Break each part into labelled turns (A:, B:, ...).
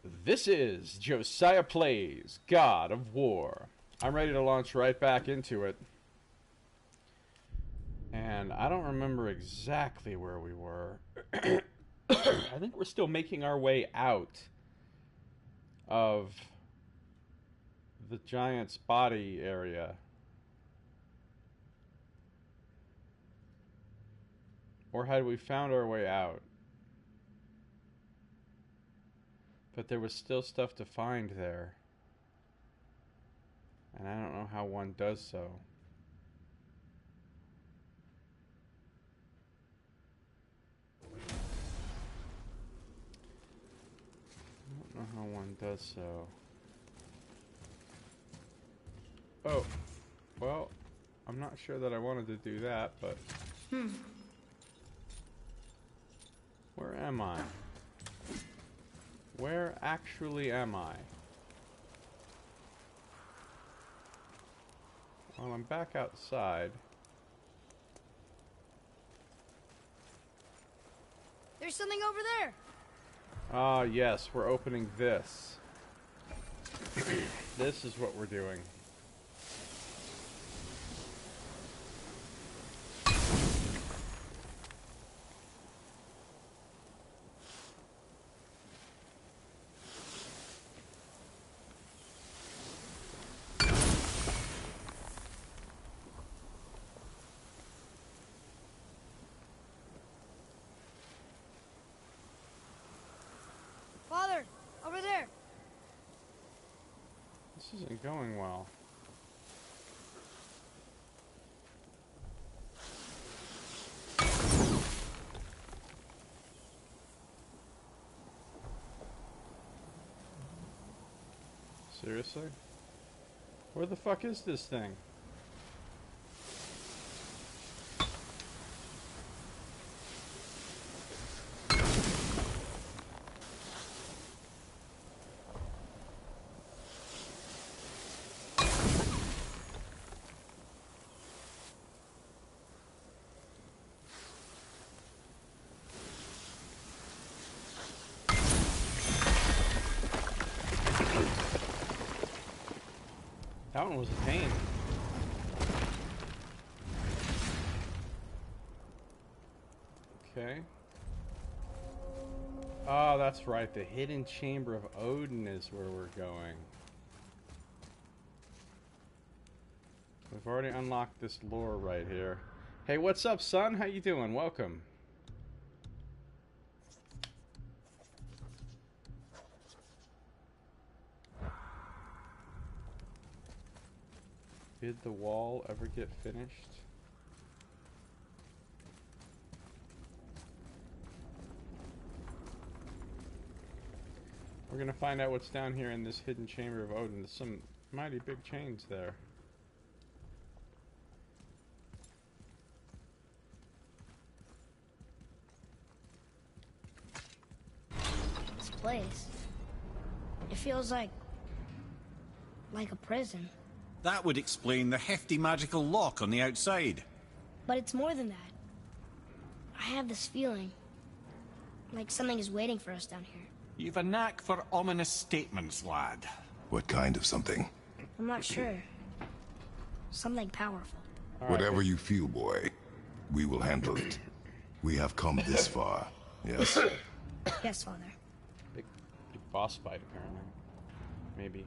A: This is Josiah Plays God of War. I'm ready to launch right back into it. And I don't remember exactly where we were. I think we're still making our way out of the giant's body area. Or had we found our way out? But there was still stuff to find there. And I don't know how one does so. I don't know how one does so. Oh, well, I'm not sure that I wanted to do that, but... Where am I? Where actually am I? Well, I'm back outside.
B: There's something over there!
A: Ah, yes, we're opening this. This is what we're doing.
B: Father! Over there!
A: This isn't going well. Seriously? Where the fuck is this thing? That one was a pain. Okay. Oh, that's right. The hidden chamber of Odin is where we're going. We've already unlocked this lore right here. Hey, what's up, son? How you doing? Welcome. Did the wall ever get finished? We're gonna find out what's down here in this hidden chamber of Odin. There's some mighty big chains there.
B: This place. It feels like a prison.
C: That would explain the hefty magical lock on the outside.
B: But it's more than that. I have this feeling like something is waiting for us down here.
C: You've a knack for ominous statements, lad.
D: What kind of something?
B: I'm not sure. Something powerful.
A: All right.
D: Whatever you feel, boy, we will handle it. We have come this far, yes?
B: Yes, Father.
A: Big boss fight, apparently. Maybe.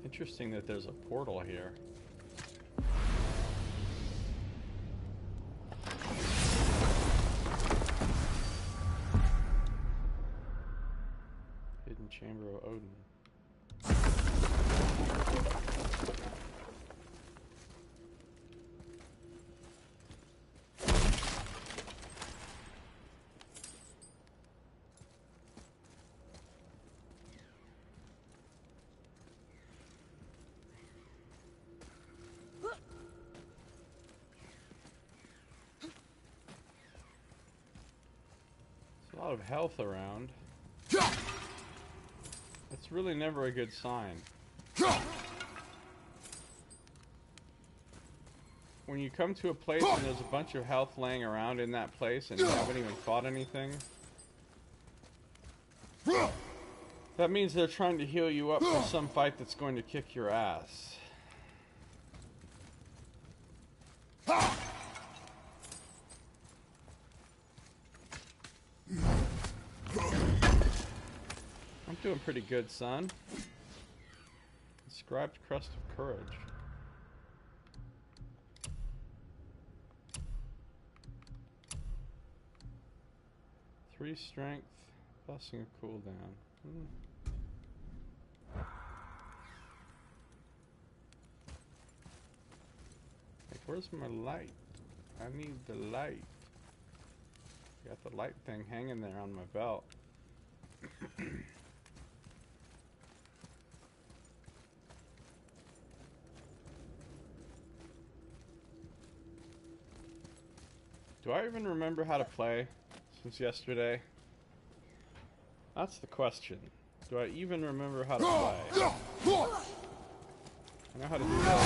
A: Interesting that there's a portal here. Hidden chamber of Odin. lot of health around. It's really never a good sign. When you come to a place and there's a bunch of health laying around in that place and you haven't even fought anything, that means they're trying to heal you up for some fight that's going to kick your ass. I'm doing pretty good, son. Inscribed crest of courage. Three strength, passing a cooldown. Like, where's my light? I need the light. Got the light thing hanging there on my belt. Do I even remember how to play since yesterday? That's the question. Do I even remember how to play? I know how to do that.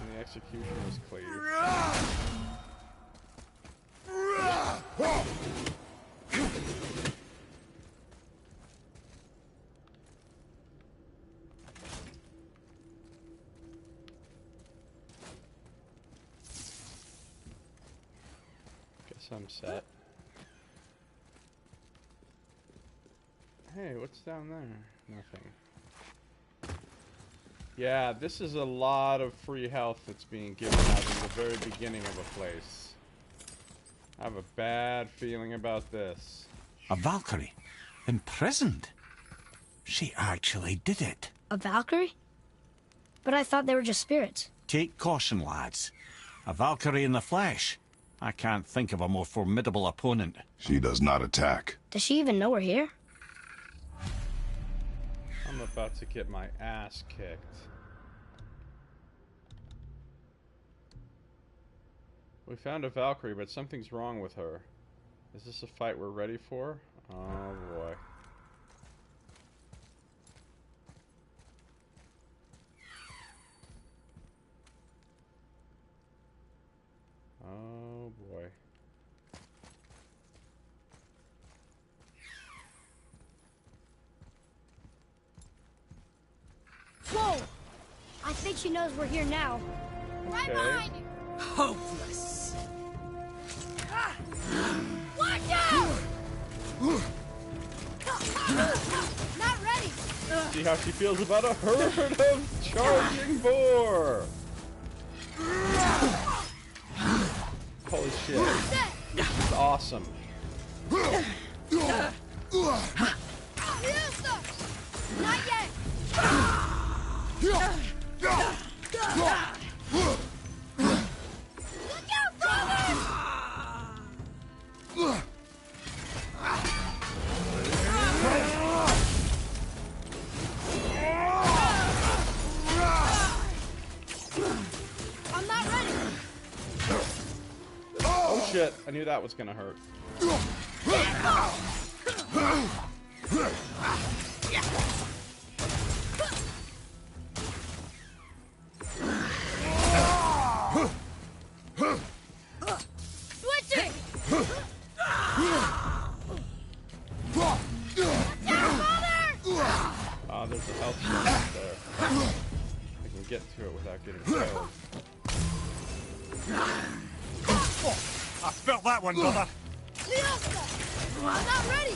A: And the execution was clear. Guess I'm set. Hey, what's down there? Nothing. Yeah, this is a lot of free health that's being given out in the very beginning of a place. I have a bad feeling about this.
C: A Valkyrie? Imprisoned? She actually did it.
B: A Valkyrie? But I thought they were just spirits.
C: Take caution, lads. A Valkyrie in the flesh. I can't think of a more formidable opponent.
D: She does not attack.
B: Does she even know we're here?
A: I'm about to get my ass kicked. We found a Valkyrie, but something's wrong with her. Is this a fight we're ready for? Oh boy. Oh boy.
B: Whoa! I think she knows we're here now.
A: Okay.
B: Right behind you!
E: Hopeless.
B: Watch out! Not ready!
A: See how she feels about a herd of charging boar! Holy shit. It's awesome.
B: Not yet! Look out, brother! I'm not ready!
A: Oh shit, I knew that was gonna hurt.
B: Switching!
A: Ah, there's a health shot there. I can get to it without getting killed.
C: I felt that one, brother.
B: I'm not ready!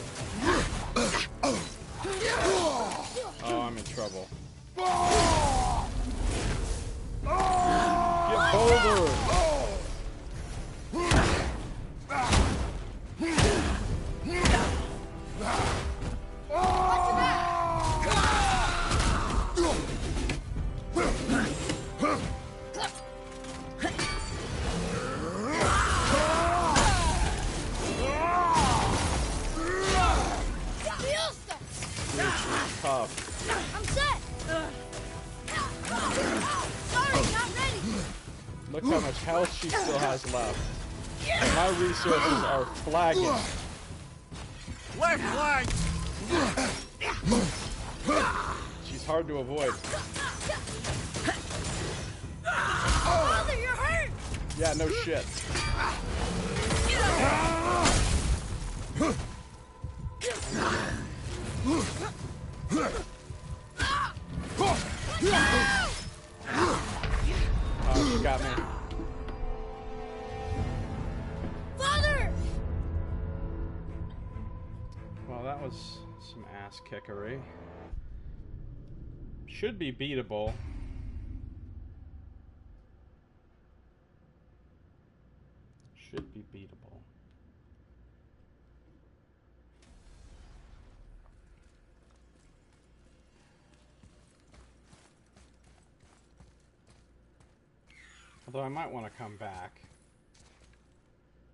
A: Oh, I'm in trouble. Get bolder! Tough.
B: I'm set! Sorry, not ready!
A: Look how much health she still has left. My resources are flagging.
C: Left flank!
A: She's hard to avoid.
E: Father, you're hurt!
A: Yeah, no shit. Oh, she got me.
E: Father!
A: Well, that was some ass kickery. Should be beatable. Should be beatable. Although I might want to come back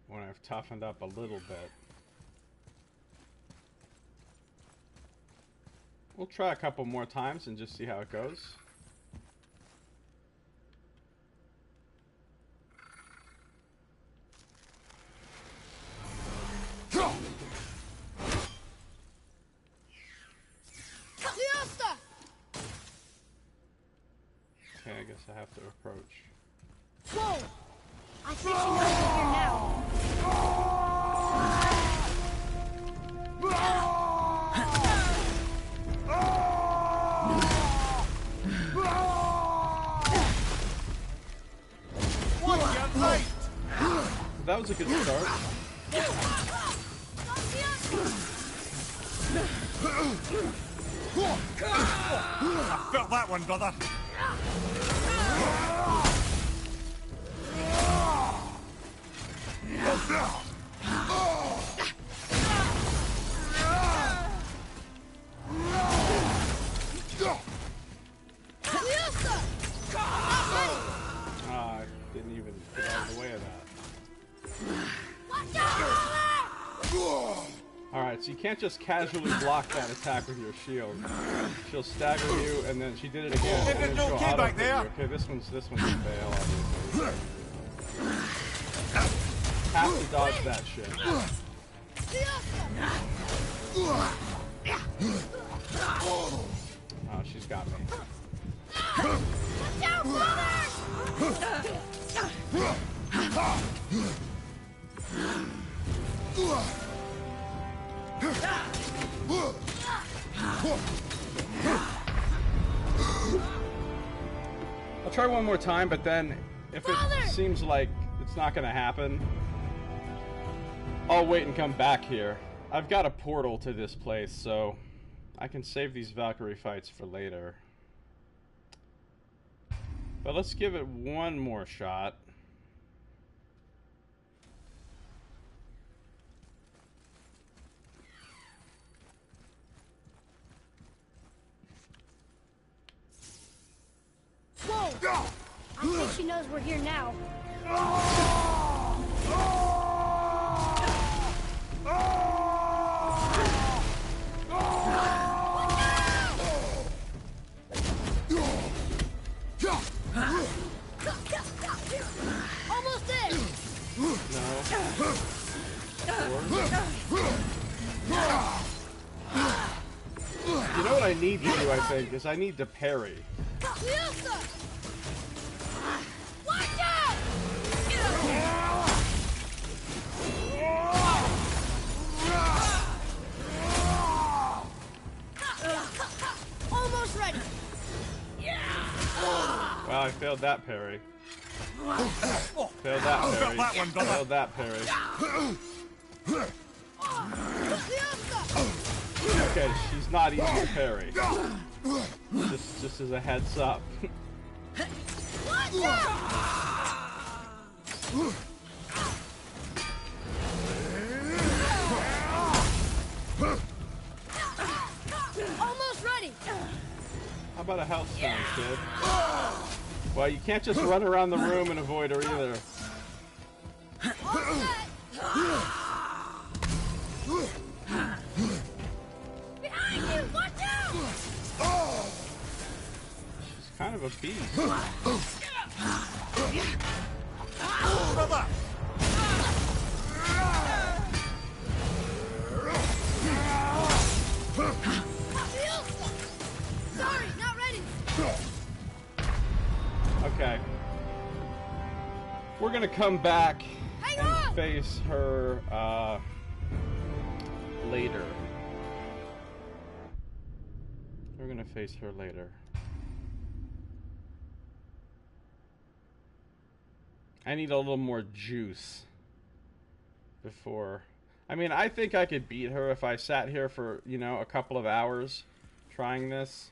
A: when I've toughened up a little bit. We'll try a couple more times and just see how it goes. Okay, I guess I have to approach.
B: Whoa! I think she knows we're here now.
A: That was a good start.
C: I felt that one, brother.
A: I didn't even get out of the way of that. Alright, so you can't just casually block that attack with your shield. She'll stagger you, and then she did it again, and then she'll auto hit you. Okay, this one's a fail, obviously. Have to dodge that shit. Oh, she's got me.
E: Watch out,
A: I'll try one more time, but then if it seems like it's not gonna happen, I'll wait and come back here. I've got a portal to this place, so I can save these Valkyrie fights for later. But let's give it one more shot.
B: Whoa! I think she knows we're here now.
E: Almost there!
A: You know what I need to do, I think, is I need to parry.
E: Watch out! Almost ready.
A: Well, I failed that parry. Failed that parry. Failed that parry. Okay, she's not easy to parry. Just as a heads up.
E: Almost ready.
A: How about a health stone, kid? Well, you can't just run around the room and avoid her either.
E: Behind you! Watch out!
A: She's kind of a beast.
C: Brother!
A: gonna come back
E: Hang
A: and
E: on!
A: face her later. We're gonna face her later. I need a little more juice before. I mean, I think I could beat her if I sat here for, you know, a couple of hours trying this.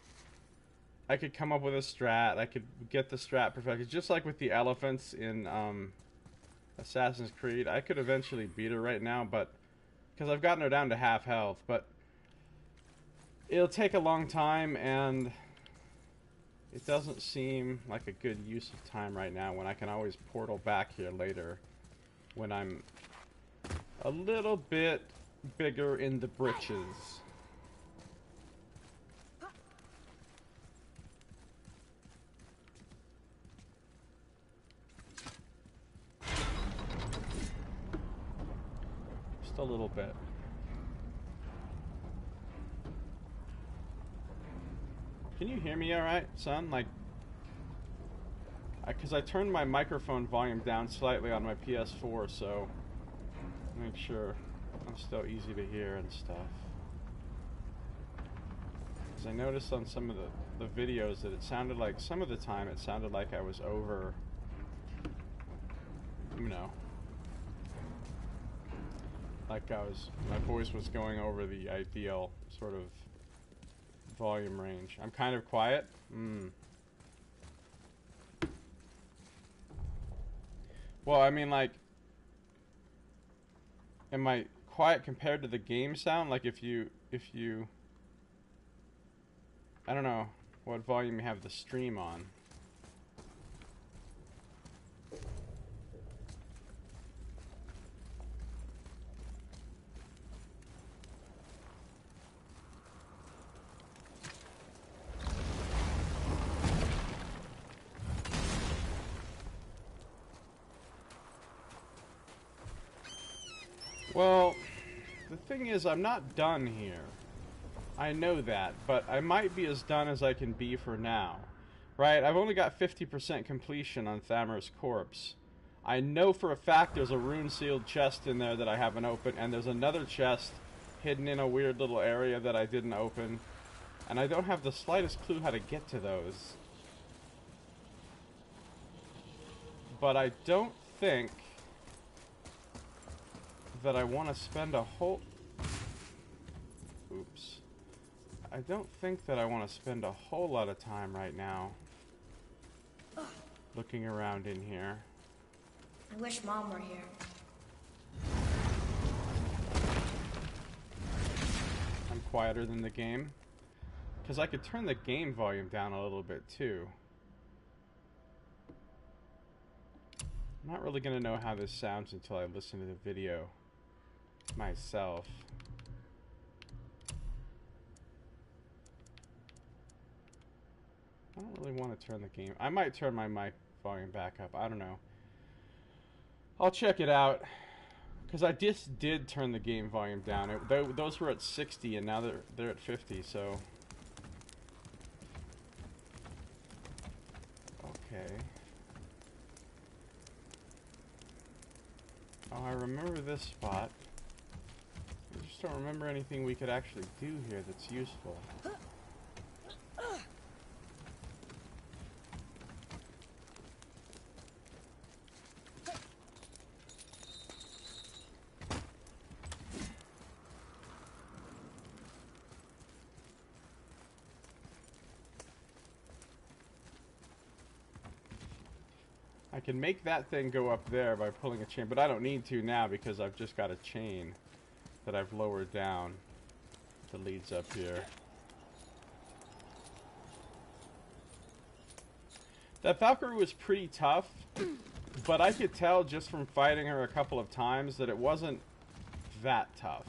A: I could come up with a strat. I could get the strat perfected. Just like with the elephants in Assassin's Creed. I could eventually beat her right now, but because I've gotten her down to half health. But it'll take a long time, and it doesn't seem like a good use of time right now when I can always portal back here later when I'm a little bit bigger in the britches. Just a little bit. Can you hear me alright, son? Like, because I turned my microphone volume down slightly on my PS4, so make sure I'm still easy to hear and stuff. Because I noticed on some of the videos that it sounded like, some of the time it sounded like I was over, you know, like my voice was going over the ideal sort of volume range. I'm kind of quiet. Well, I mean, like, am I quiet compared to the game sound? Like, if you, I don't know what volume you have the stream on. Well, the thing is, I'm not done here. I know that, but I might be as done as I can be for now. Right? I've only got 50% completion on Thamur's corpse. I know for a fact there's a rune-sealed chest in there that I haven't opened, and there's another chest hidden in a weird little area that I didn't open. And I don't have the slightest clue how to get to those. But I don't think that I want to spend a whole... Oops. I don't think that I want to spend a whole lot of time right now looking around in here.
B: I wish Mom were here.
A: I'm quieter than the game. Because I could turn the game volume down a little bit too. I'm not really going to know how this sounds until I listen to the video myself. I don't really want to turn the game. I might turn my mic volume back up. I don't know. I'll check it out. Because I just did turn the game volume down. Those were at 60 and now they're at 50, so... Okay. Oh, I remember this spot. I just don't remember anything we could actually do here that's useful. I can make that thing go up there by pulling a chain, but I don't need to now because I've just got a chain that I've lowered down that leads up here. That Valkyrie was pretty tough, but I could tell just from fighting her a couple of times that it wasn't that tough.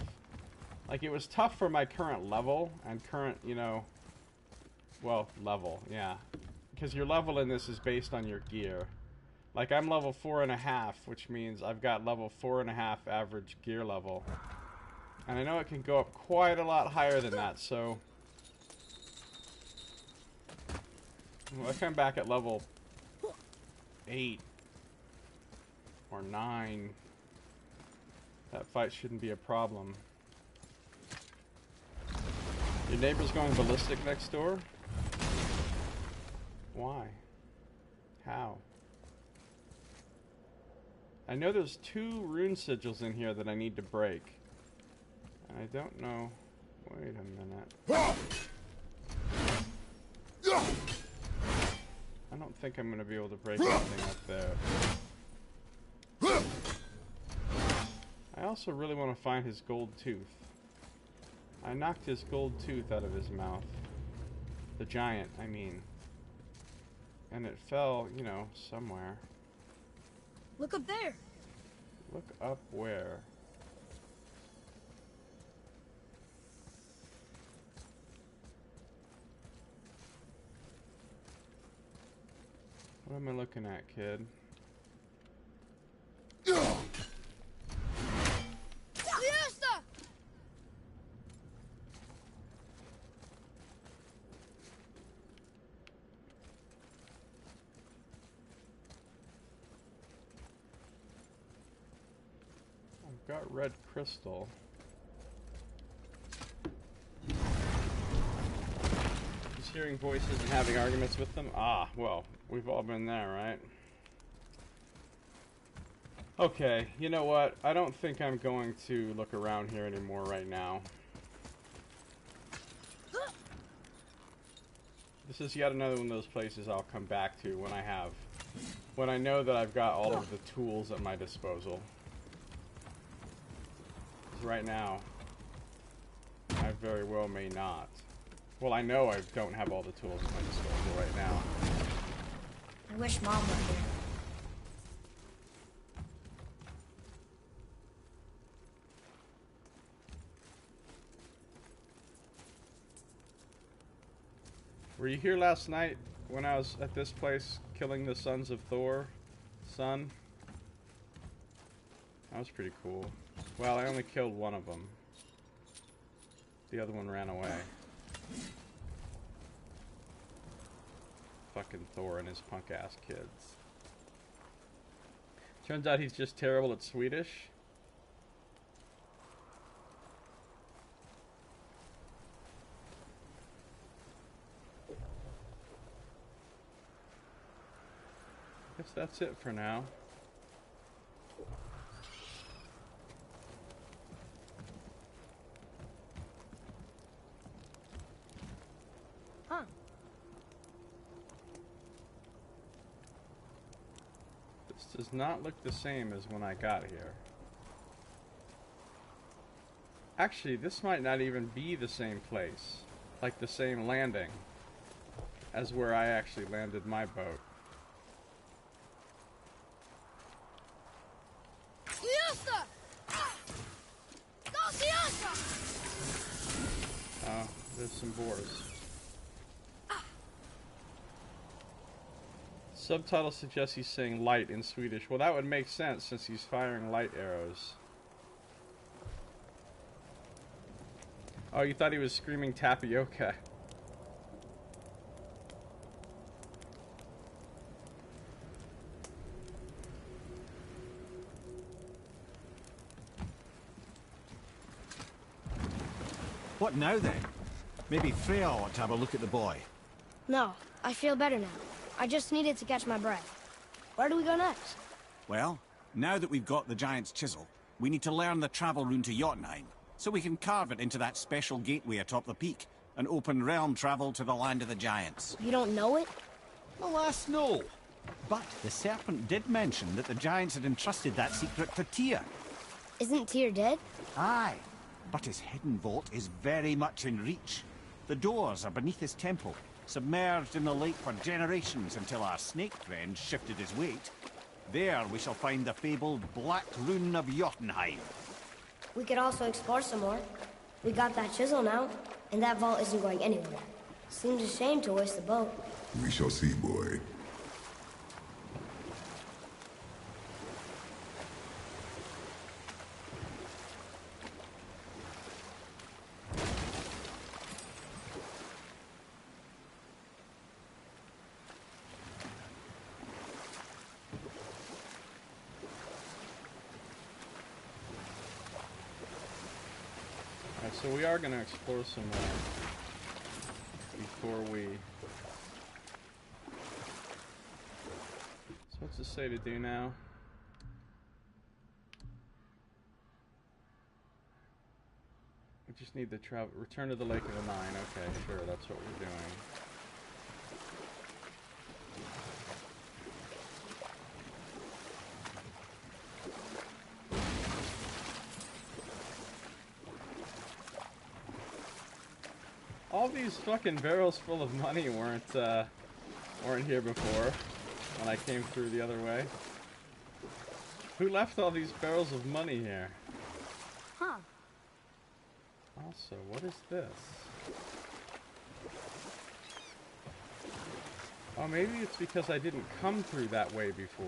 A: Like, it was tough for my current level and current, you know, well, level, yeah. Because your level in this is based on your gear. Like, I'm level 4.5, which means I've got level 4.5 average gear level. And I know it can go up quite a lot higher than that, so... Well, I come back at level 8. or 9. That fight shouldn't be a problem. Your neighbor's going ballistic next door? Why? How? I know there's 2 rune sigils in here that I need to break. I don't know. Wait a minute. I don't think I'm going to be able to break anything up there. I also really want to find his gold tooth. I knocked his gold tooth out of his mouth. The giant, I mean. And it fell, you know, somewhere.
E: Look up there.
A: Look up where? What am I looking at, kid?
E: Fiesta!
A: I've got red crystal. Just hearing voices and having arguments with them? Ah, well, we've all been there, right? Okay, you know what? I don't think I'm going to look around here anymore right now. This is yet another one of those places I'll come back to when I know that I've got all of the tools at my disposal. 'Cause right now, I very well may not. Well, I know I don't have all the tools at my disposal right now.
B: I wish Mom were here.
A: Were you here last night when I was at this place killing the sons of Thor? Son? That was pretty cool. Well, I only killed one of them. The other one ran away. Fucking Thor and his punk ass kids. Turns out he's just terrible at Swedish. Guess that's it for now.
E: Huh.
A: This does not look the same as when I got here. Actually, this might not even be the same place. Like the same landing as where I actually landed my boat.
E: Fiesta! Go Fiesta!
A: Oh, there's some boars. Subtitle suggests he's saying light in Swedish. Well, that would make sense since he's firing light arrows. Oh, you thought he was screaming tapioca.
C: What now then? Maybe Freya ought to have a look at the boy.
B: No, I feel better now. I just needed to catch my breath. Where do we go next?
C: Well, now that we've got the giant's chisel, we need to learn the travel rune to Jotunheim, so we can carve it into that special gateway atop the peak, and open realm travel to the land of the giants.
B: You don't know it?
C: Alas, no. But the serpent did mention that the giants had entrusted that secret to Tyr.
B: Isn't Tyr dead?
C: Aye, but his hidden vault is very much in reach. The doors are beneath his temple, submerged in the lake for generations until our snake friend shifted his weight. There we shall find the fabled Black Rune of Jotunheim.
B: We could also explore some more. We got that chisel now, and that vault isn't going anywhere. Seems a shame to waste the boat.
D: We shall see, boy.
A: Alright, so we are going to explore some more before we... So what's it say to do now? We just need to travel. Return to the Lake of the Mine. Okay, sure, that's what we're doing. All these fucking barrels full of money weren't here before when I came through the other way. Who left all these barrels of money here?
E: Huh.
A: Also, what is this? Oh, maybe it's because I didn't come through that way before.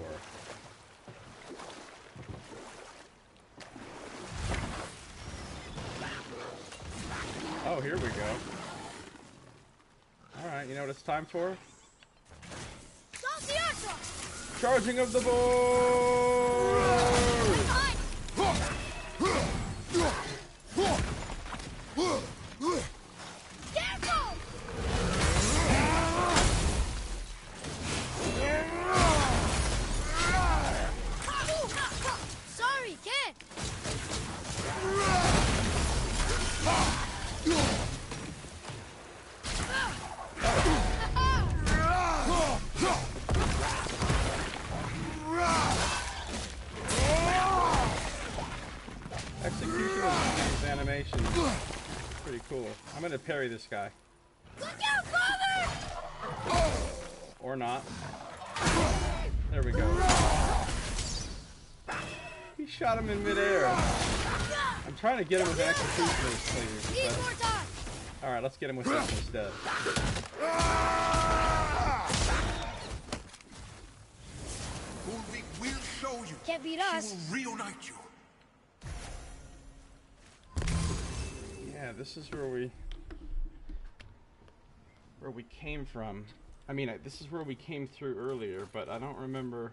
A: Oh, here we go. Alright, you know what it's time for?
E: Josiah!
A: Charging of the board!
E: Careful! Sorry, kid.
A: Execution of these animations. Pretty cool. I'm gonna parry this guy.
E: Look out, father!
A: Or not. There we go. He shot him in midair. I'm trying to get him with an executioner's cleave.
E: Need more time.
A: Alright, let's get him with this instead.
D: We'll show you.
E: Can't beat us.
D: She will reunite you.
A: Yeah, this is where we came from. I mean, this is where we came through earlier, but I don't remember.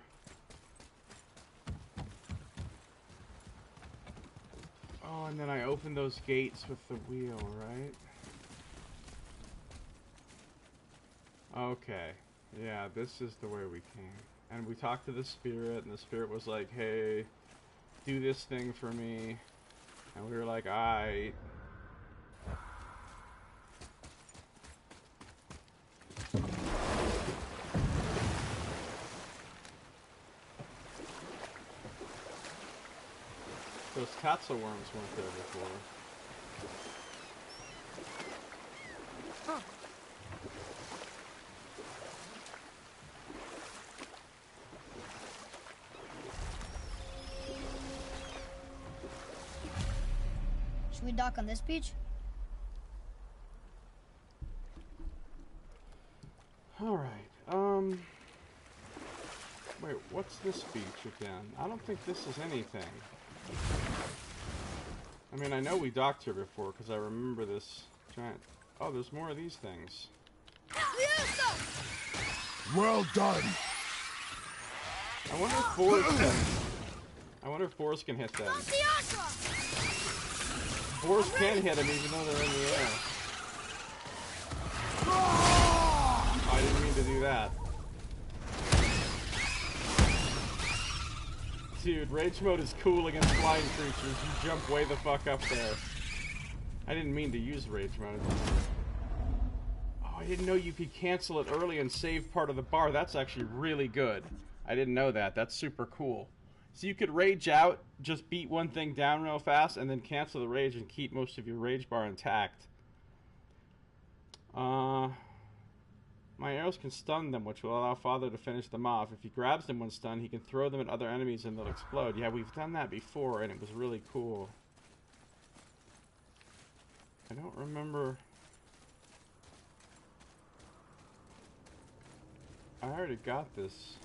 A: Oh, and then I opened those gates with the wheel, right? Okay. Yeah, this is the way we came. And we talked to the spirit, and the spirit was like, hey, do this thing for me. And we were like, aight. Those Tatzel worms weren't there before.
E: Huh. Should we dock on this beach?
A: Alright, wait, what's this beach again? I don't think this is anything. I mean, I know we docked here before, because I remember this giant... Oh, there's more of these things.
D: Well done.
A: I wonder if boars can... I wonder if boars can hit them. Boars can hit them even though they're in the air. Oh, I didn't mean to do that. Dude, rage mode is cool against flying creatures. You jump way the fuck up there. I didn't mean to use rage mode. Oh, I didn't know you could cancel it early and save part of the bar. That's actually really good. I didn't know that. That's super cool. So you could rage out, just beat one thing down real fast, and then cancel the rage and keep most of your rage bar intact. My arrows can stun them, which will allow Father to finish them off. If he grabs them when stunned, he can throw them at other enemies and they'll explode. Yeah, we've done that before, and it was really cool. I don't remember... I already got this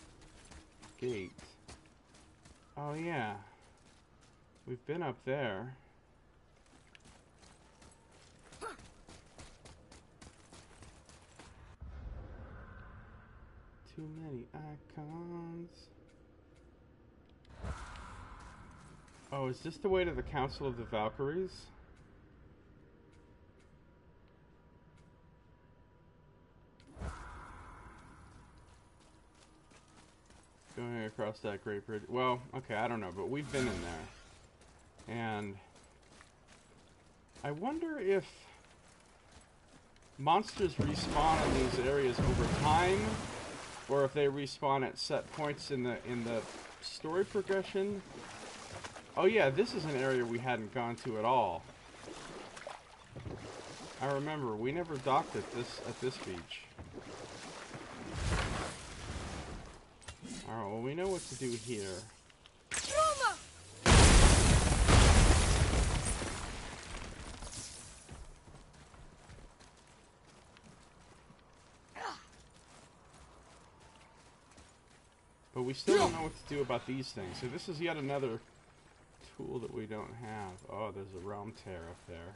A: gate. Oh, yeah. We've been up there. Too many icons. Oh, is this the way to the Council of the Valkyries? Going across that great bridge. Well, okay, I don't know, but we've been in there. And I wonder if monsters respawn in these areas over time, or if they respawn at set points in the story progression. Oh yeah, this is an area we hadn't gone to at all. I remember we never docked at this beach. Alright, well we know what to do here. But we still don't know what to do about these things. So this is yet another tool that we don't have. Oh, there's a realm tear up there.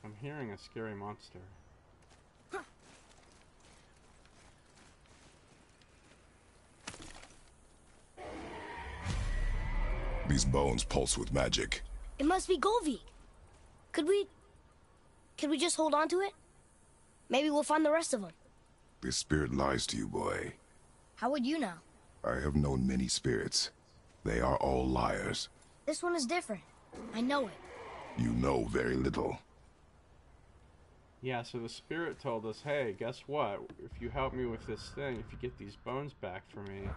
A: I'm hearing a scary monster.
D: These bones pulse with magic.
B: It must be Golvi. Could we just hold on to it? Maybe we'll find the rest of them.
D: This spirit lies to you, boy.
E: How would you know?
D: I have known many spirits. They are all liars.
E: This one is different. I know it.
D: You know very little.
A: Yeah, so the spirit told us, hey, guess what? If you help me with this thing, if you get these bones back for me,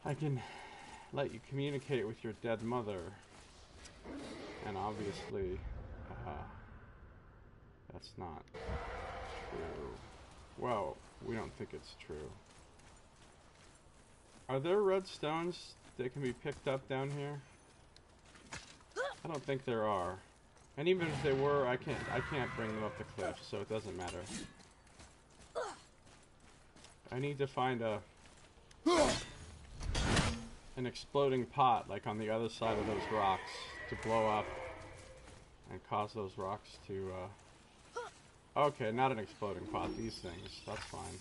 A: I can let you communicate with your dead mother. And obviously, that's not true. Well, we don't think it's true. Are there red stones that can be picked up down here? I don't think there are. And even if there were, I can't bring them up the cliff, so it doesn't matter. I need to find an exploding pot, like on the other side of those rocks, to blow up and cause those rocks to, okay, not an exploding pot, these things, that's fine.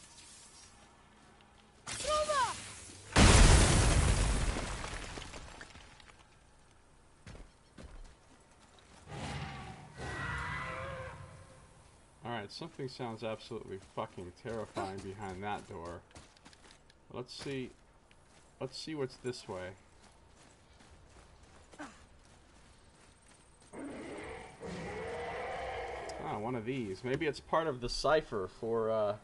A: Alright, something sounds absolutely fucking terrifying behind that door. Let's see what's this way. Ah, one of these. Maybe it's part of the cipher for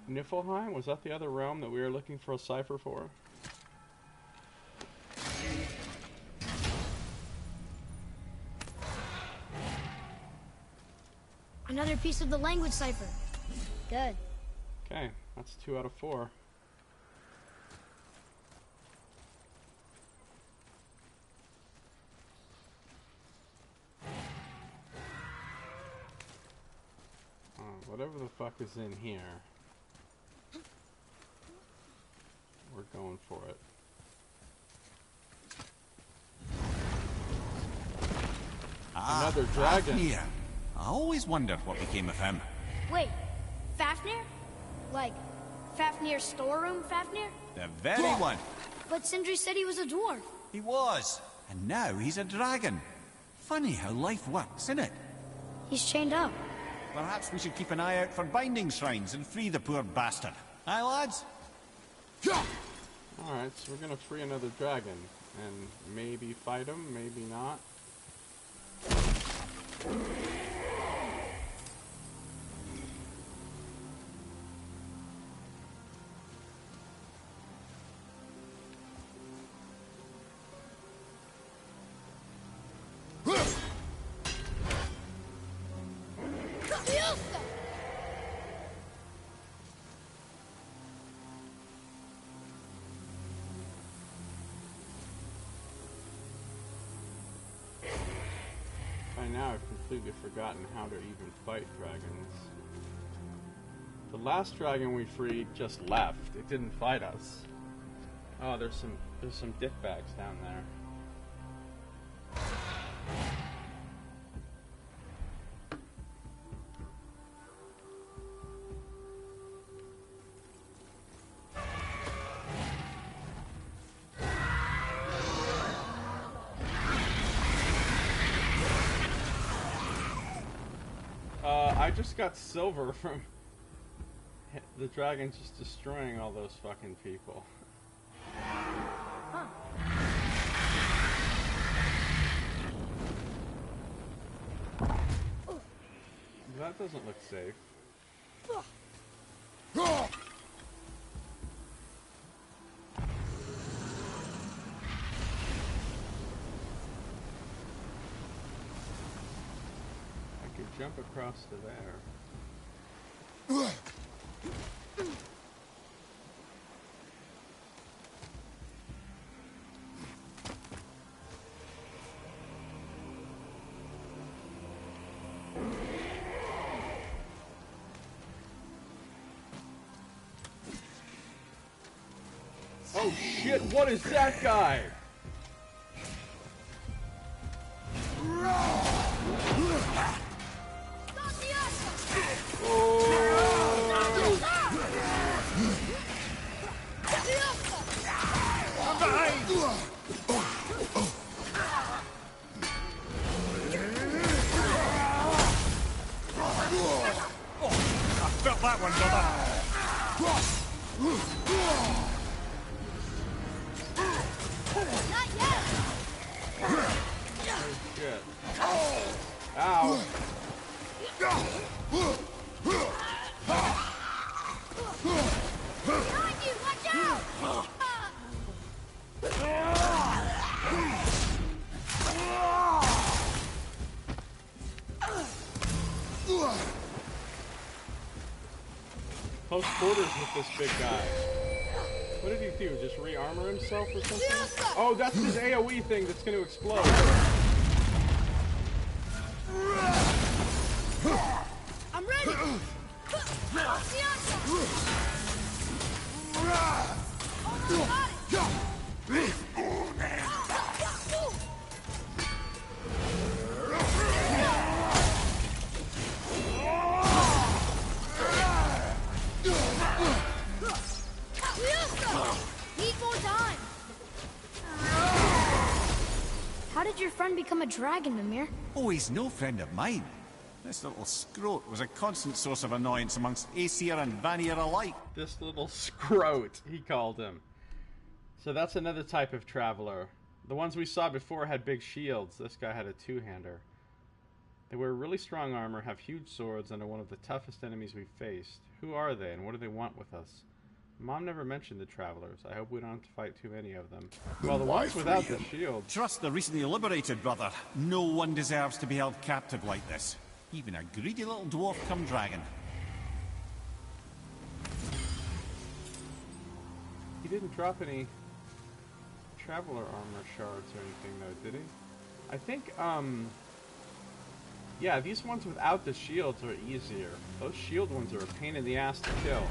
A: Niflheim? Was that the other realm that we were looking for a cipher for?
E: Another piece of the language cipher. Good.
A: Okay, that's 2 out of 4. Whatever the fuck is in here, we're going for it. Another dragon.
C: Fafnir. I always wondered what became of him.
E: Wait, Fafnir? Like, Fafnir's storeroom Fafnir?
C: The very one.
E: But Sindri said he was a dwarf.
C: He was. And now he's a dragon. Funny how life works, isn't it?
E: He's chained up.
C: Perhaps we should keep an eye out for binding shrines and free the poor bastard. Aye, lads?
A: Alright, so we're gonna free another dragon. And maybe fight him, maybe not. By now I've completely forgotten how to even fight dragons. The last dragon we freed just left. It didn't fight us. Oh, there's some dickbags down there. I just got silver from the dragon just destroying all those fucking people.
E: Huh.
A: That doesn't look safe. I could jump across to there. Oh shit, what is that guy?
C: I felt that one, brother.
E: Not yet.
A: Oh shit. Ow.
E: Behind you, watch out!
A: Close quarters with this big guy. What did he do? Just re-armor himself or something? Oh, that's his AoE thing that's going to explode.
E: I'm ready! Need more time! How did your friend become a dragon, Mimir?
C: Oh, he's no friend of mine. This little scrote was a constant source of annoyance amongst Aesir and Vanir alike.
A: This little scrote, he called him. So that's another type of traveler. The ones we saw before had big shields. This guy had a two-hander. They wear really strong armor, have huge swords, and are one of the toughest enemies we've faced. Who are they, and what do they want with us? Mom never mentioned the travelers. I hope we don't have to fight too many of them. Well, the ones without the shields.
C: Trust the recently liberated, brother. No one deserves to be held captive like this. Even a greedy little dwarf come dragon.
A: He didn't drop any traveler armor shards or anything, though, did he? I think, yeah, these ones without the shields are easier. Those shield ones are a pain in the ass to kill.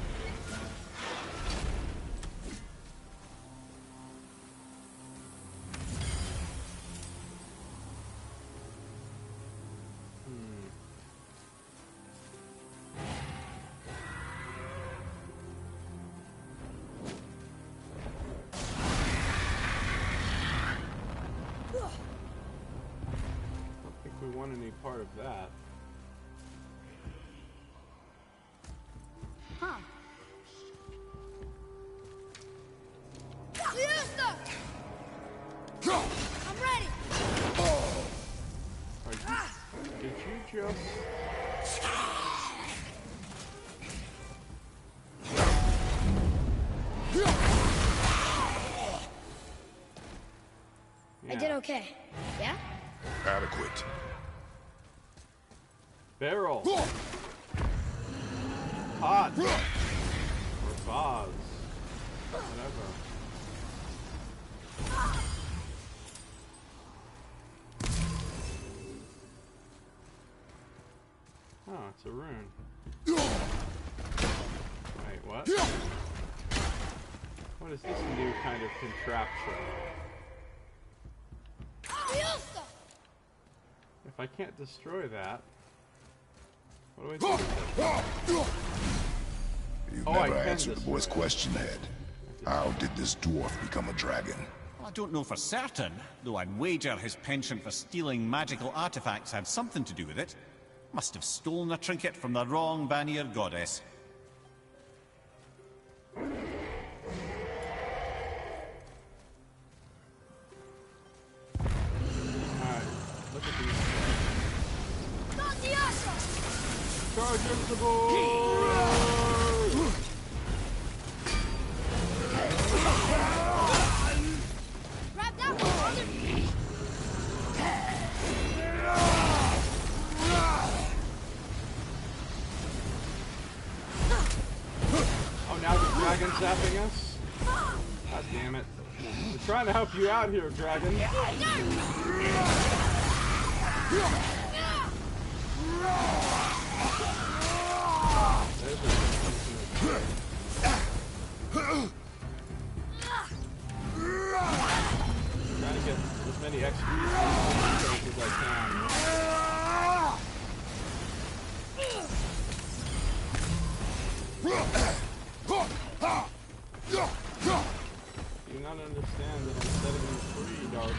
A: Any part of that.
E: Huh. I'm ready!
A: Did you just...
B: I did okay. Yeah?
D: Adequate.
A: Barrel. Hot. Or vase. Whatever. Oh, it's a rune. Wait, what? What is this new kind of contraption? If I can't destroy that, what do I do with it?
D: You've
A: Oh,
D: never
A: I can
D: answered the
A: destroy
D: boy's
A: it.
D: question, Head. How did this dwarf become a dragon?
C: Well, I don't know for certain, though I'd wager his penchant for stealing magical artifacts had something to do with it. Must have stolen a trinket from the wrong Vanir goddess.
A: Alright, look at these.
E: Not the Asha!
A: Charge into the board!
E: Grab that one, brother!
A: Oh, now the dragon's zapping us? God damn it. We're trying to help you out here, dragon. Trying to get as many XP as I can. Do you not understand that I'm setting you free, Darwin?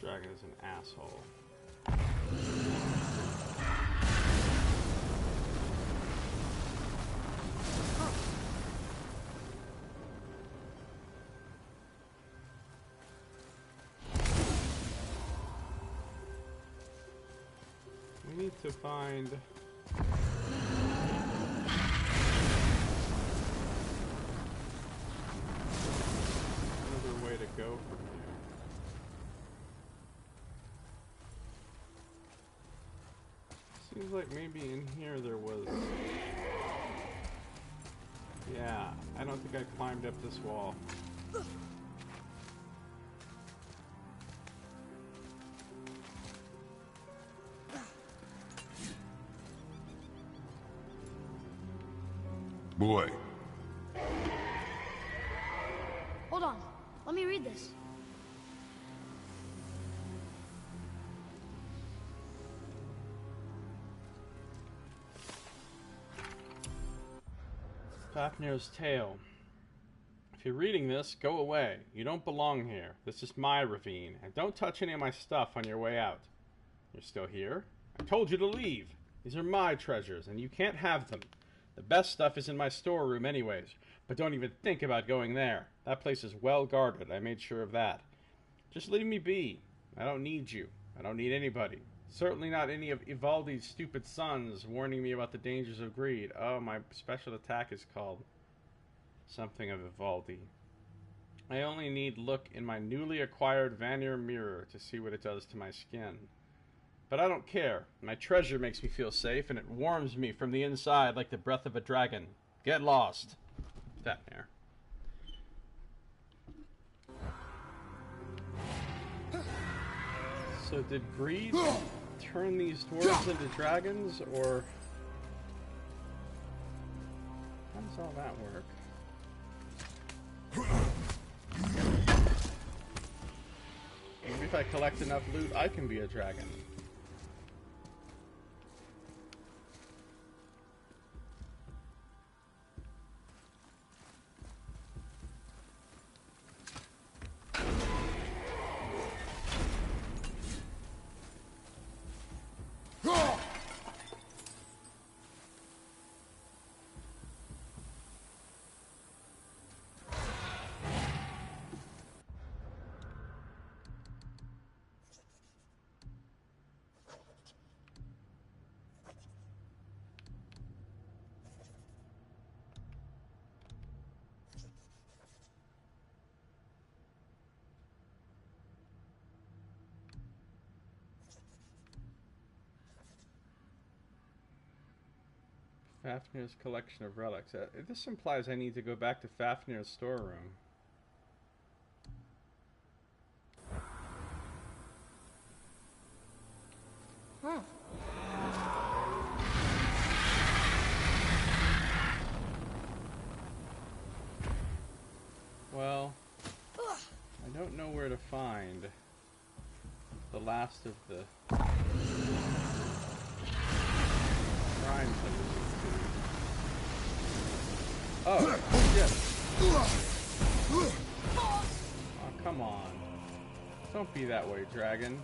A: Dragon is an asshole. We need to find another way to go from here. Seems like maybe in here there was... Yeah, I don't think I climbed up this wall.
D: Boy,
E: Hold on. Let me read this.
A: Fafnir's Tale. If you're reading this, go away. You don't belong here. This is my ravine, and don't touch any of my stuff on your way out. You're still here? I told you to leave. These are my treasures, and you can't have them. The best stuff is in my storeroom anyways, but don't even think about going there. That place is well guarded. I made sure of that. Just leave me be. I don't need you. I don't need anybody. Certainly not any of Ivaldi's stupid sons warning me about the dangers of greed. Oh, my special attack is called something of Ivaldi. I only need look in my newly acquired Vanir mirror to see what it does to my skin. But I don't care. My treasure makes me feel safe, and it warms me from the inside like the breath of a dragon. Get lost. Fafnir. So did greed turn these dwarves into dragons, or how does all that work? Maybe if I collect enough loot, I can be a dragon. Fafnir's collection of relics. This implies I need to go back to Fafnir's storeroom.
E: Huh.
A: Well, I don't know where to find the last of the shrines that we need to. Oh, shit. Oh, come on. Don't be that way, dragon.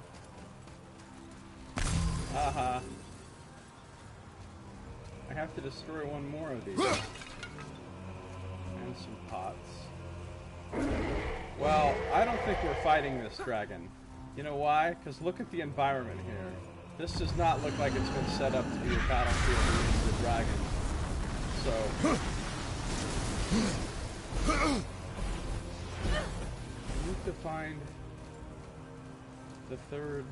A: Haha. I have to destroy one more of these. And some pots. Well, I don't think we're fighting this dragon. You know why? Because look at the environment here. This does not look like it's been set up to be a battlefield against the dragon. So... I need to find the third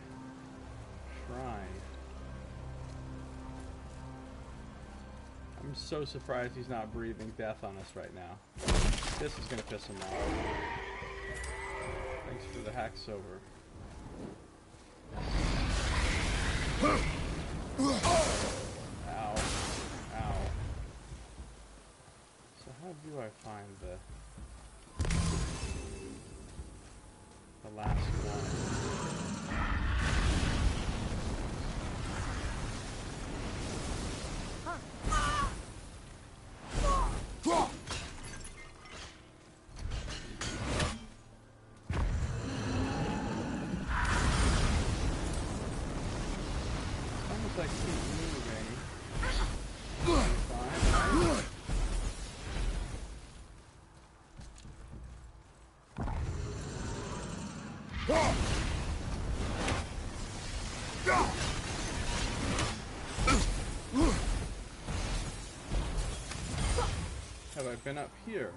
A: shrine. I'm so surprised he's not breathing death on us right now. This is gonna piss him off. Thanks for the hacks over. Ow. Ow. So how do I find the last one? I keep moving. Fine. Have I been up here?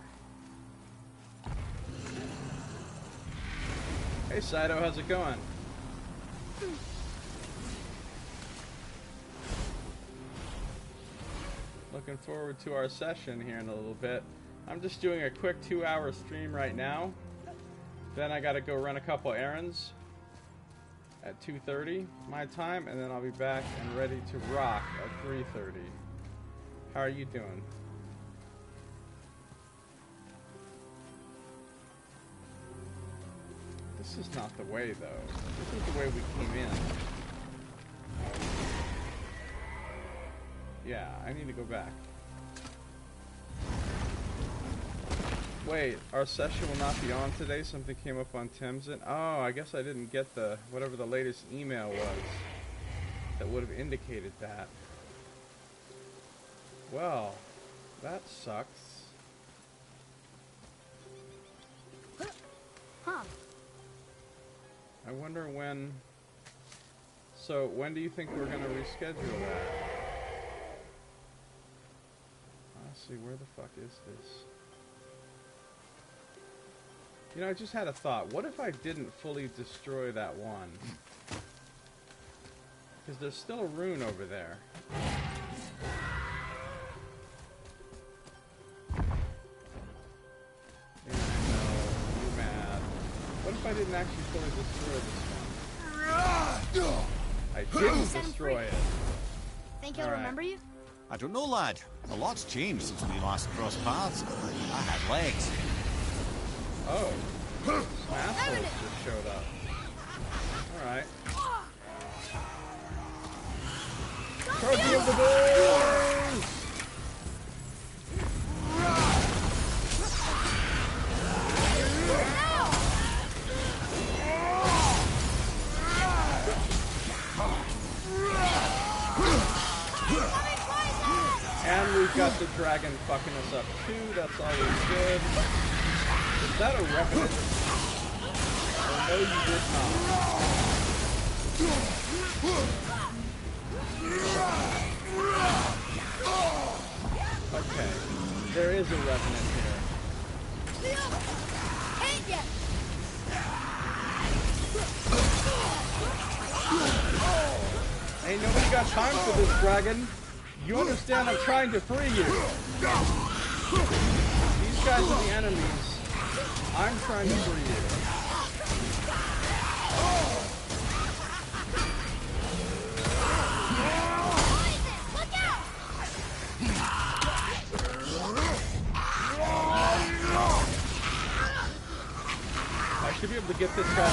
A: Hey Saito, how's it going? Looking forward to our session here in a little bit. I'm just doing a quick 2-hour stream right now. Then I gotta go run a couple errands at 2:30 my time, and then I'll be back and ready to rock at 3:30. How are you doing? This is not the way though. This is the way we came in. Yeah, I need to go back. Wait, our session will not be on today? Something came up on Timson. Oh, I guess I didn't get the whatever the latest email was that would have indicated that. Well, that sucks.
E: Huh.
A: I wonder when... So, when do you think we're going to reschedule that? See, where the fuck is this? You know, I just had a thought. What if I didn't fully destroy that one? Because there's still a rune over there. Yeah, no, you mad. What if I didn't actually fully destroy this one? I didn't destroy it.
E: Think he'll remember you?
C: I don't know, lad. A lot's changed since we last crossed paths. I had legs.
A: Oh. Smash just showed up. Alright. Charging of the doors! And we've got the dragon fucking us up too, that's always good. Is that a revenant? Oh, no, you did not. Okay, there is a revenant here. Ain't nobody got time for this, dragon. You understand I'm trying to free you. These guys are the enemies. I'm trying to free you.
E: Look out!
A: I should be able to get this guy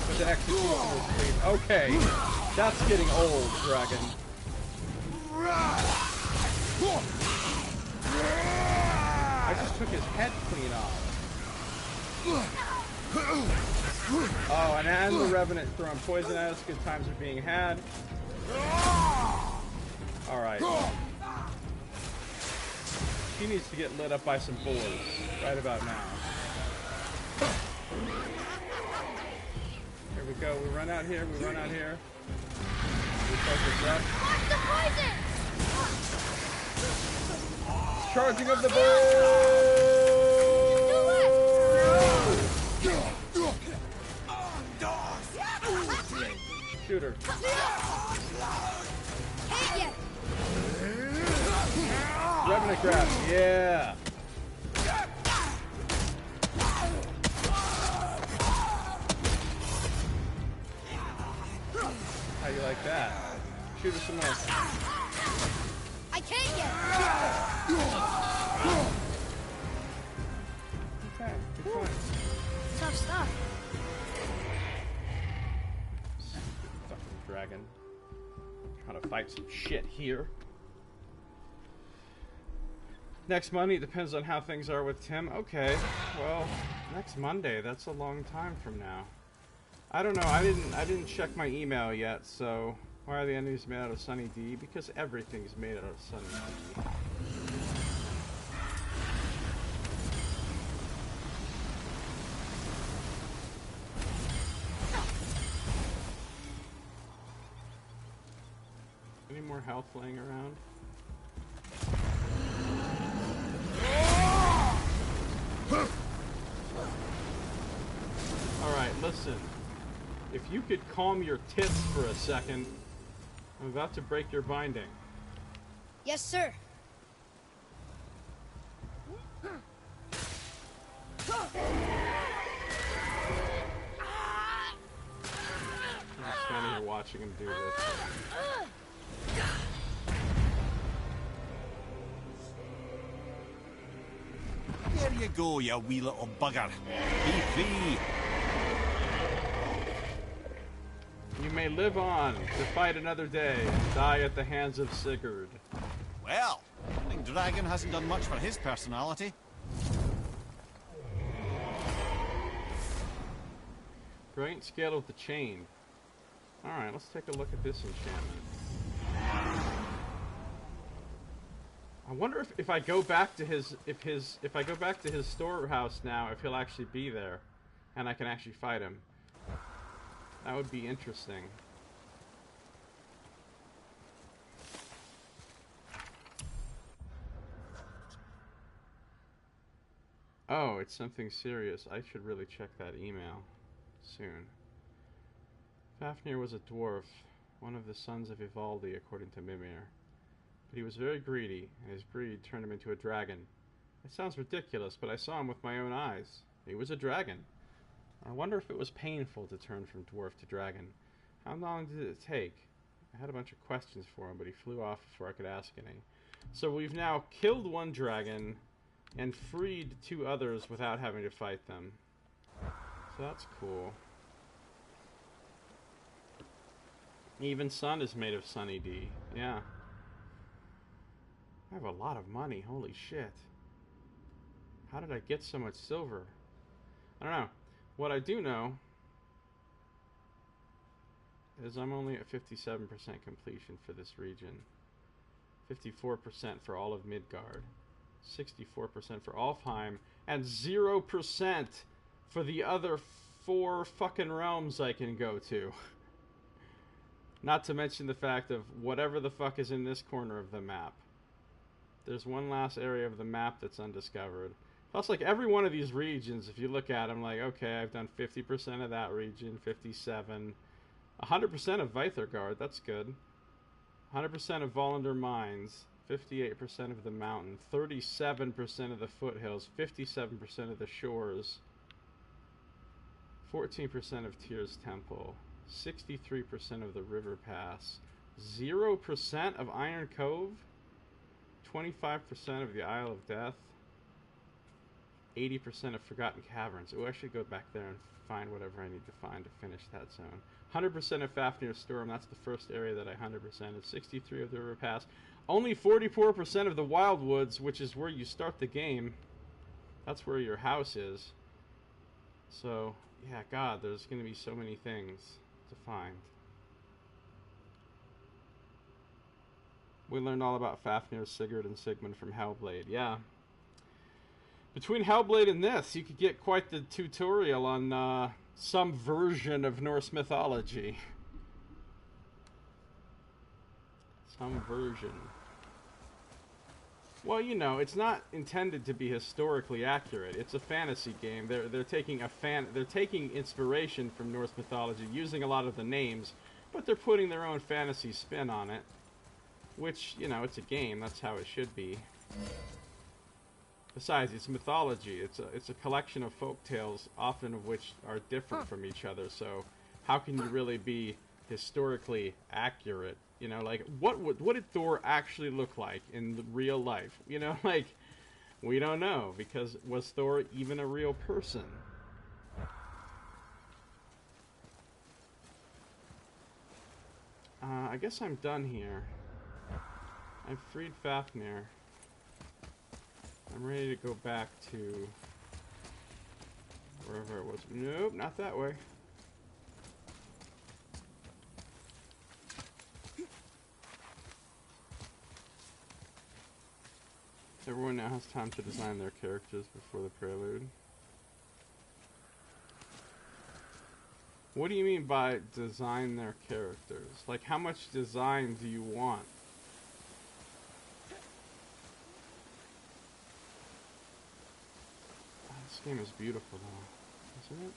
A: with the executioner speed. Okay, that's getting old, dragon. I just took his head clean off. Oh, and the Revenant throwing poison at us. Good times are being had. Alright. She needs to get lit up by some boars right about now. Here we go. We run out here. We run out here. We focus up.
E: Watch the poison!
A: Charging of the boars! Shoot her.
E: Hit ya!
A: Revenant grab. Yeah. How you like that? Shoot her some more.
E: I can't yet!
A: Okay, good point.
E: Tough stuff.
A: Fucking dragon. Trying to fight some shit here. Next Monday, depends on how things are with Tim. Okay, well, next Monday, that's a long time from now. I don't know, I didn't check my email yet, so why are the enemies made out of Sunny D? Because everything's made out of Sunny D. Any more health laying around? Alright, listen. If you could calm your tits for a second, I'm about to break your binding.
E: Yes, sir.
A: I'm standing here watching him do this.
C: There you go, you wee little bugger. Be free.
A: You may live on to fight another day and die at the hands of Sigurd.
C: Well, I think Dragon hasn't done much for his personality.
A: Brilliant scale of the chain. Alright, let's take a look at this enchantment. I wonder if I go back to his if I go back to his storehouse now, if he'll actually be there and I can actually fight him. That would be interesting. Oh, it's something serious. I should really check that email soon. Fafnir was a dwarf, one of the sons of Ivaldi, according to Mimir. But he was very greedy, and his greed turned him into a dragon. It sounds ridiculous, but I saw him with my own eyes. He was a dragon. I wonder if it was painful to turn from dwarf to dragon. How long did it take? I had a bunch of questions for him, but he flew off before I could ask any. So we've now killed one dragon and freed two others without having to fight them. So that's cool. Even Sun is made of Sunny D. Yeah. I have a lot of money. Holy shit. How did I get so much silver? I don't know. What I do know is I'm only at 57% completion for this region. 54% for all of Midgard. 64% for Alfheim. And 0% for the other 4 fucking realms I can go to. Not to mention the fact of whatever the fuck is in this corner of the map. There's one last area of the map that's undiscovered. Plus, like, every one of these regions, if you look at them, like, okay, I've done 50% of that region, 57, 100% of Veithergard, that's good. 100% of Volander Mines, 58% of the mountain, 37% of the foothills, 57% of the shores, 14% of Tyr's Temple, 63% of the River Pass, 0% of Iron Cove, 25% of the Isle of Death, 80% of Forgotten Caverns. Oh, I should go back there and find whatever I need to find to finish that zone. 100% of Fafnir Storm, that's the first area that I 100%ed. 63 of the River Pass. Only 44% of the Wildwoods, which is where you start the game. That's where your house is. So, yeah, God, there's going to be so many things to find. We learned all about Fafnir, Sigurd, and Sigmund from Hellblade. Yeah. Between Hellblade and this, you could get quite the tutorial on some version of Norse mythology. Some version. Well, you know, it's not intended to be historically accurate. It's a fantasy game. They're taking inspiration from Norse mythology, using a lot of the names, but they're putting their own fantasy spin on it. Which, you know, it's a game. That's how it should be. Besides, it's mythology. It's a collection of folk tales, often of which are different from each other. So, how can you really be historically accurate? You know, like, what did Thor actually look like in the real life? You know, like, we don't know, because was Thor even a real person? I guess I'm done here. I've freed Fafnir. I'm ready to go back to wherever it was. Nope, not that way. Everyone now has time to design their characters before the prelude. What do you mean by design their characters? Like, how much design do you want? Oh, this game is beautiful though, isn't it?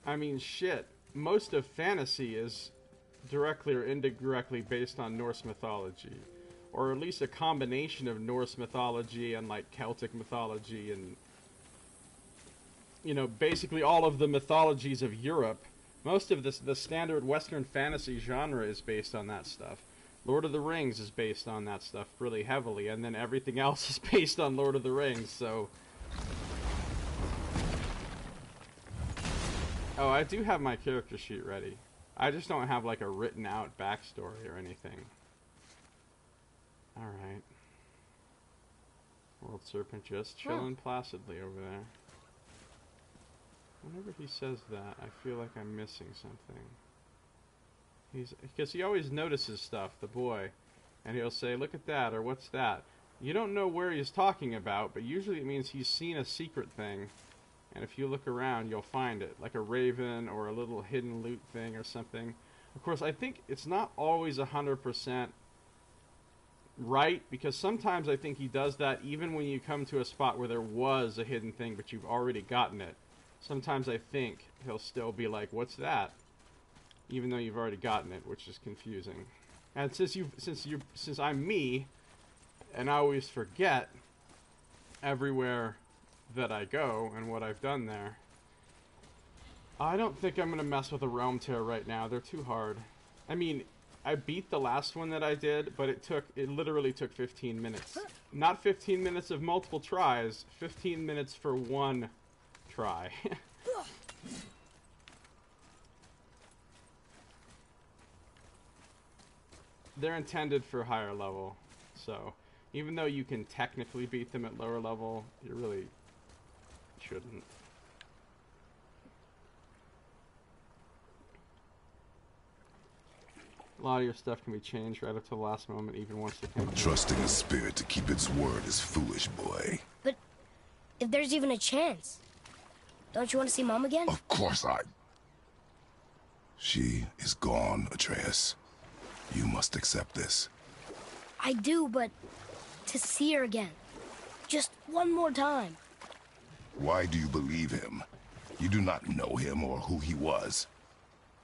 A: I mean, shit. Most of fantasy is directly or indirectly based on Norse mythology. Or at least a combination of Norse mythology and, like, Celtic mythology and, you know, basically all of the mythologies of Europe. Most of the standard Western fantasy genre is based on that stuff. Lord of the Rings is based on that stuff really heavily, and then everything else is based on Lord of the Rings, so... Oh, I do have my character sheet ready. I just don't have, like, a written out backstory or anything. Alright. World Serpent just chilling placidly over there. Whenever he says that, I feel like I'm missing something. Because he always notices stuff, the boy. And he'll say, look at that, or what's that? You don't know where he's talking about, but usually it means he's seen a secret thing. And if you look around, you'll find it. Like a raven or a little hidden loot thing or something. Of course, I think it's not always 100% right, because sometimes I think he does that even when you come to a spot where there was a hidden thing, but you've already gotten it. Sometimes I think he'll still be like, what's that? Even though you've already gotten it, which is confusing. And since I'm me, and I always forget everywhere that I go and what I've done there, I don't think I'm gonna mess with a realm tear right now. They're too hard. I mean, I beat the last one that I did, but it literally took 15 minutes. Not 15 minutes of multiple tries, 15 minutes for one try. They're intended for higher level, so even though you can technically beat them at lower level, you really shouldn't. A lot of your stuff can be changed right up to the last moment, even once the campaign.
D: Trusting a spirit to keep its word is foolish, boy.
B: But if there's even a chance, don't you want to see Mom again?
D: Of course I... She is gone, Atreus. You must accept this.
B: I do, but to see her again. Just one more time.
D: Why do you believe him? You do not know him or who he was.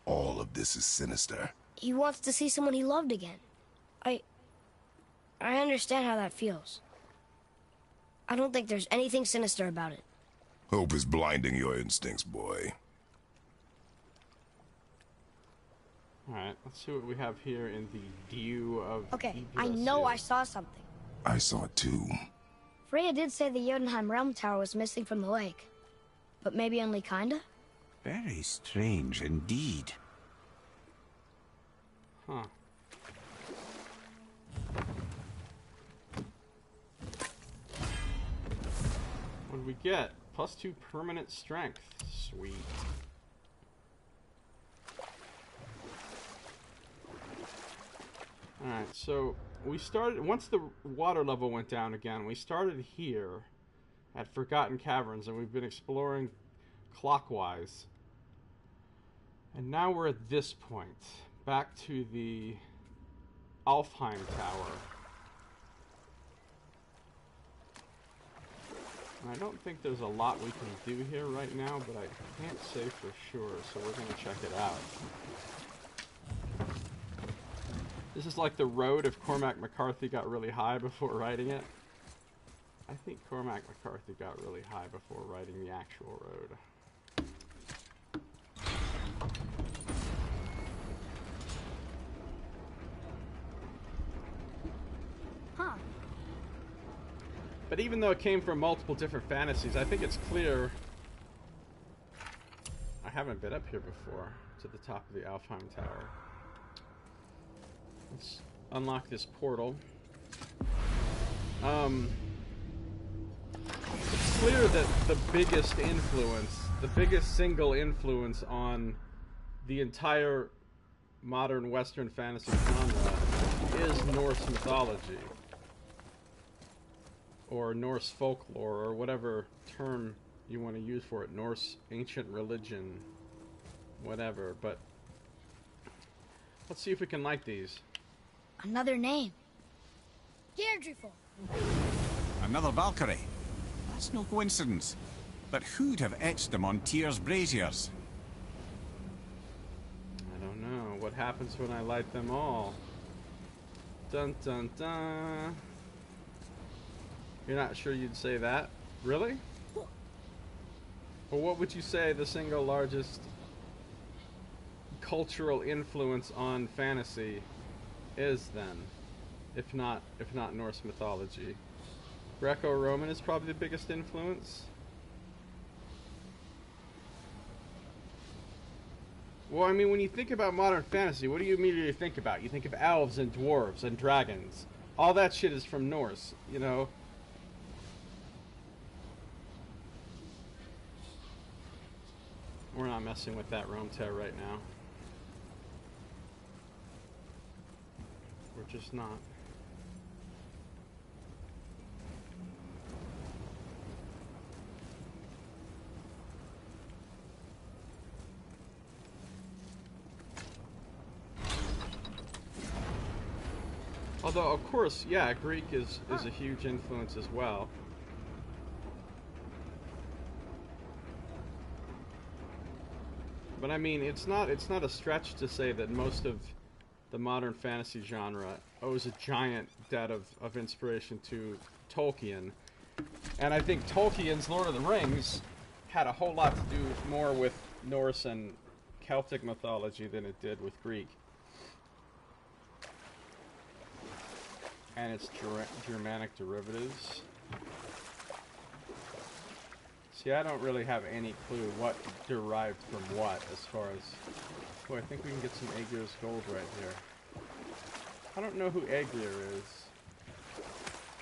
D: All of this is sinister.
B: He wants to see someone he loved again. I understand how that feels. I don't think there's anything sinister about it.
D: Hope is blinding your instincts, boy.
A: Alright, let's see what we have here in the Dew of...
B: Okay, I know I saw something.
D: I saw it too.
B: Freya did say the Jotunheim Realm Tower was missing from the lake. But maybe only kinda?
C: Very strange indeed.
A: Huh. What did we get? +2 permanent strength. Sweet. Alright, so we started, once the water level went down again, we started here at Forgotten Caverns, and we've been exploring clockwise. And now we're at this point, back to the Alfheim Tower. And I don't think there's a lot we can do here right now, but I can't say for sure, so we're going to check it out. This is like the road if Cormac McCarthy got really high before writing it. I think Cormac McCarthy got really high before writing the actual road.
E: Huh.
A: But even though it came from multiple different fantasies, I think it's clear... I haven't been up here before, to the top of the Alfheim Tower. Let's unlock this portal. It's clear that the biggest influence, the biggest single influence on the entire modern Western fantasy genre is Norse mythology. Or Norse folklore, or whatever term you want to use for it. Norse ancient religion, whatever. But let's see if we can like these.
E: Another name. Deirdreful.
C: Another Valkyrie. That's no coincidence. But who'd have etched them on Tyr's braziers?
A: I don't know. What happens when I light them all? Dun dun dun. You're not sure you'd say that? Really? Well, what would you say the single largest cultural influence on fantasy is then? If not Norse mythology. Greco-Roman is probably the biggest influence. Well, I mean, when you think about modern fantasy, what do you immediately think about? You think of elves and dwarves and dragons. All that shit is from Norse, you know? We're not messing with that Rome tear right now. We're just not. Although, of course, yeah, Greek is a huge influence as well. But I mean, it's not a stretch to say that most of the modern fantasy genre owes a giant debt of inspiration to Tolkien. And I think Tolkien's Lord of the Rings had a whole lot to do more with Norse and Celtic mythology than it did with Greek. And its Germanic derivatives. See, I don't really have any clue what derived from what as far as... Oh, I think we can get some Aegir's gold right here. I don't know who Aegir is.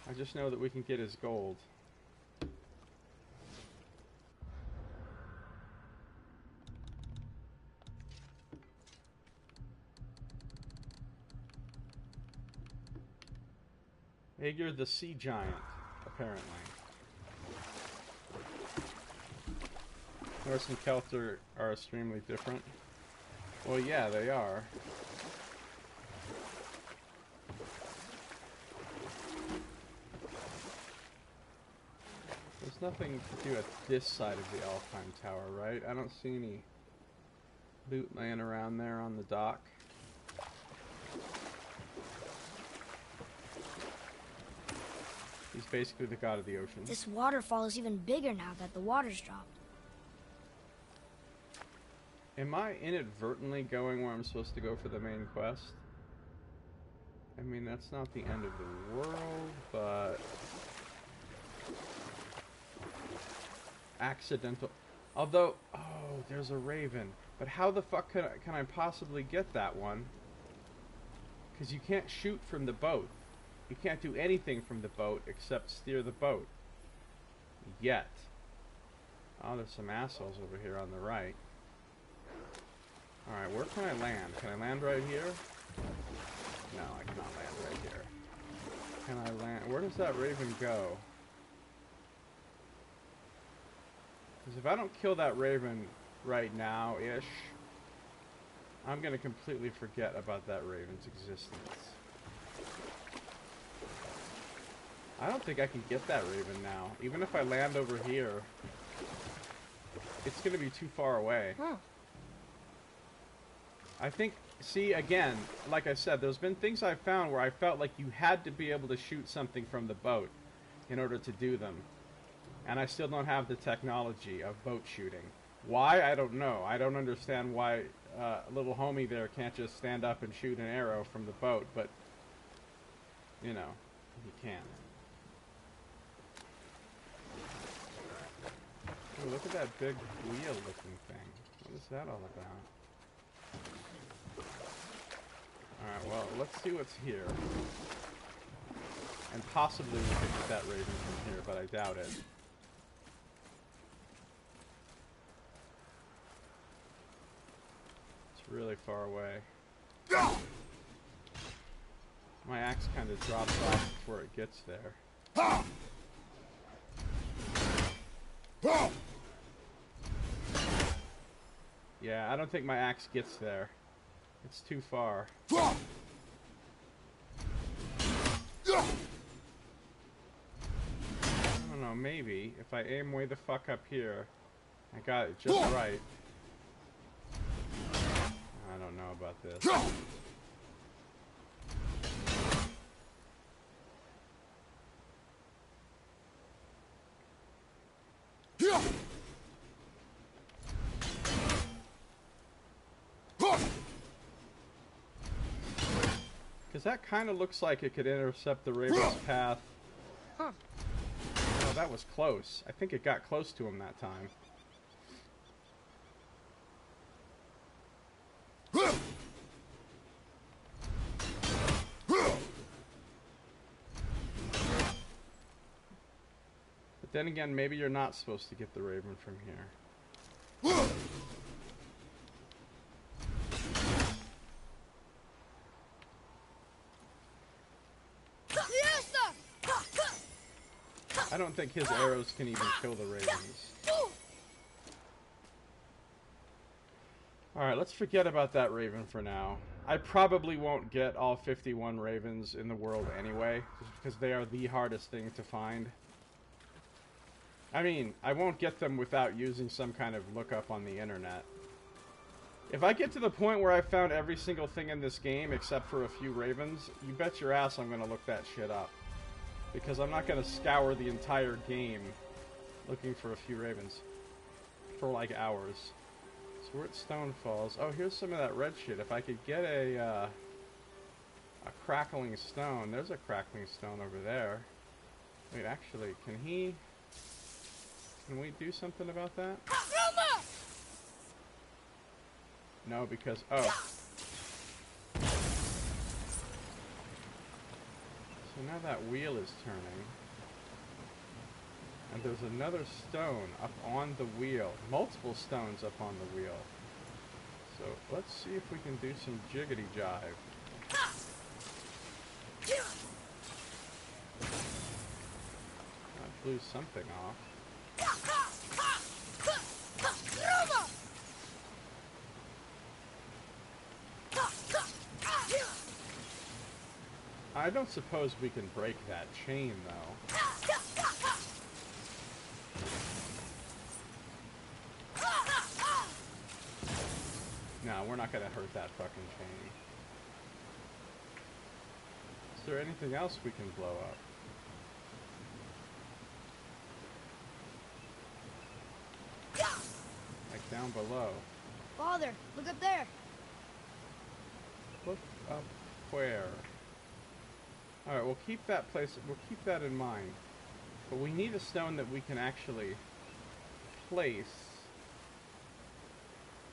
A: I just know that we can get his gold. Aegir the Sea Giant, apparently. Norse and Celtic are extremely different. Well, yeah, they are. There's nothing to do at this side of the Alfheim Tower, right? I don't see any loot laying around there on the dock. He's basically the god of the ocean.
B: This waterfall is even bigger now that the water's dropped.
A: Am I inadvertently going where I'm supposed to go for the main quest? I mean, that's not the end of the world, but... accidental... Although, oh, there's a raven. But how the fuck can I possibly get that one? Because you can't shoot from the boat. You can't do anything from the boat except steer the boat. Yet. Oh, there's some assholes over here on the right. Alright, where can I land? Can I land right here? No, I cannot land right here. Can I land? Where does that raven go? Because if I don't kill that raven right now-ish, I'm going to completely forget about that raven's existence. I don't think I can get that raven now. Even if I land over here, it's going to be too far away.
B: Huh.
A: I think, see, again, like I said, there's been things I've found where I felt like you had to be able to shoot something from the boat in order to do them. And I still don't have the technology of boat shooting. Why? I don't know. I don't understand why little homie there can't just stand up and shoot an arrow from the boat, but, you know, he can. Ooh, look at that big wheel-looking thing. What is that all about? Alright, well, let's see what's here. And possibly we could get that raven from here, but I doubt it. It's really far away. My axe kind of drops off before it gets there. Yeah, I don't think my axe gets there. It's too far. I don't know, maybe if I aim way the fuck up here, I got it just right. I don't know about this. Because that kind of looks like it could intercept the raven's path.
B: Huh.
A: Oh, that was close. I think it got close to him that time. But then again, maybe you're not supposed to get the raven from here. I don't think his arrows can even kill the ravens. Alright, let's forget about that raven for now. I probably won't get all 51 ravens in the world anyway, just because they are the hardest thing to find. I mean, I won't get them without using some kind of lookup on the internet. If I get to the point where I found every single thing in this game except for a few ravens, you bet your ass I'm going to look that shit up. Because I'm not going to scour the entire game looking for a few ravens for like hours. So we're at Stone Falls. Oh, here's some of that red shit. If I could get a crackling stone. There's a crackling stone over there. Wait, actually, can we do something about that? No, because, oh. So now that wheel is turning. And there's another stone up on the wheel. Multiple stones up on the wheel. So let's see if we can do some jiggity jive. That blew something off. I don't suppose we can break that chain, though. No, we're not gonna hurt that fucking chain. Is there anything else we can blow up? Like down below.
E: Father, look up there.
A: Look up where? Alright, we'll keep that place, we'll keep that in mind. But we need a stone that we can actually place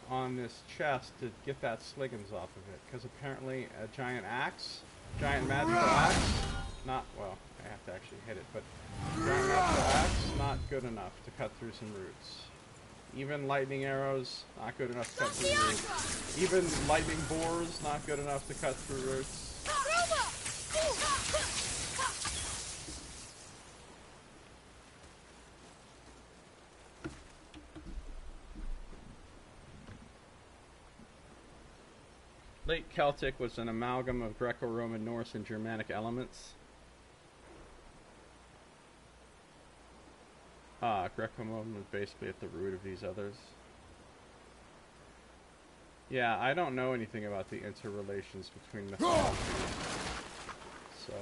A: on this chest to get that sliggins off of it, because apparently a giant magical axe, not, well, I have to actually hit it, but giant magical axe, not good enough to cut through some roots. Even lightning arrows, not good enough to cut through roots. Even lightning bores, not good enough to cut through roots. Late Celtic was an amalgam of Greco-Roman, Norse, and Germanic elements. Greco-Roman was basically at the root of these others. Yeah, I don't know anything about the interrelations between mythology. So...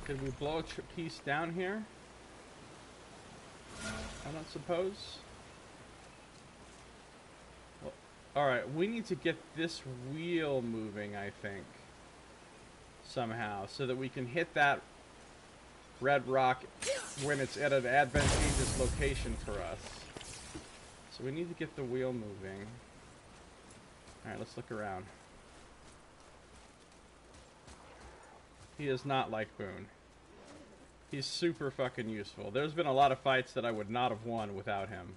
A: Did we blow a piece down here? I don't suppose. Well, alright, we need to get this wheel moving, I think. Somehow, so that we can hit that red rock when it's at an advantageous location for us. So we need to get the wheel moving. Alright, let's look around. He is not like Boone. He's super fucking useful. There's been a lot of fights that I would not have won without him.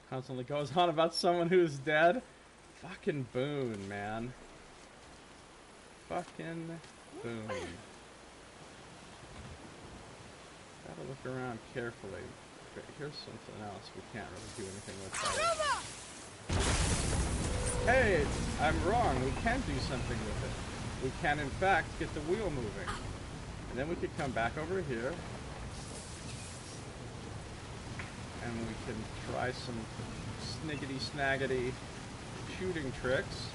A: Constantly goes on about someone who's dead. Fucking Boone, man. Fucking Boone. Gotta look around carefully. Okay, here's something else we can't really do anything with. Hey, I'm wrong. We can do something with it. We can, in fact, get the wheel moving. And then we could come back over here. And we can try some sniggity-snaggity shooting tricks.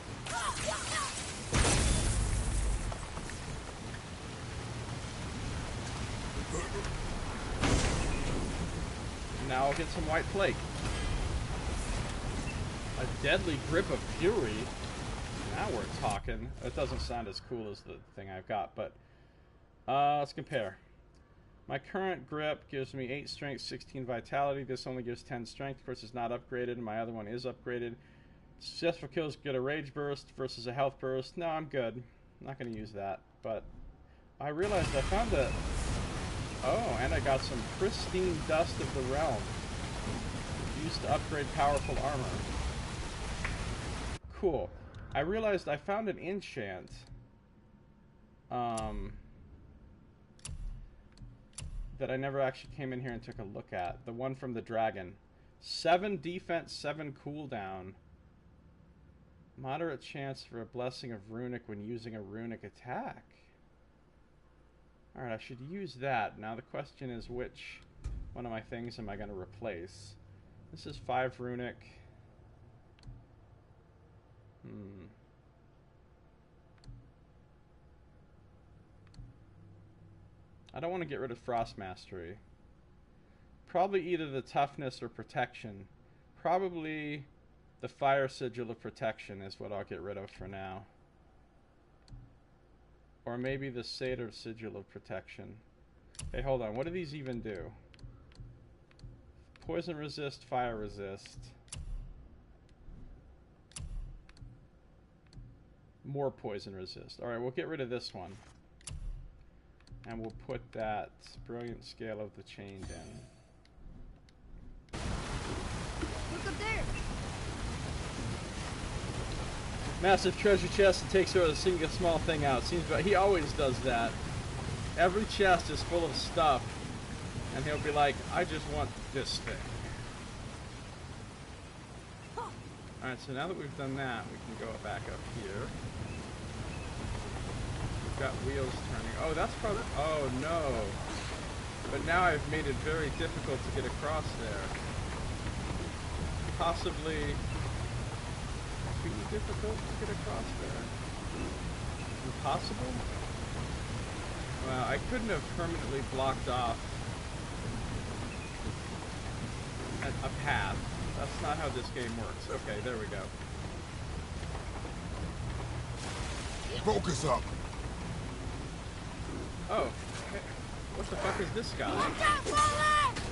A: Now I'll get some white flake. A deadly grip of fury. Now we're talking. It doesn't sound as cool as the thing I've got, but let's compare. My current grip gives me 8 strength, 16 vitality. This only gives 10 strength. Of course, it's not upgraded. My other one is upgraded. Successful kills get a rage burst versus a health burst. No, I'm good. I'm not going to use that. But I realized I found a... Oh, and I got some pristine dust of the realm. Used to upgrade powerful armor. Cool. I realized I found an enchant. That I never actually came in here and took a look at. The one from the dragon. 7 defense, 7 cooldown. Moderate chance for a blessing of runic when using a runic attack. Alright, I should use that. Now the question is, which one of my things am I going to replace? This is 5 runic. I don't want to get rid of Frost Mastery. Probably either the Toughness or Protection. Probably the Fire Sigil of Protection is what I'll get rid of for now. Or maybe the Satyr Sigil of Protection. Hey, hold on. What do these even do? Poison resist, fire resist. More poison resist. Alright, we'll get rid of this one. And we'll put that brilliant scale of the chain in.
E: Look up there.
A: Massive treasure chest and takes over a single small thing out. Seems, but he always does that. Every chest is full of stuff, and he'll be like, "I just want this thing." All right, so now that we've done that, we can go back up here. got wheels turning. Oh, that's probably... Oh, no. But now I've made it very difficult to get across there. Possibly too difficult to get across there. Impossible? Well, I couldn't have permanently blocked off a path. That's not how this game works. Okay, there we go.
D: Focus up.
A: Oh, hey, what the fuck is this guy?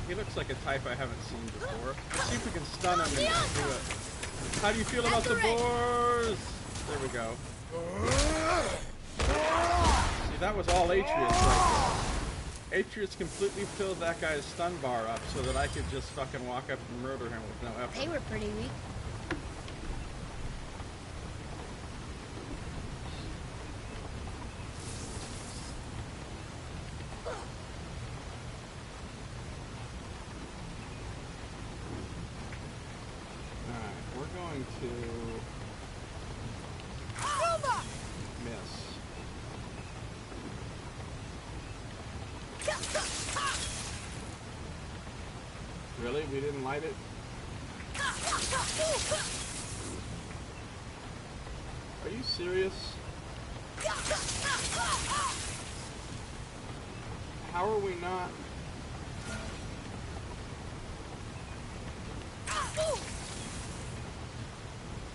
A: He looks like a type I haven't seen before. Let's see if we can stun him and do it. How do you feel about the boars? There we go. See, that was all Atreus right there. Atreus completely filled that guy's stun bar up so that I could just fucking walk up and murder him with no effort.
E: They were pretty weak.
A: Really? We didn't light it? Are you serious? How are we not?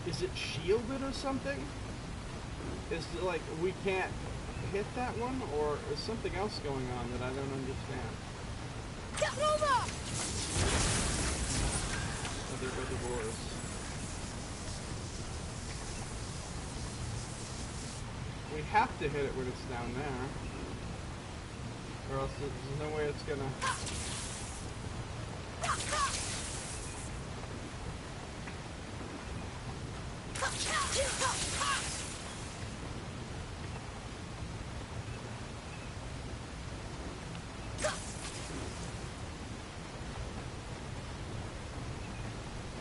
A: Is it shielded or something? Is it like we can't hit that one, or is something else going on that I don't understand? Oh, there go the boars. We have to hit it when it's down there, or else there's no way it's gonna...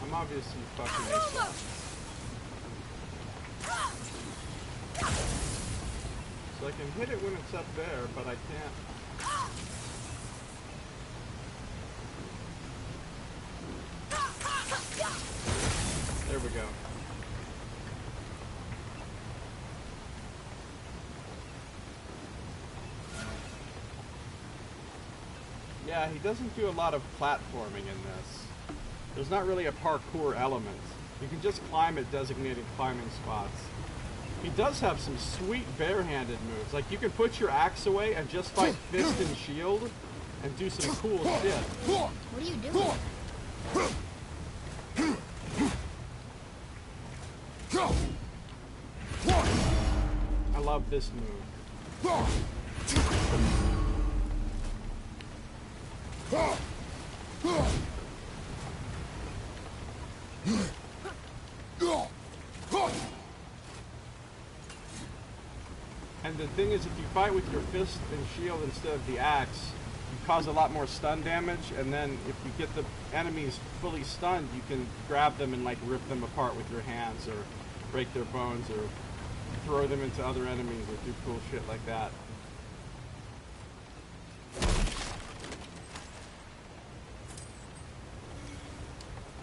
A: I'm obviously fucking this. So I can hit it when it's up there, but I can't. There we go. Yeah, he doesn't do a lot of platforming in this. There's not really a parkour element. You can just climb at designated climbing spots. He does have some sweet barehanded moves. Like, you can put your axe away and just fight fist and shield and do some cool shit.
E: What are you doing?
A: I love this move. And the thing is, if you fight with your fist and shield instead of the axe, you cause a lot more stun damage, and then if you get the enemies fully stunned, you can grab them and like rip them apart with your hands, or break their bones, or throw them into other enemies, or do cool shit like that.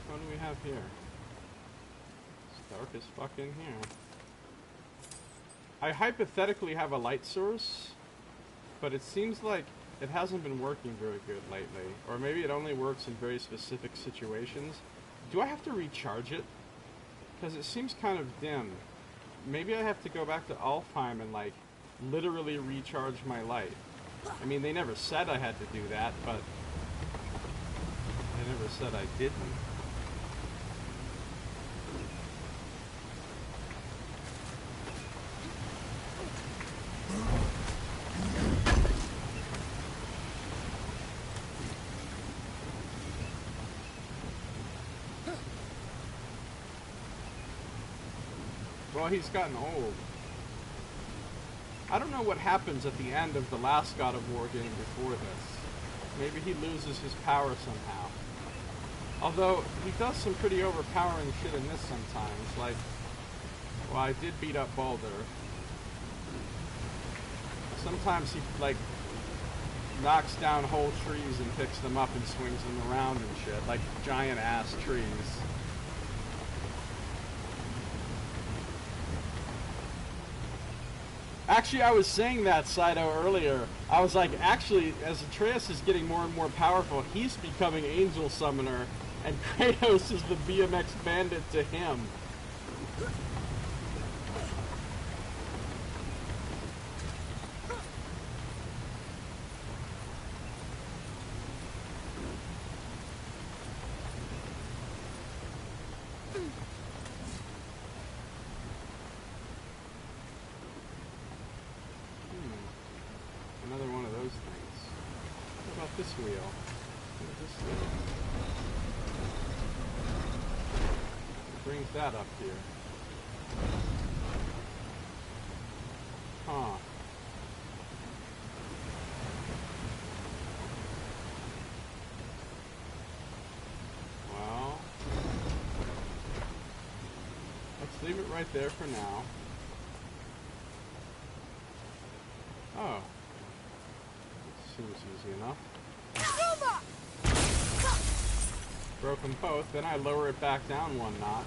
A: What do we have here? It's dark as fuck in here. I hypothetically have a light source, but it seems like it hasn't been working very good lately. Or maybe it only works in very specific situations. Do I have to recharge it? Because it seems kind of dim. Maybe I have to go back to Alfheim and like literally recharge my light. I mean, they never said I had to do that, but they never said I didn't. Well, he's gotten old. I don't know what happens at the end of the last God of War game before this. Maybe he loses his power somehow. Although, he does some pretty overpowering shit in this sometimes, like... Well, I did beat up Baldur. Sometimes he, like, knocks down whole trees and picks them up and swings them around and shit, like giant-ass trees. Actually, I was saying that, Saito, earlier. I was like, actually, as Atreus is getting more and more powerful, he's becoming Angel Summoner, and Kratos is the BMX Bandit to him. Another one of those things. What about this wheel? What is this wheel? What brings that up here? Huh. Well, let's leave it right there for now. Oh. Seems easy enough. Broke them both, then I lower it back down one notch.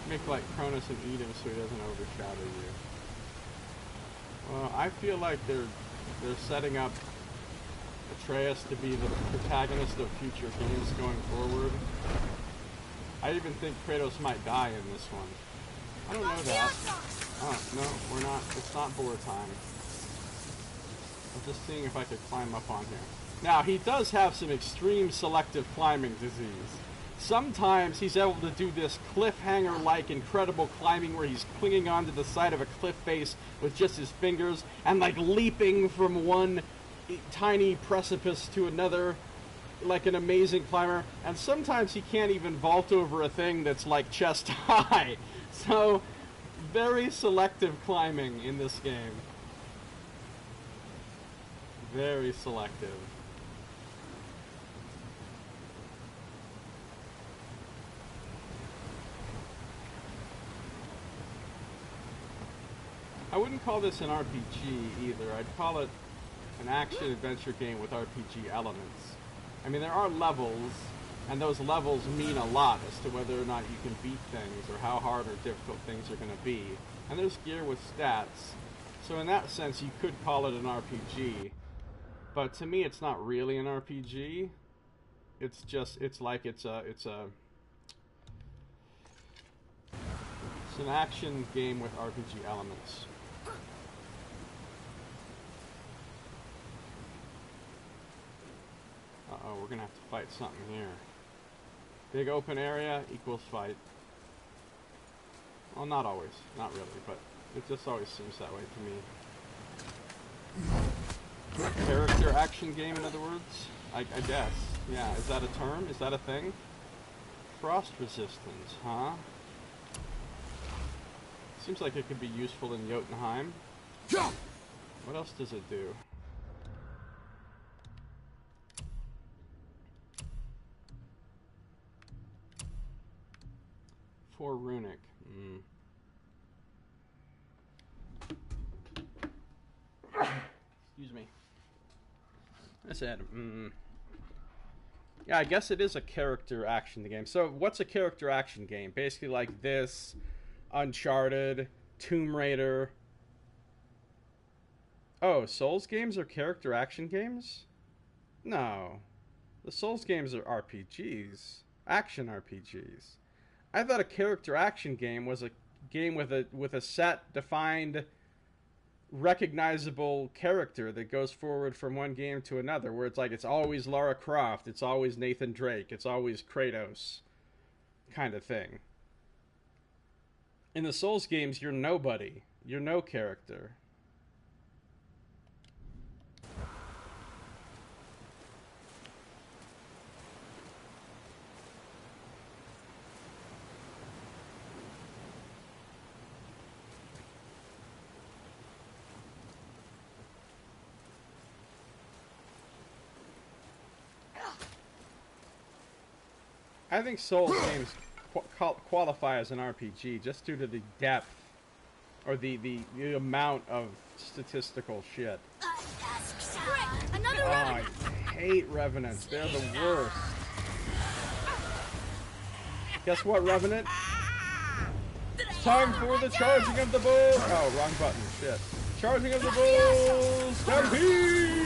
A: Make like Cronus and eat him so he doesn't overshadow you. Well, I feel like they're setting up Atreus to be the protagonist of future games going forward. I even think Kratos might die in this one. I don't know that. Oh, no, we're not. It's not boar time. I'm just seeing if I could climb up on here. Now, he does have some extreme selective climbing disease. Sometimes he's able to do this cliffhanger-like incredible climbing where he's clinging onto the side of a cliff face with just his fingers and like leaping from one tiny precipice to another like an amazing climber. And sometimes he can't even vault over a thing that's like chest high. So, very selective climbing in this game. Very selective. I wouldn't call this an RPG either. I'd call it an action-adventure game with RPG elements. I mean, there are levels, and those levels mean a lot as to whether or not you can beat things or how hard or difficult things are going to be. And there's gear with stats. So in that sense, you could call it an RPG. But to me, it's not really an RPG. It's just, it's an action game with RPG elements. Uh-oh, we're gonna have to fight something here. Big open area equals fight. Well, not always. Not really, but it just always seems that way to me. A character action game, in other words? I guess. Yeah, is that a term? Is that a thing? Frost resistance, huh? Seems like it could be useful in Jotunheim. What else does it do? For runic. Excuse me. I said, Yeah, I guess it is a character action game. So what's a character action game? Basically like this, Uncharted, Tomb Raider. Oh, Souls games are character action games? No. The Souls games are RPGs. Action RPGs. I thought a character action game was a game with a set, defined, recognizable character that goes forward from one game to another, where it's like it's always Lara Croft, it's always Nathan Drake, it's always Kratos kind of thing. In the Souls games, you're nobody. You're no character. I think Souls games qualify as an RPG just due to the depth or the amount of statistical shit.
E: Another
A: Oh, I
E: Revenant!
A: hate Revenants. They're the worst. Guess what, Revenant? Time for the charging of the bull. Oh, wrong button. Shit. Charging of the bull. Stampede!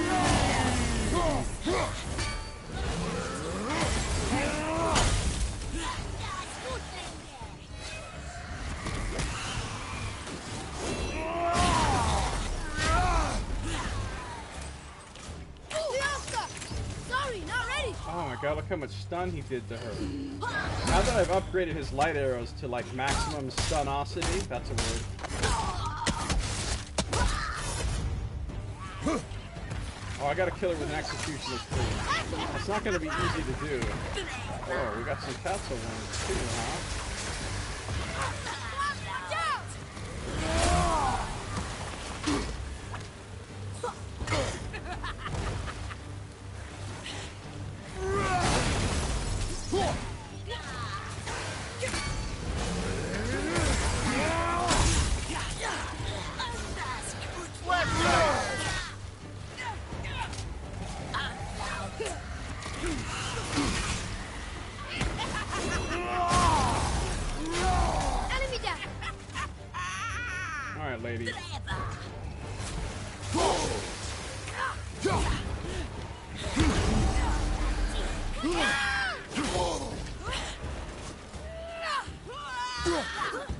E: Sorry, not ready.
A: Oh my god, look how much stun he did to her. Now that I've upgraded his light arrows to like maximum stunosity, that's a word. Oh, I gotta kill her with an executioner's cleave. It's not gonna be easy to do. Oh, we got some castle ones too, huh?
E: Enemy down.
A: Alright, lady.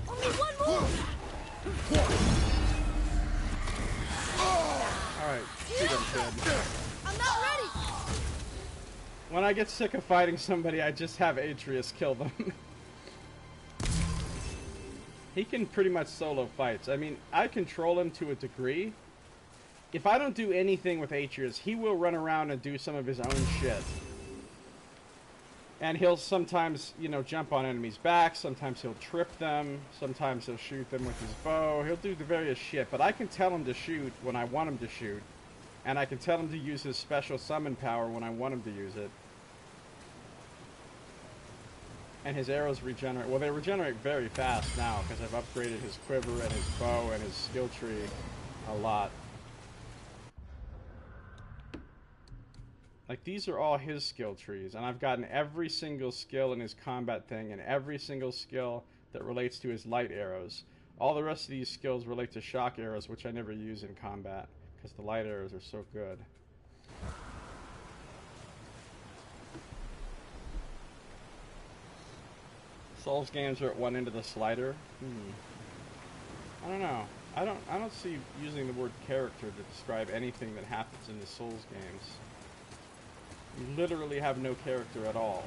E: Only one more.
A: Alright, shoot him, kid.
E: I'm not ready.
A: When I get sick of fighting somebody, I just have Atreus kill them. He can pretty much solo fights. I mean, I control him to a degree. If I don't do anything with Atreus, he will run around and do some of his own shit. And he'll sometimes, you know, jump on enemies' backs. Sometimes he'll trip them. Sometimes he'll shoot them with his bow. He'll do the various shit. But I can tell him to shoot when I want him to shoot. And I can tell him to use his special summon power when I want him to use it. And his arrows regenerate. Well, they regenerate very fast now because I've upgraded his quiver and his bow and his skill tree a lot. Like, these are all his skill trees, and I've gotten every single skill in his combat thing and every single skill that relates to his light arrows. All the rest of these skills relate to shock arrows, which I never use in combat because the light arrows are so good. Souls games are at one end of the slider. I don't know. I don't see using the word character to describe anything that happens in the Souls games. You literally have no character at all.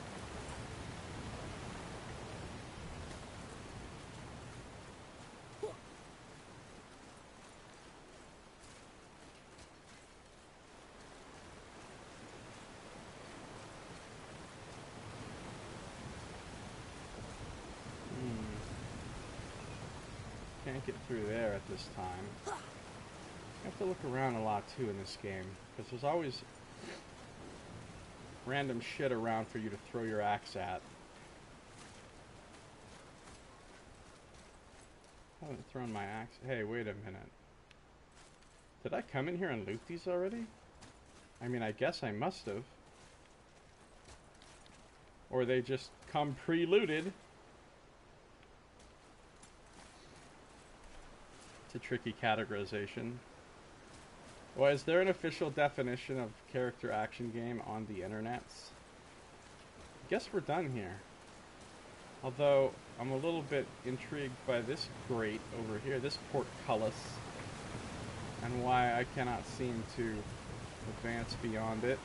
A: Can't get through there at this time. You have to look around a lot too in this game, because there's always random shit around for you to throw your axe at. I haven't thrown my axe. Hey, wait a minute. Did I come in here and loot these already? I mean, I guess I must have. Or they just come pre-looted. It's a tricky categorization. Well, is there an official definition of character action game on the internets? I guess we're done here. Although, I'm a little bit intrigued by this grate over here, this portcullis, and why I cannot seem to advance beyond it.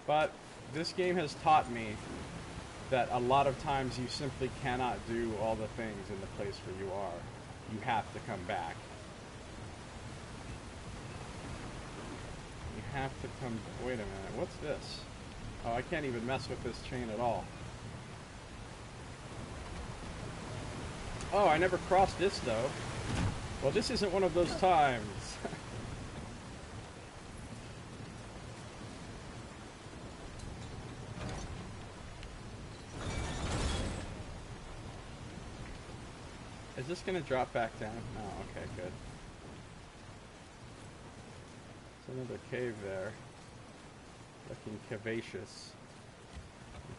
A: But this game has taught me that a lot of times you simply cannot do all the things in the place where you are. You have to come back. You have to come... Wait a minute, what's this? Oh, I can't even mess with this chain at all. Oh, I never crossed this, though. Well, this isn't one of those times. Is this gonna drop back down? Oh, okay, good. There's another cave there. Looking cavacious.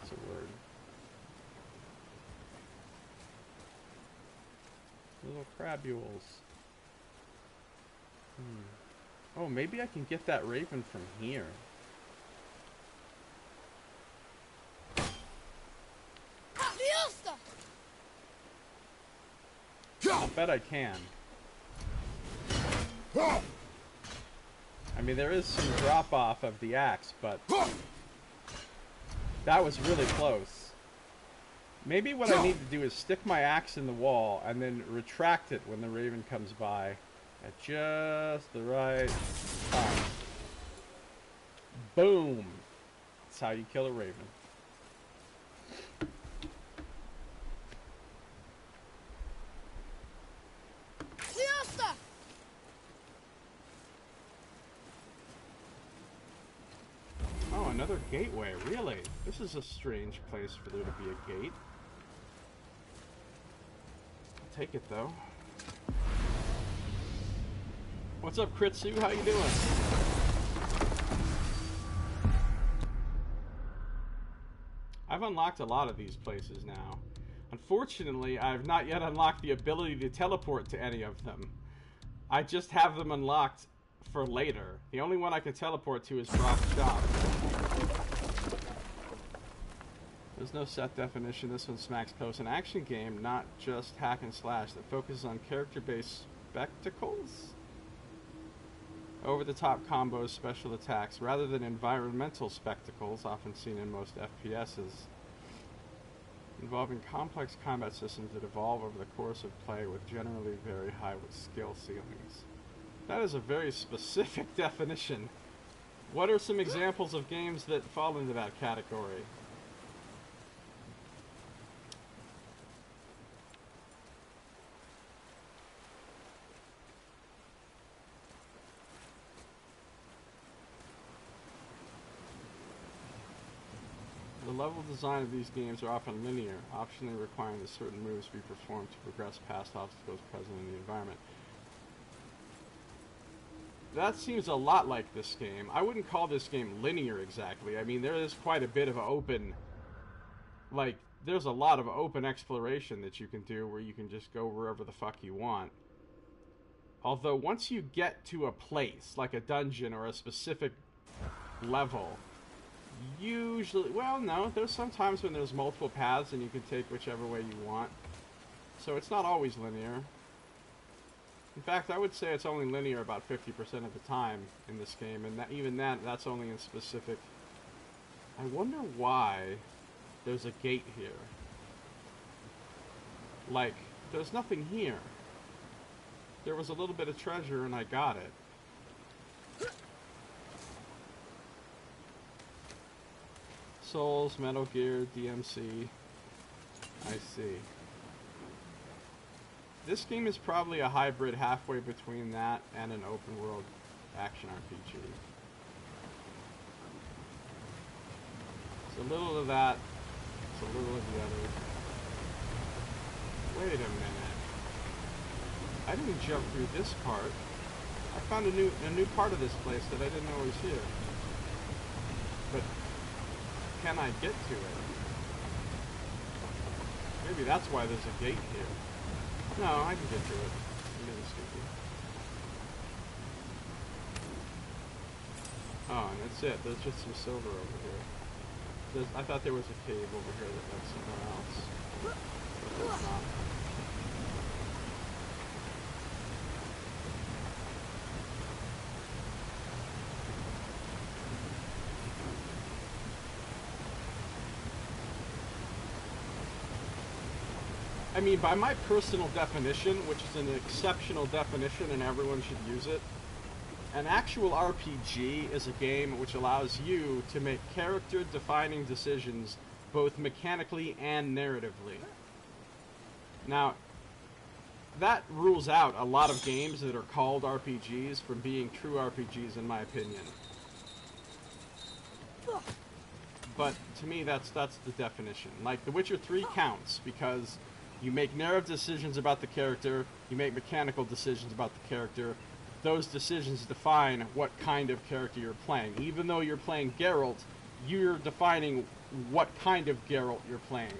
A: That's a word. Little crabules. Oh, maybe I can get that raven from here. I bet I can. I mean, there is some drop-off of the axe, but that was really close. Maybe what I need to do is stick my axe in the wall and then retract it when the raven comes by at just the right time. Boom! That's how you kill a raven. Oh, another gateway, really? This is a strange place for there to be a gate. I'll take it, though. What's up, Kritsu? How you doing? I've unlocked a lot of these places now. Unfortunately, I have not yet unlocked the ability to teleport to any of them. I just have them unlocked for later. The only one I can teleport to is Brock's shop. There's no set definition. This one smacks post an action game, not just hack and slash, that focuses on character-based spectacles? Over-the-top combos, special attacks, rather than environmental spectacles, often seen in most FPSs. Involving complex combat systems that evolve over the course of play with generally very high skill ceilings. That is a very specific definition. What are some examples of games that fall into that category? The level design of these games are often linear, optionally requiring that certain moves be performed to progress past obstacles present in the environment. That seems a lot like this game. I wouldn't call this game linear exactly. I mean, there is quite a bit of open... Like, there's a lot of open exploration that you can do where you can just go wherever the fuck you want. Although, once you get to a place, like a dungeon or a specific level... Usually, well, no, there's some times when there's multiple paths and you can take whichever way you want. So it's not always linear. In fact, I would say it's only linear about 50% of the time in this game, and that's only in specific... I wonder why there's a gate here. Like, there's nothing here. There was a little bit of treasure and I got it. Souls, Metal Gear, DMC. I see. This game is probably a hybrid halfway between that and an open world action RPG. It's a little of that, it's a little of the other. Wait a minute. I didn't jump through this part. I found a new part of this place that I didn't know was here. But can I get to it? Maybe that's why there's a gate here. No, I can get to it. I'm really stupid. Oh, and that's it. There's just some silver over here. I thought there was a cave over here that led somewhere else. But there's not. I mean, by my personal definition, which is an exceptional definition and everyone should use it, an actual RPG is a game which allows you to make character-defining decisions both mechanically and narratively. Now, that rules out a lot of games that are called RPGs from being true RPGs, in my opinion. But to me, that's the definition. Like, The Witcher 3 counts because You make narrative decisions about the character, you make mechanical decisions about the character. Those decisions define what kind of character you're playing. Even though you're playing Geralt, you're defining what kind of Geralt you're playing.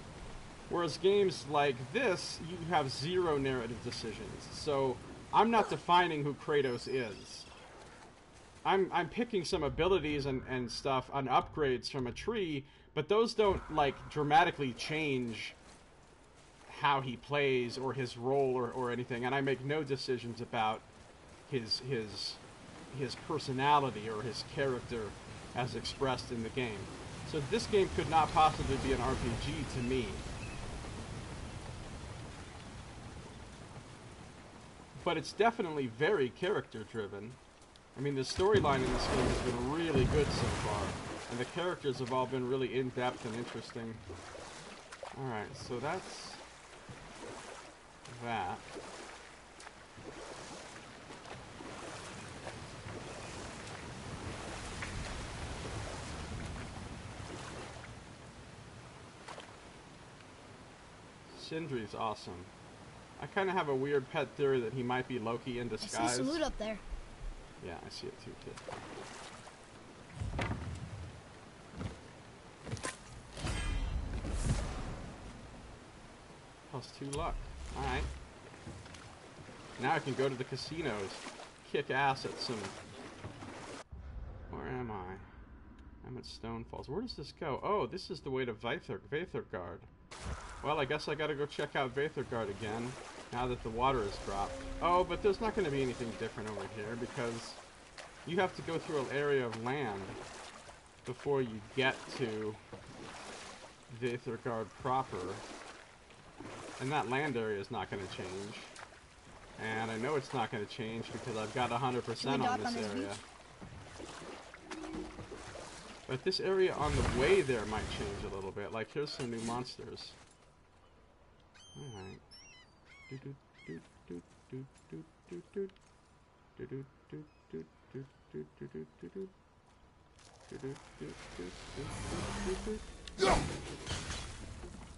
A: Whereas games like this, you have zero narrative decisions. So I'm not defining who Kratos is. I'm picking some abilities and stuff on upgrades from a tree, but those don't, like, dramatically change how he plays or his role or anything, and I make no decisions about his personality or his character as expressed in the game. So this game could not possibly be an RPG to me. But it's definitely very character driven. I mean, the storyline in this game has been really good so far, and the characters have all been really in-depth and interesting. Alright, so that's that. Sindri's awesome. I kind of have a weird pet theory that he might be Loki in disguise.
E: I see some loot up there.
A: Yeah, I see it too, kid. +2 luck. Alright. Now I can go to the casinos. Kick ass at some... Where am I? I'm at Stone Falls. Where does this go? Oh, this is the way to Veithurgard. Well, I guess I gotta go check out Veithurgard again, now that the water has dropped. Oh, but there's not gonna be anything different over here, because you have to go through an area of land before you get to Veithurgard proper. And that land area is not gonna change. And I know it's not gonna change because I've got 100% on this area. But this area on the way there might change a little bit. Like, here's some new monsters. Alright.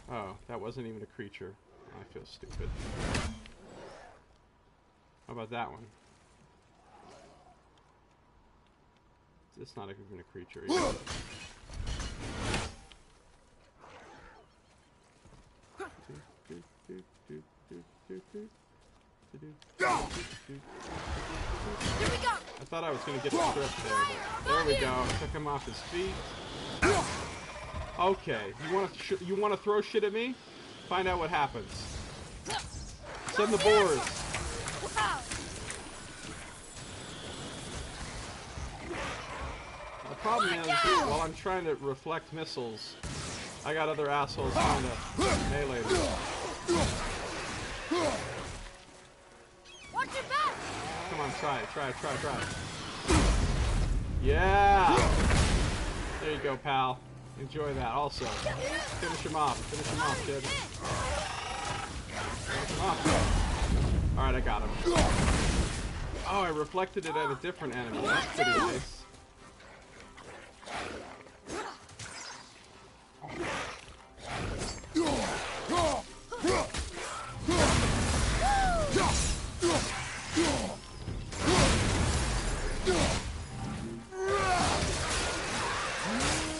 A: Oh, that wasn't even a creature. I feel stupid. How about that one? It's not even a creature either. I thought I was going to get the script there, but there we go. Took him off his feet. Okay, you want to throw shit at me? Find out what happens. Send the boars. The problem is, while I'm trying to reflect missiles, I got other assholes trying to melee me.
E: Watch your back!
A: Come on, try. Yeah! There you go, pal. Enjoy that also. Finish him off, kid. Finish him off. Alright, I got him. Oh, I reflected it at a different enemy. That's pretty nice.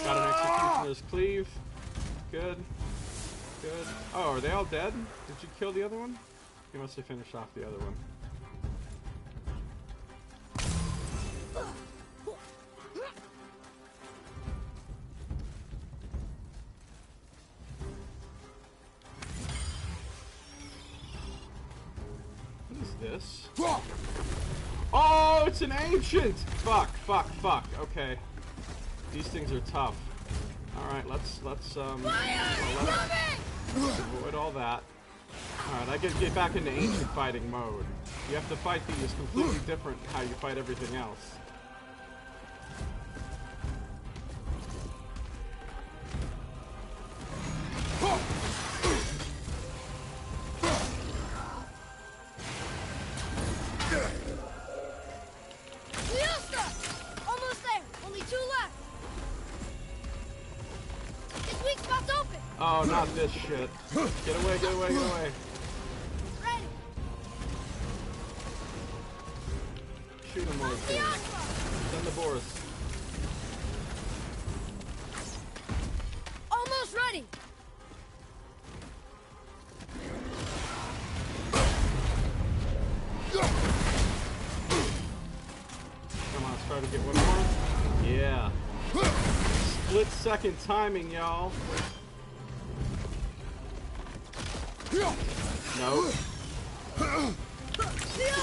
A: Got an executioner's cleave. Good. Oh, are they all dead? Did you kill the other one? You must have finished off the other one. What is this? Oh, it's an ancient! Fuck. Okay. These things are tough. Alright, let's avoid all that. Alright, I get back into ancient fighting mode. You have to fight these completely different how you fight everything else.
E: Almost there! Only 2 left! This weak spot's open!
A: Oh not this shit. Get away, get away, get away.
E: Ready.
A: Shoot him while he's doing it. Send the boars.
E: Almost ready.
A: Come on, let's try to get one more. Yeah. Split second timing, y'all. No. Shoot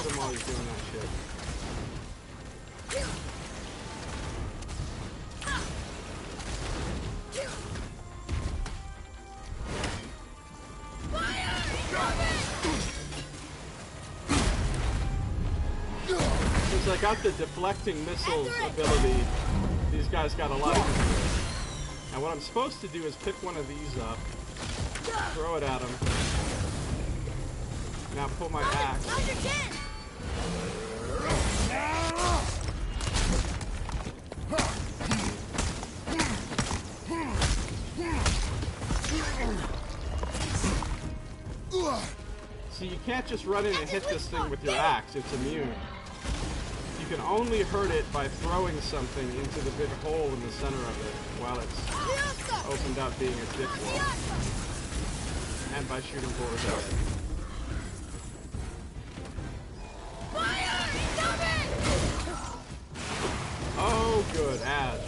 A: him while he's doing that shit. Since I got the deflecting missiles ability, these guys got a lot of easier. Now what I'm supposed to do is pick one of these up, throw it at him. Now pull my axe.
E: Now's your chance.
A: See, you can't just run in and hit this thing with your axe. It's immune. You can only hurt it by throwing something into the big hole in the center of it while it's opened up being a dickwad. And by shooting boars out. Oh, good. Add.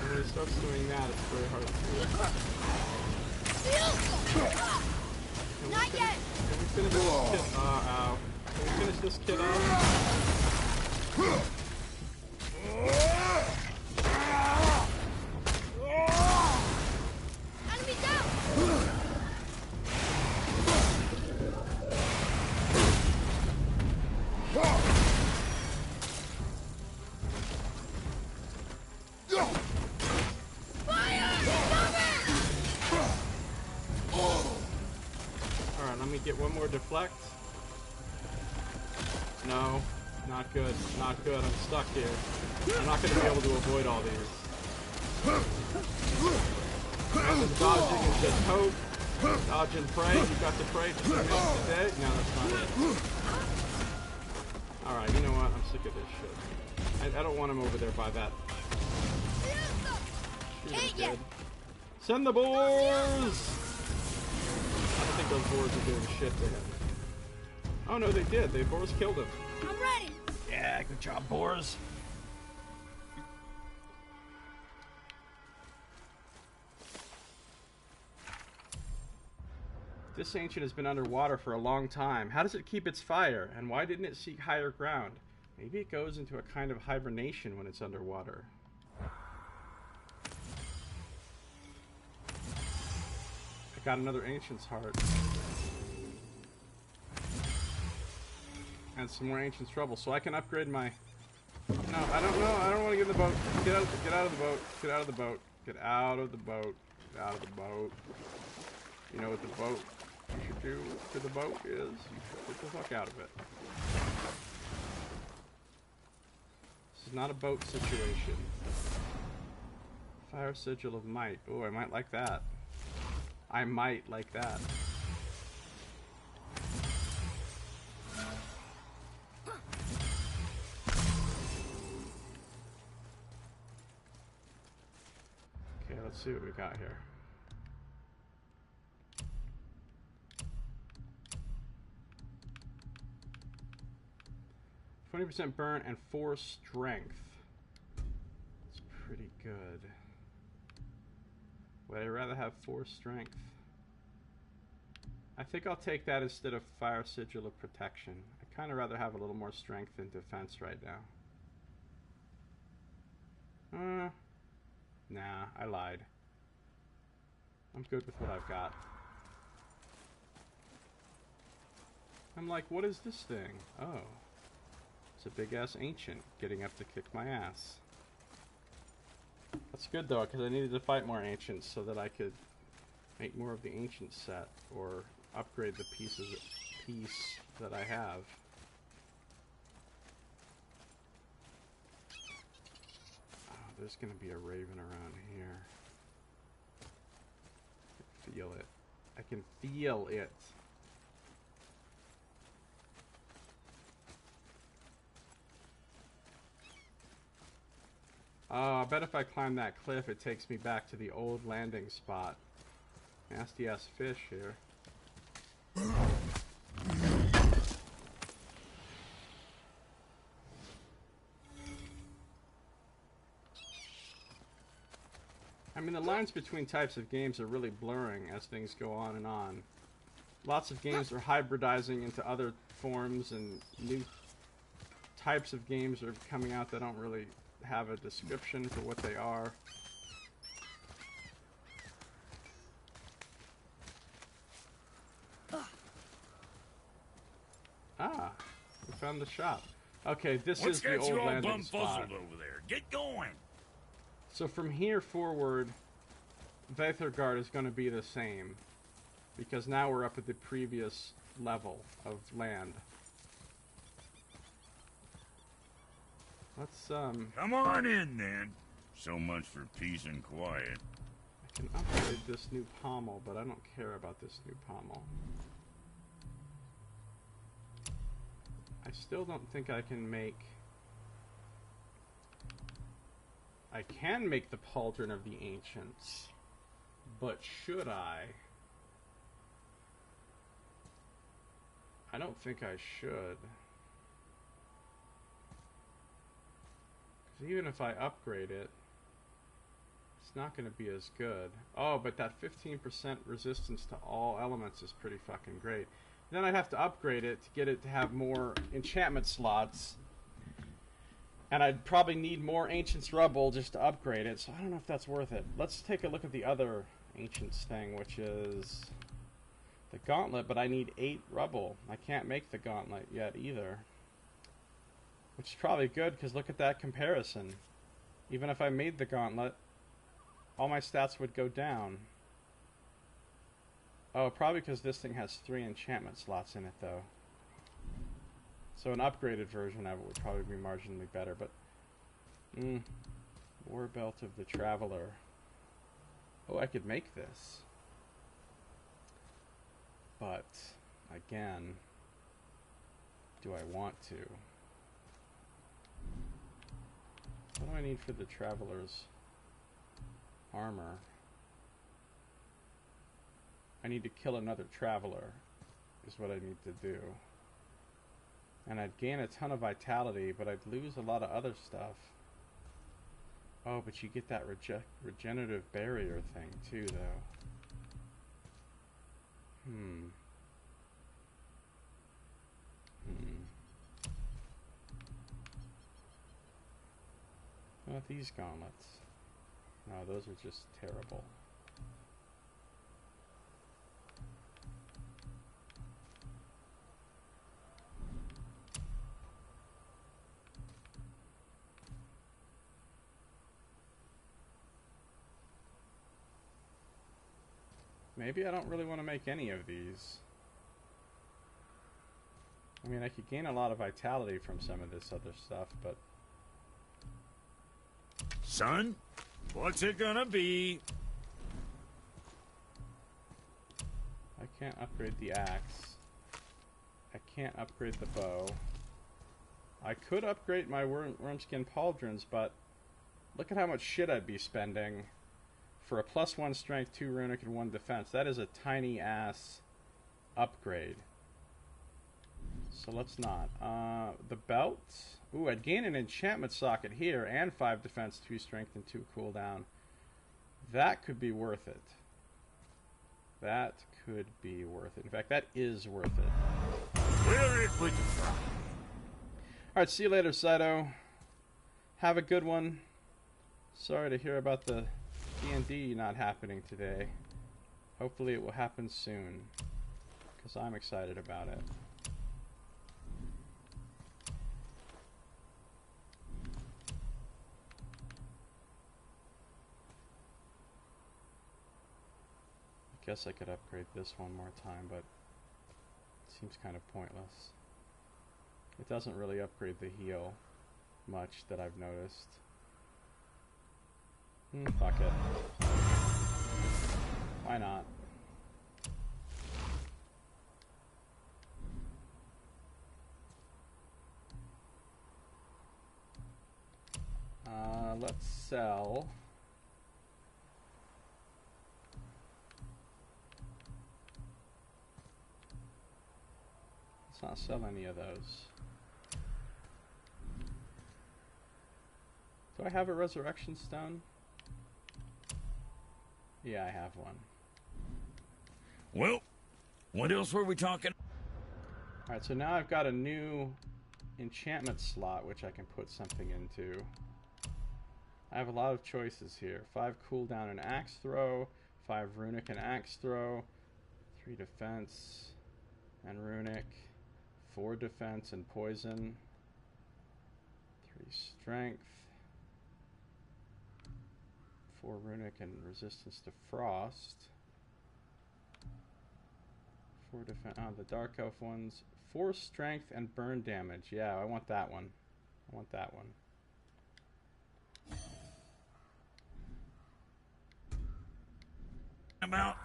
A: When he starts doing that, it's very hard to do.
E: Not yet.
A: Can we finish this kid? Ow. Can we finish this kid off?
E: Enemy down.
A: Alright, let me get one more deflect. No, not good, not good. I'm stuck here. I'm not going to be able to avoid all these. And dodging is just hope. Dodge and pray. You got to pray to finish today? No, that's not it. Alright, you know what? I'm sick of this shit. I don't want him over there by that. Shoot him, kid. Send the boars! I don't think those boars are doing shit to him. Oh no, they did. The boars killed him.
E: I'm ready.
A: Yeah, good job, boars. This ancient has been underwater for a long time. How does it keep its fire? And why didn't it seek higher ground? Maybe it goes into a kind of hibernation when it's underwater. I got another ancient's heart. And some more ancient's trouble, so I can upgrade my... No, I don't know. I don't want to get in the boat. Get out of the boat. Get out of the boat. Get out of the boat. Get out of the boat. You know what the boat you should do to the boat is? You should get the fuck out of it. This is not a boat situation. Fire sigil of might. Oh, I might like that. I might like that. Okay, let's see what we got here. %, burn and 4 strength. It's pretty good. Would I rather have 4 strength? I think I'll take that instead of fire sigil of protection. I'd kind of rather have a little more strength than defense right now. Nah, I lied. I'm good with what I've got. I'm like, what is this thing? Oh. It's a big-ass ancient getting up to kick my ass. That's good, though, because I needed to fight more ancients so that I could make more of the ancient set, or upgrade the piece that I have. Oh, there's gonna be a raven around here. I can feel it. I can feel it. I bet if I climb that cliff, it takes me back to the old landing spot. Nasty ass fish here. I mean, the lines between types of games are really blurring as things go on and on. Lots of games are hybridizing into other forms, and new types of games are coming out that don't really have a description for what they are. Ah, we found the shop. Okay, this is the old landing spot.
F: Over there? Get going.
A: So from here forward, Veithurgard is going to be the same, because now we're up at the previous level of land. Let's
F: Come on in then. So much for peace and quiet.
A: I can upgrade this new pommel, but I don't care about this new pommel. I still don't think I can make... I can make the Pauldron of the Ancients, but should I? I don't think I should. Because even if I upgrade it, it's not going to be as good. Oh, but that 15% resistance to all elements is pretty fucking great. Then I'd have to upgrade it to get it to have more enchantment slots. And I'd probably need more Ancient's Rubble just to upgrade it, so I don't know if that's worth it. Let's take a look at the other Ancients thing, which is the Gauntlet, but I need 8 Rubble. I can't make the Gauntlet yet either. Which is probably good, because look at that comparison. Even if I made the Gauntlet, all my stats would go down. Oh, probably because this thing has 3 enchantment slots in it, though. So an upgraded version of it would probably be marginally better, but... War Belt of the Traveler. Oh, I could make this. But, again, do I want to? What do I need for the Traveler's armor? I need to kill another Traveler, is what I need to do. And I'd gain a ton of vitality, but I'd lose a lot of other stuff. Oh, but you get that regenerative barrier thing too, though. What about these gauntlets? No, those are just terrible. Maybe I don't really want to make any of these. I mean, I could gain a lot of vitality from some of this other stuff, but...
F: Son, what's it gonna be?
A: I can't upgrade the axe. I can't upgrade the bow. I could upgrade my wormskin pauldrons, but look at how much shit I'd be spending for a +1 strength, 2 runic, and 1 defense. That is a tiny ass upgrade. So let's not. The belt. Ooh, I'd gain an enchantment socket here and 5 defense, 2 strength, and 2 cooldown. That could be worth it. That could be worth it. In fact, that is worth it.
F: We're it with the fry.
A: Alright, see you later, Saito. Have a good one. Sorry to hear about the D&D not happening today. Hopefully it will happen soon, because I'm excited about it. I guess I could upgrade this one more time, but seems kind of pointless. It doesn't really upgrade the heal much that I've noticed. Fuck it. Why not? Let's sell. Let's not sell any of those. Do I have a resurrection stone? Yeah, I have one.
F: Well, what else were we talking?
A: Alright, so now I've got a new enchantment slot which I can put something into. I have a lot of choices here. 5 cooldown and axe throw, 5 runic and axe throw, 3 defense and runic, 4 defense and poison, 3 strength, 4 runic and resistance to frost, 4 defense, the dark elf ones, 4 strength and burn damage. Yeah, I want that one. I want that one.
F: About.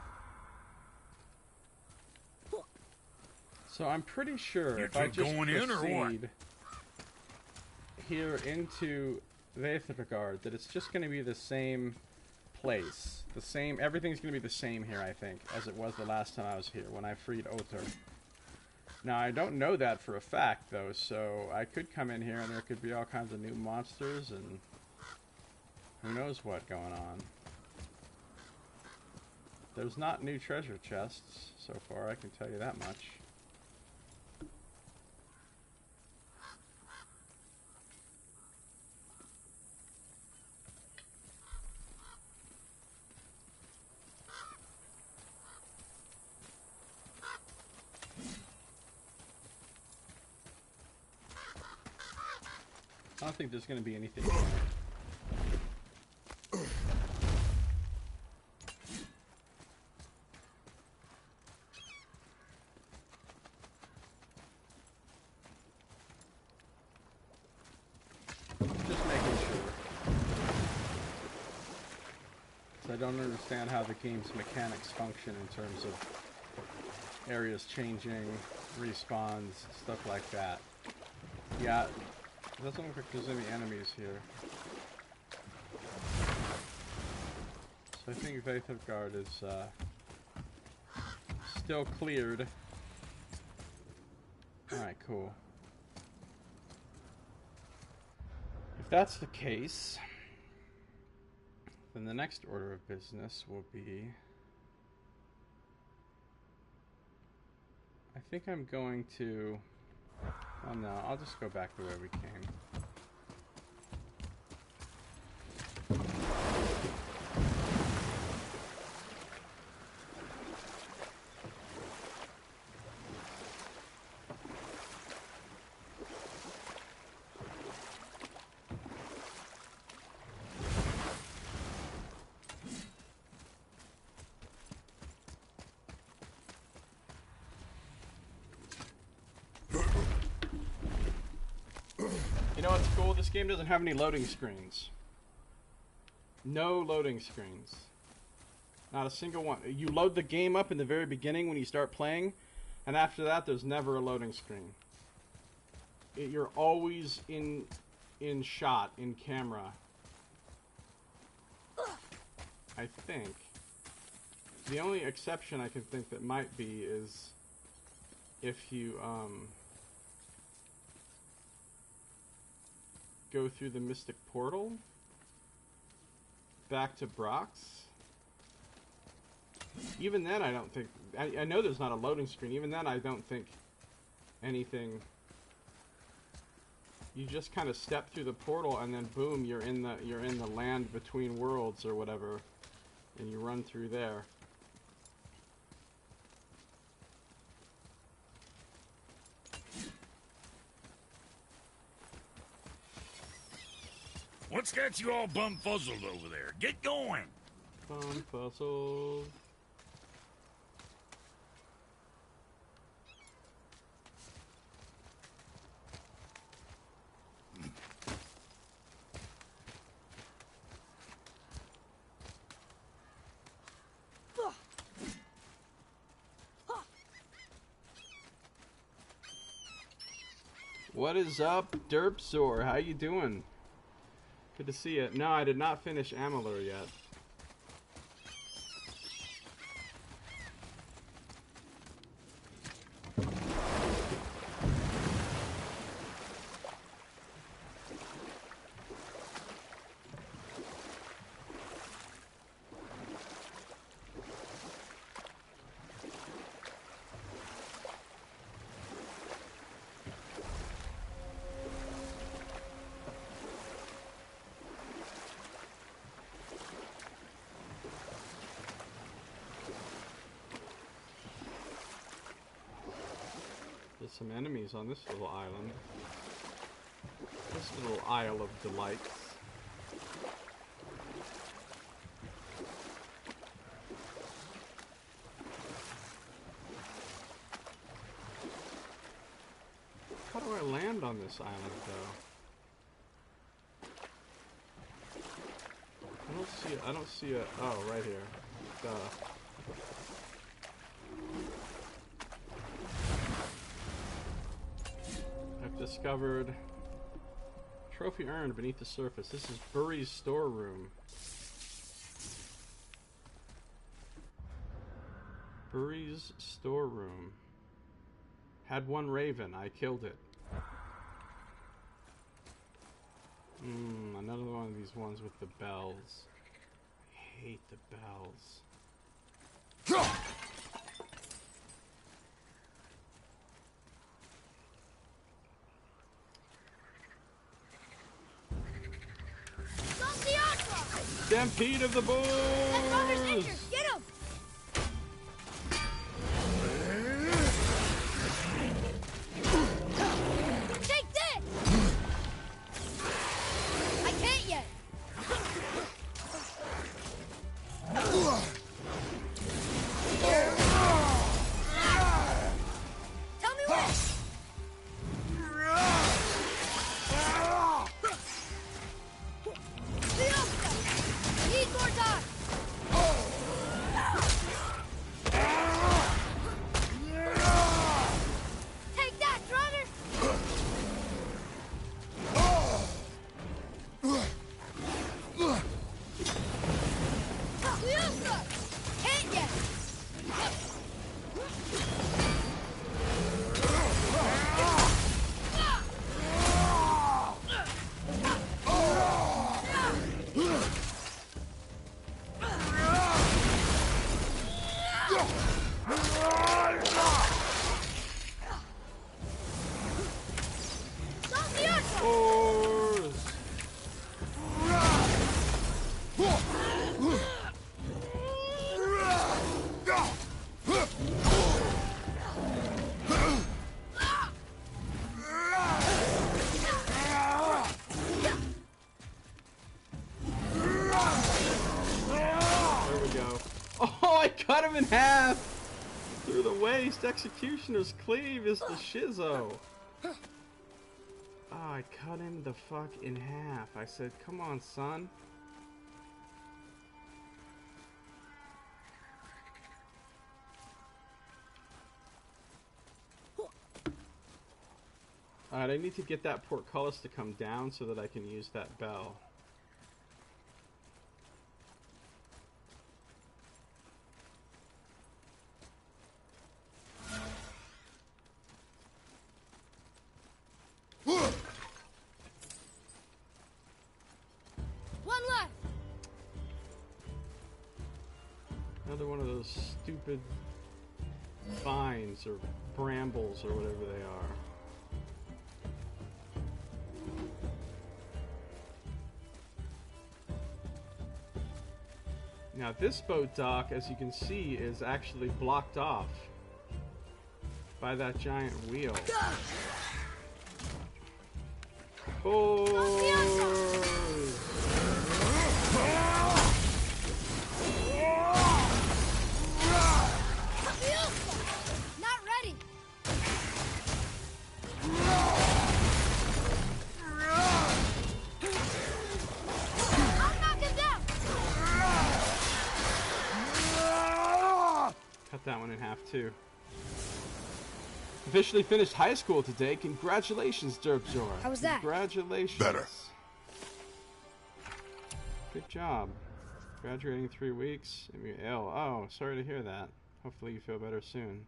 A: So I'm pretty sure
F: You
A: if I
F: two
A: just
F: going in or what?
A: proceed here into Veithregard that it's just going to be the same place. The same, everything's going to be the same here, I think, as it was the last time I was here when I freed Other. Now, I don't know that for a fact, though, so I could come in here and there could be all kinds of new monsters and who knows what going on. There's not new treasure chests so far, I can tell you that much. I don't think there's going to be anything here. Just making sure. So I don't understand how the game's mechanics function in terms of areas changing, respawns, stuff like that. Yeah, it doesn't look like there's any enemies here. So I think Veithregard is still cleared. Alright, cool. If that's the case, then the next order of business will be... I think I'm going to... Oh no, I'll just go back the way we came. You know what's cool? This game doesn't have any loading screens. No loading screens. Not a single one. You load the game up in the very beginning when you start playing, and after that there's never a loading screen. You're always in shot, in camera. I think. The only exception I can think that might be is if you go through the Mystic Portal back to Brox. Even then I don't think... I know there's not a loading screen. Even then I don't think anything... You just kind of step through the portal and then boom, you're in the land between worlds or whatever, and you run through there.
F: What's got you all bumfuzzled over there? Get going!
A: Bumfuzzled. What is up, Derpzor? How you doing? Good to see you. No, I did not finish Amalur yet. There's some enemies on this little island. This little Isle of Delights. How do I land on this island, though? I don't see a... Oh, right here. Duh. I've discovered... Trophy earned beneath the surface. This is Buri's storeroom. Buri's storeroom. Had one raven. I killed it. Another one of these ones with the bells. I hate the bells. Stampede of the bulls!
E: That brother's injured! Get him! Take this! I can't yet! Tell me when! Need more time! Take that, runner! Can't yet!
A: Cut him in half! Through the waist, Executioner's Cleave is the shizzo. Oh, I cut him the fuck in half. I said, come on, son. Alright, I need to get that portcullis to come down so that I can use that bell. Another one of those stupid vines or brambles or whatever they are. Now this boat dock, as you can see, is actually blocked off by that giant wheel. Oh!
E: Not ready. I'll knock him down.
A: Cut that one in half too. Officially finished high school today. Congratulations, Derpzor.
B: How was that?
A: Congratulations.
D: Better.
A: Good job. Graduating in 3 weeks. And you're ill. Oh, sorry to hear that. Hopefully you feel better soon.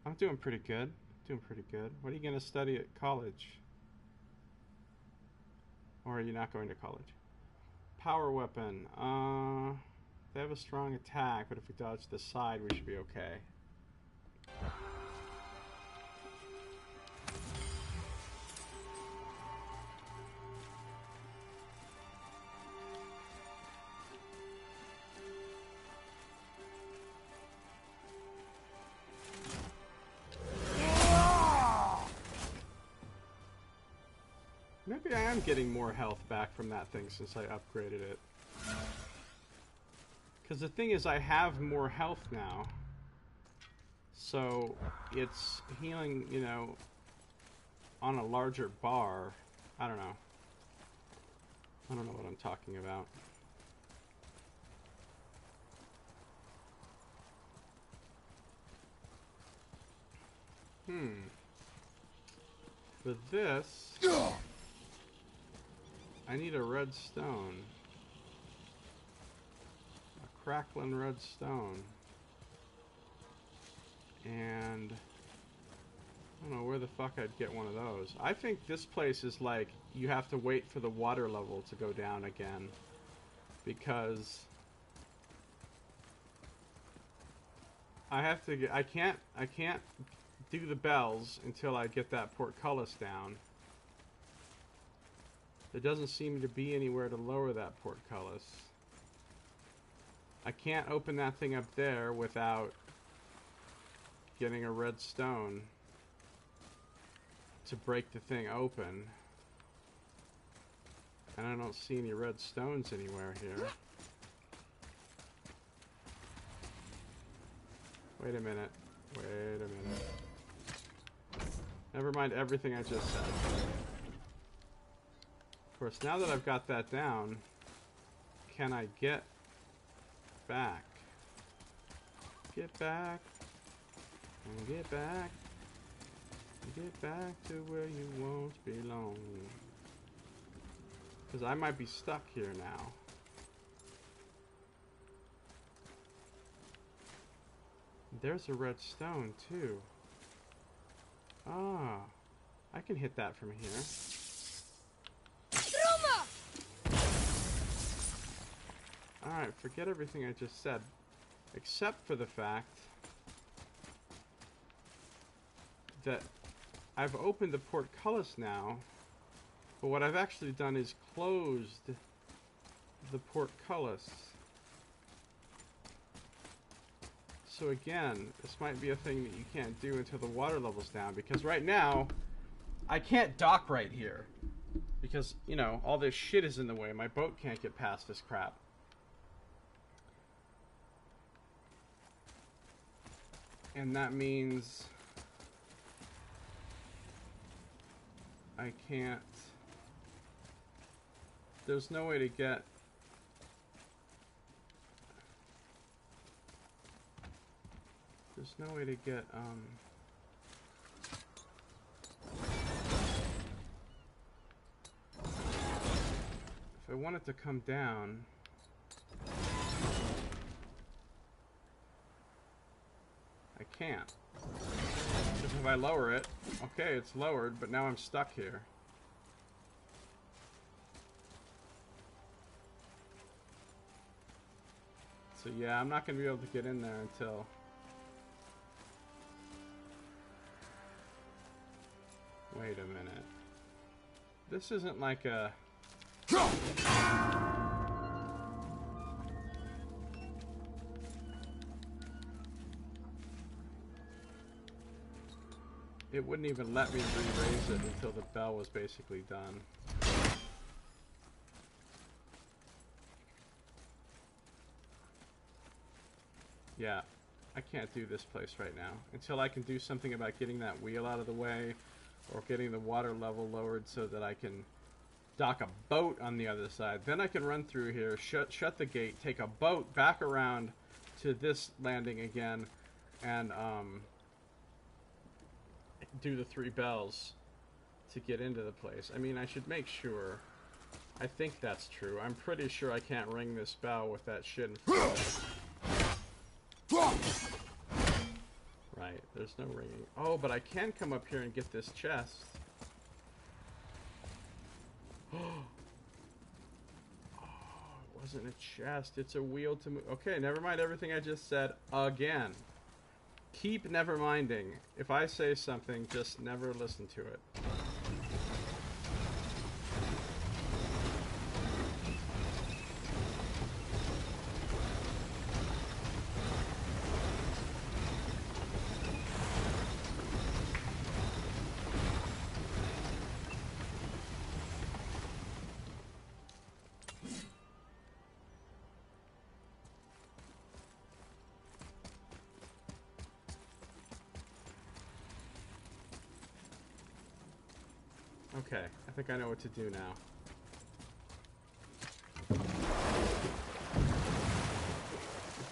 A: I'm doing pretty good. Doing pretty good. What are you going to study at college? Or are you not going to college? Power weapon. They have a strong attack, but if we dodge to the side, we should be okay. Maybe I am getting more health back from that thing since I upgraded it. Because the thing is, I have more health now. So, it's healing, you know, on a larger bar. I don't know. I don't know what I'm talking about. For this, I need a red stone. A crackling red stone. And I don't know where the fuck I'd get one of those. I think this place is like, you have to wait for the water level to go down again. Because I have to get, I can't do the bells until I get that portcullis down. There doesn't seem to be anywhere to lower that portcullis. I can't open that thing up there without getting a red stone to break the thing open. And I don't see any red stones anywhere here. Wait a minute. Wait a minute. Never mind everything I just said. Of course, now that I've got that down, can I get back? Get back. And get back. Get back to where you won't belong. Because I might be stuck here now. There's a red stone, too. Ah, I can hit that from here. Alright, forget everything I just said. Except for the fact that I've opened the portcullis now, but what I've actually done is closed the portcullis. So again, this might be a thing that you can't do until the water level's down, because right now, I can't dock right here. Because, you know, all this shit is in the way. My boat can't get past this crap. And that means I can't... There's no way to get... There's no way to get, if I want it to come down... I can't. Because if I lower it, okay, it's lowered, but now I'm stuck here. So yeah, I'm not going to be able to get in there until... Wait a minute. This isn't like a... It wouldn't even let me re-raise it until the bell was basically done. Yeah, I can't do this place right now. Until I can do something about getting that wheel out of the way, or getting the water level lowered so that I can dock a boat on the other side. Then I can run through here, shut the gate, take a boat back around to this landing again, and do the 3 bells to get into the place. I mean, I should make sure. I think that's true. I'm pretty sure I can't ring this bell with that shit in front of it. Right, there's no ringing. Oh, but I can come up here and get this chest. Oh, it wasn't a chest. It's a wheel to move. Okay, never mind everything I just said again. Keep never minding. If I say something, just never listen to it. Okay, I think I know what to do now.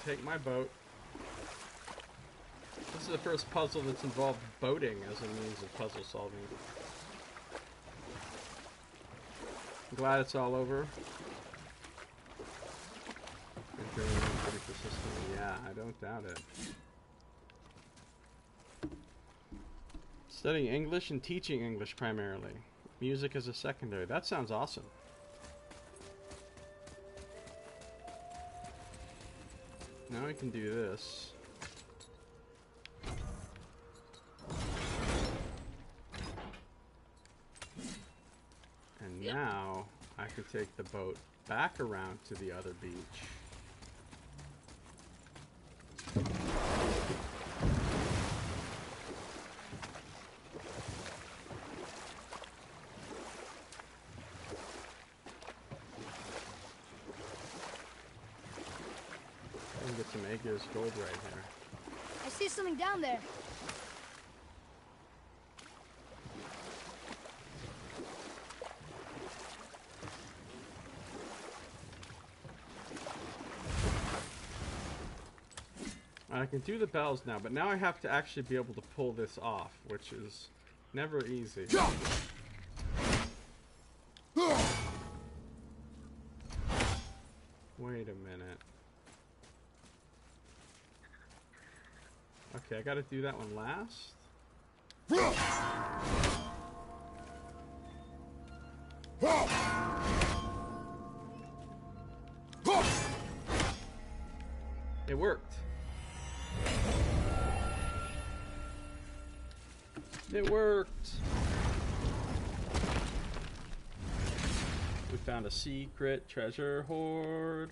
A: Take my boat. This is the first puzzle that's involved boating as a means of puzzle solving. I'm glad it's all over. Pretty persistently. Yeah, I don't doubt it. Studying English and teaching English primarily. Music as a secondary. That sounds awesome. Now I can do this. And now I could take the boat back around to the other beach. Some Aegir's gold right here.
E: I see something down there.
A: I can do the bells now, but now I have to actually be able to pull this off, which is never easy. Wait a minute. Okay, I gotta do that one last. It worked. It worked. We found a secret treasure hoard.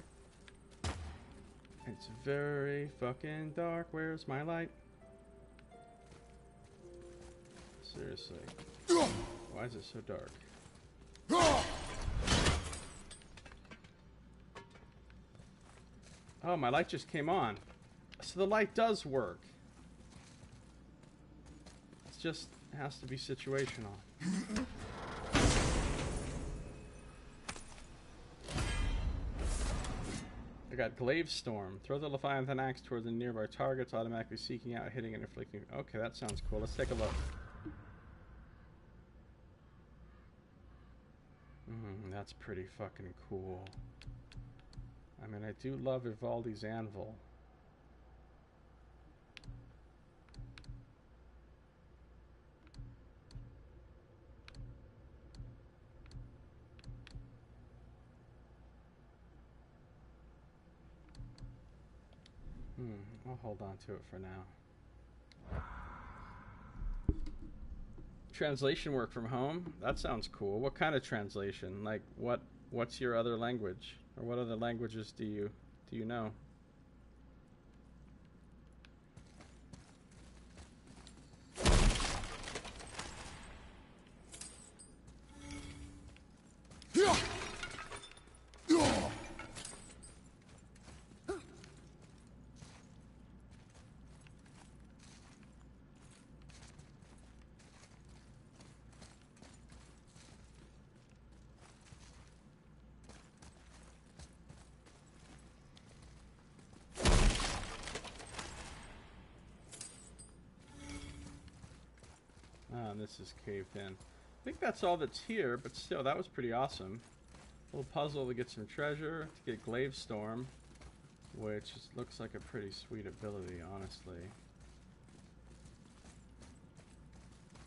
A: It's very fucking dark. Where's my light? Seriously. Why is it so dark? Oh, my light just came on. So the light does work. It just has to be situational. I got Glaive Storm. Throw the Leviathan axe toward the nearby targets, automatically seeking out, hitting, and inflicting. Okay, that sounds cool. Let's take a look. That's pretty fucking cool. I mean, I do love Vivaldi's Anvil. I'll hold on to it for now. Translation work from home? That sounds cool. What kind of translation? Like, what's your other language? Or what other languages do you know? Ah, and this is caved in. I think that's all that's here, but still, that was pretty awesome. Little puzzle to get some treasure, to get Glaive Storm, which looks like a pretty sweet ability, honestly.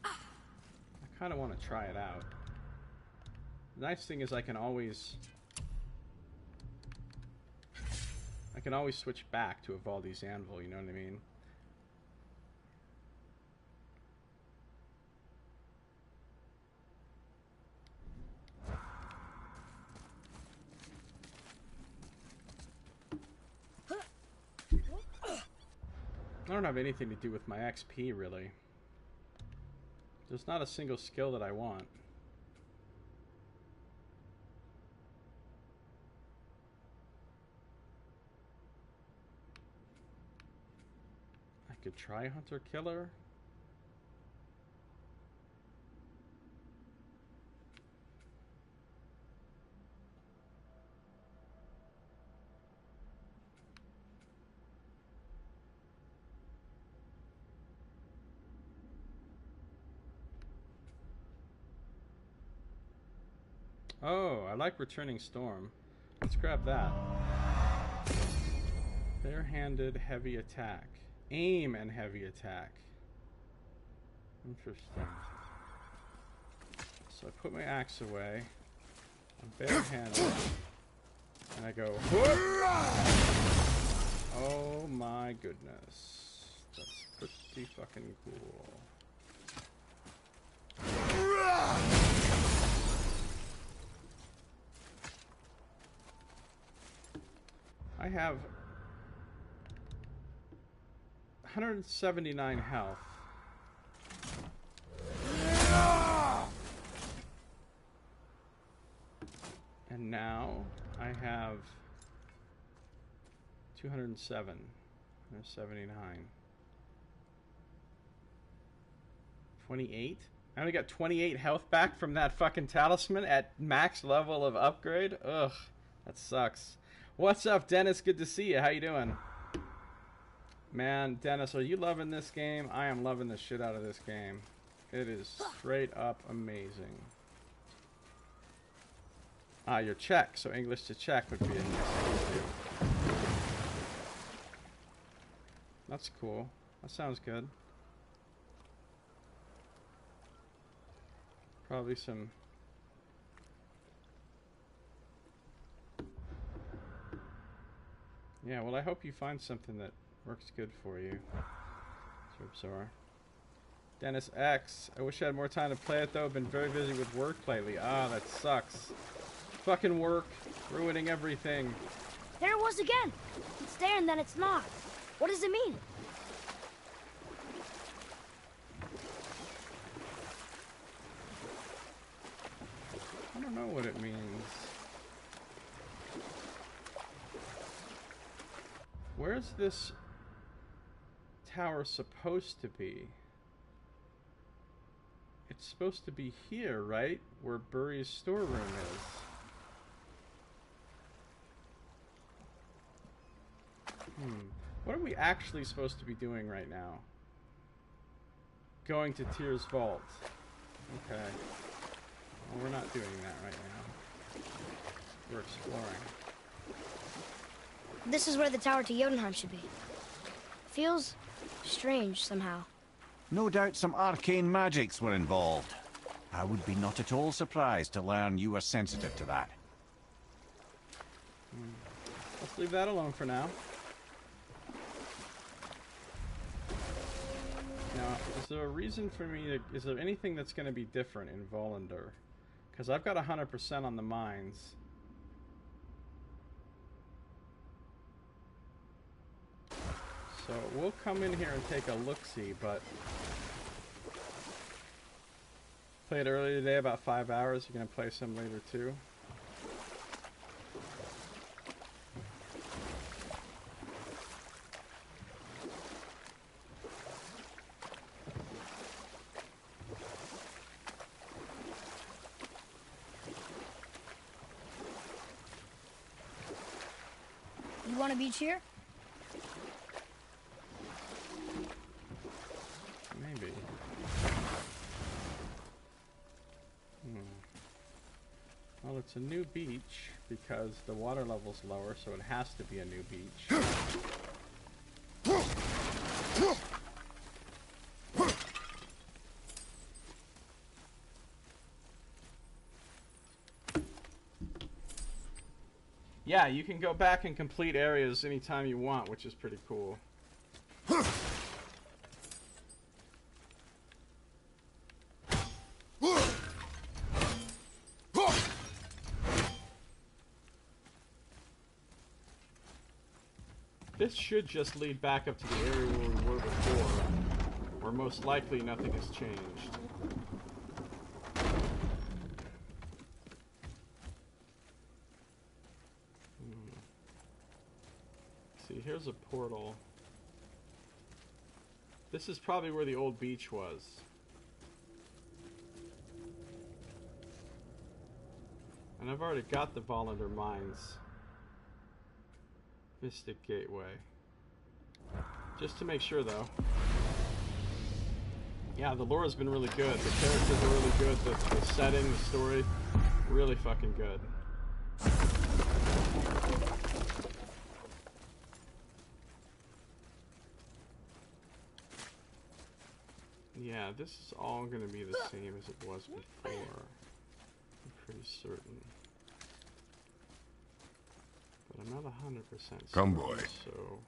A: I kind of want to try it out. The nice thing is I can always switch back to Evaldi's Anvil, you know what I mean? I don't have anything to do with my XP, really. There's not a single skill that I want. I could try Hunter Killer. Oh, I like Returning Storm. Let's grab that. Bare-handed heavy attack. Aim and heavy attack. Interesting. So I put my axe away. I'm bare-handed. And I go, whoop! Oh my goodness. That's pretty fucking cool. I have 179 health. And now I have 207. There's 79. 28? I only got 28 health back from that fucking talisman at max level of upgrade? Ugh, that sucks. What's up, Dennis? Good to see you. How you doing? Man, Dennis, are you loving this game? I am loving the shit out of this game. It is straight up amazing. Ah, you're Czech, so English to Czech would be a nice thing to do. That's cool. That sounds good. Probably some... Yeah, well, I hope you find something that works good for you. Zarbzar. Dennis X. I wish I had more time to play it, though. I've been very busy with work lately. Ah, that sucks. Fucking work. Ruining everything.
E: There it was again. It's there and then it's not. What does it mean?
A: I don't know what it means. Where's this tower supposed to be? It's supposed to be here, right? Where Burry's storeroom is. What are we actually supposed to be doing right now? Going to Tyr's vault. Okay. Well, we're not doing that right now. We're exploring.
B: This is where the tower to Jotunheim should be. Feels strange somehow.
C: No doubt some arcane magics were involved. I would be not at all surprised to learn you were sensitive to that.
A: Let's leave that alone for now. Now, is there a reason for me to... Is there anything that's going to be different in Volander? Because I've got 100% on the mines. So we'll come in here and take a look-see, but... Played earlier today, about 5 hours. You're going to play some later too?
E: You want a beach here?
A: Maybe. it's a new beach because the water level's lower, so it has to be a new beach. Yeah, you can go back and complete areas anytime you want, which is pretty cool. This should just lead back up to the area where we were before, where most likely nothing has changed. See, here's a portal. This is probably where the old beach was. And I've already got the Volunteer Mines. Mystic Gateway. Just to make sure, though. Yeah, the lore has been really good. The characters are really good. The setting, the story, really fucking good. Yeah, this is all going to be the same as it was before. I'm pretty certain. But I'm not 100% certain.
D: Come, boy.
A: So...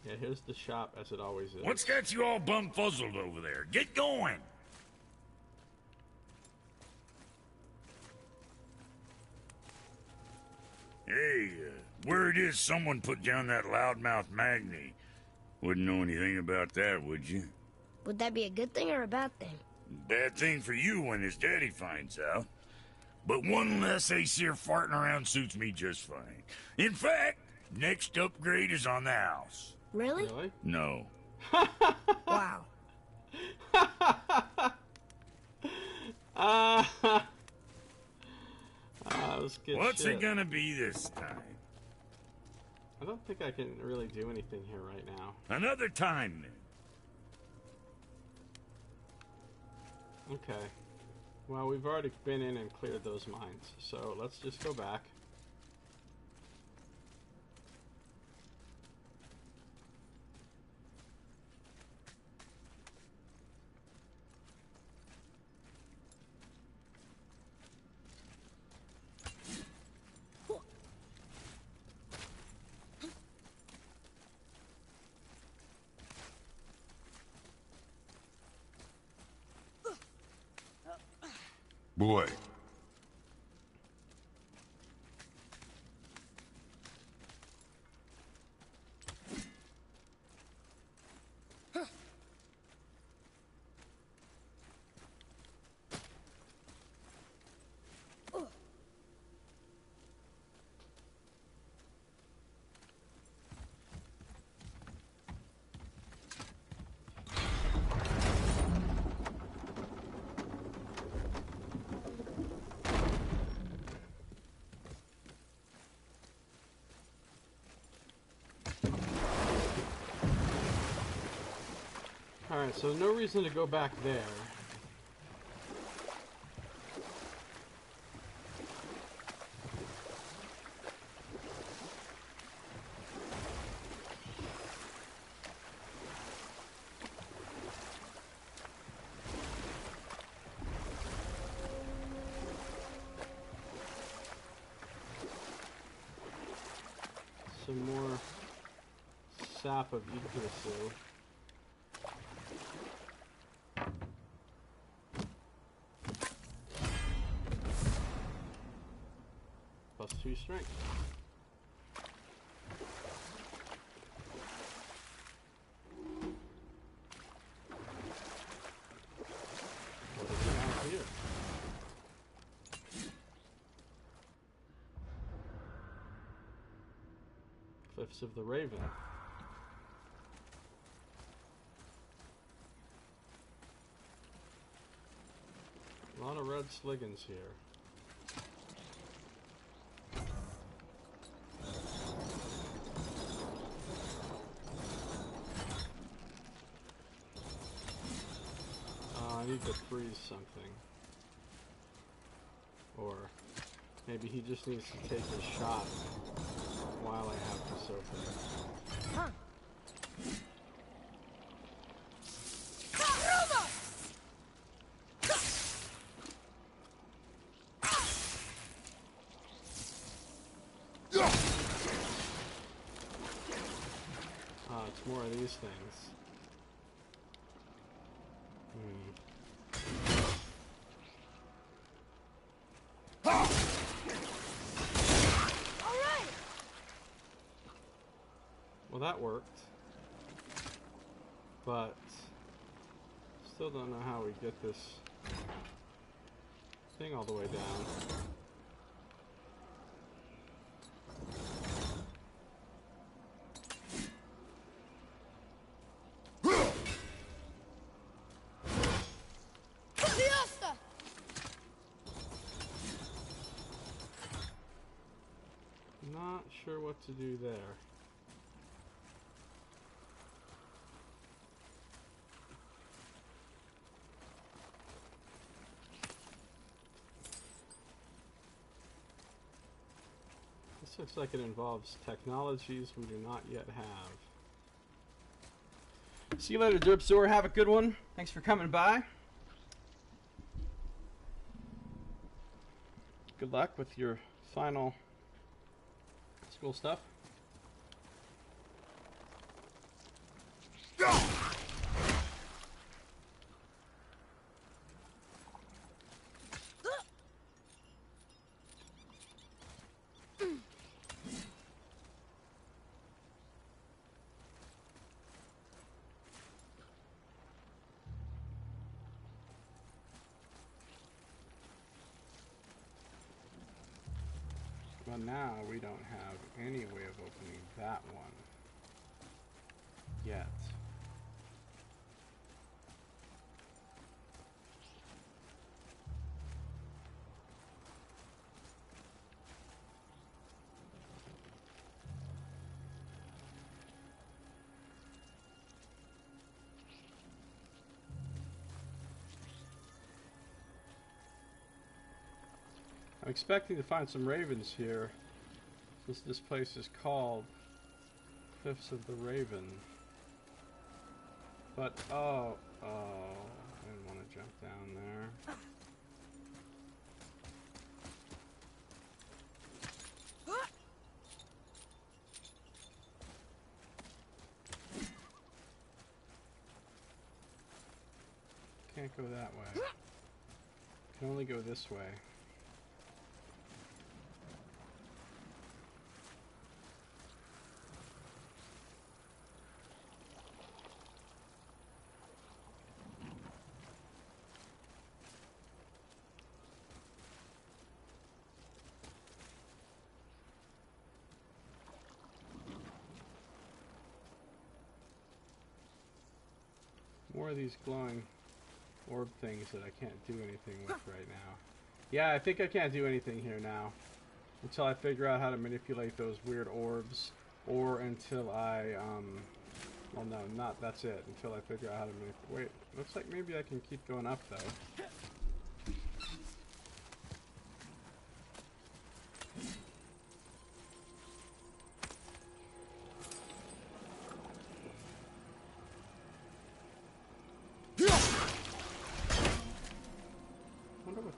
A: yeah, here's the shop as it always is.
F: What's got you all bumfuzzled over there? Get going! Hey, word is someone put down that loudmouth Magni. Wouldn't know anything about that, would you?
B: Would that be a good thing or a bad thing?
F: Bad thing for you when his daddy finds out. But one less Aesir farting around suits me just fine. In fact, next upgrade is on the house.
B: Really?
A: Really?
F: No.
B: Wow.
A: Let's get
F: What's
A: shit.
F: it gonna be this time?
A: I don't think I can really do anything here right now.
F: Another time, then.
A: Okay. Well, we've already been in and cleared those mines, so let's just go back.
D: Boy.
A: Alright, so no reason to go back there. Some more sap of Atreus. +2 strength. What do we have here? Cliffs of the Raven. A lot of red sliggins here. I need to freeze something. Or maybe he just needs to take his shot while I have this open.
E: Huh.
A: It's more of these things. Well, that worked, but still don't know how we get this thing all the way down. Not sure what to do there. This looks like it involves technologies we do not yet have. See you later, Derpzor. Have a good one. Thanks for coming by. Good luck with your final school stuff. But now we don't have any way of opening that one yet. I'm expecting to find some ravens here, since this place is called Cliffs of the Raven. But, oh, I didn't want to jump down there. Can't go that way. Can only go this way. More of these glowing orb things that I can't do anything with right now. Yeah, I think I can't do anything here now. Until I figure out how to manipulate those weird orbs. Or until I, well no, not, that's it. Until I figure out how to manipulate. Wait, looks like maybe I can keep going up though.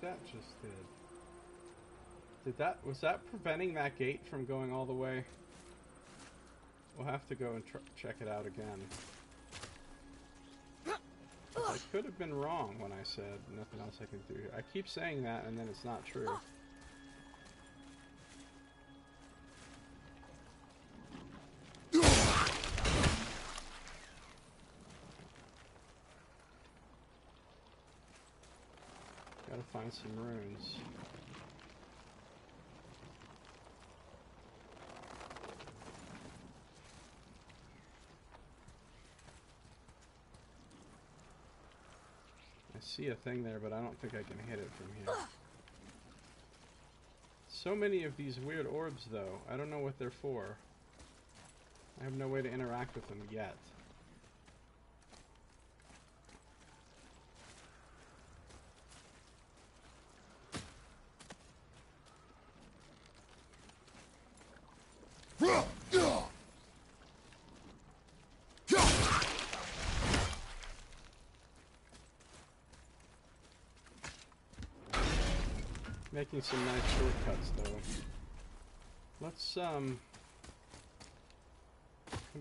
A: That just was that preventing that gate from going all the way? We'll have to go and check it out again. I could have been wrong when I said nothing else I can do here. I keep saying that and then it's not true. Gotta find some runes. see a thing there, but I don't think I can hit it from here. So many of these weird orbs, though. I don't know what they're for. I have no way to interact with them yet. Making some nice shortcuts, though. Let's come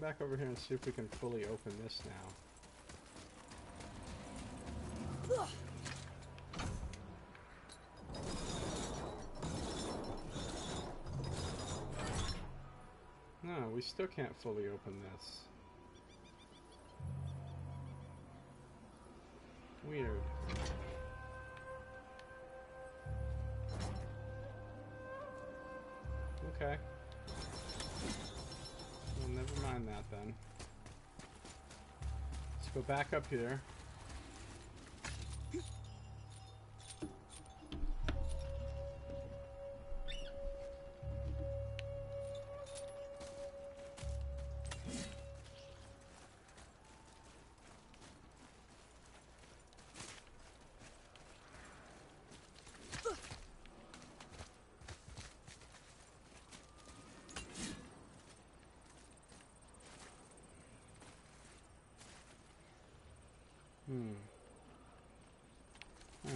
A: back over here and see if we can fully open this now. No, we still can't fully open this. Weird. Okay. Well, never mind that then. Let's go back up here.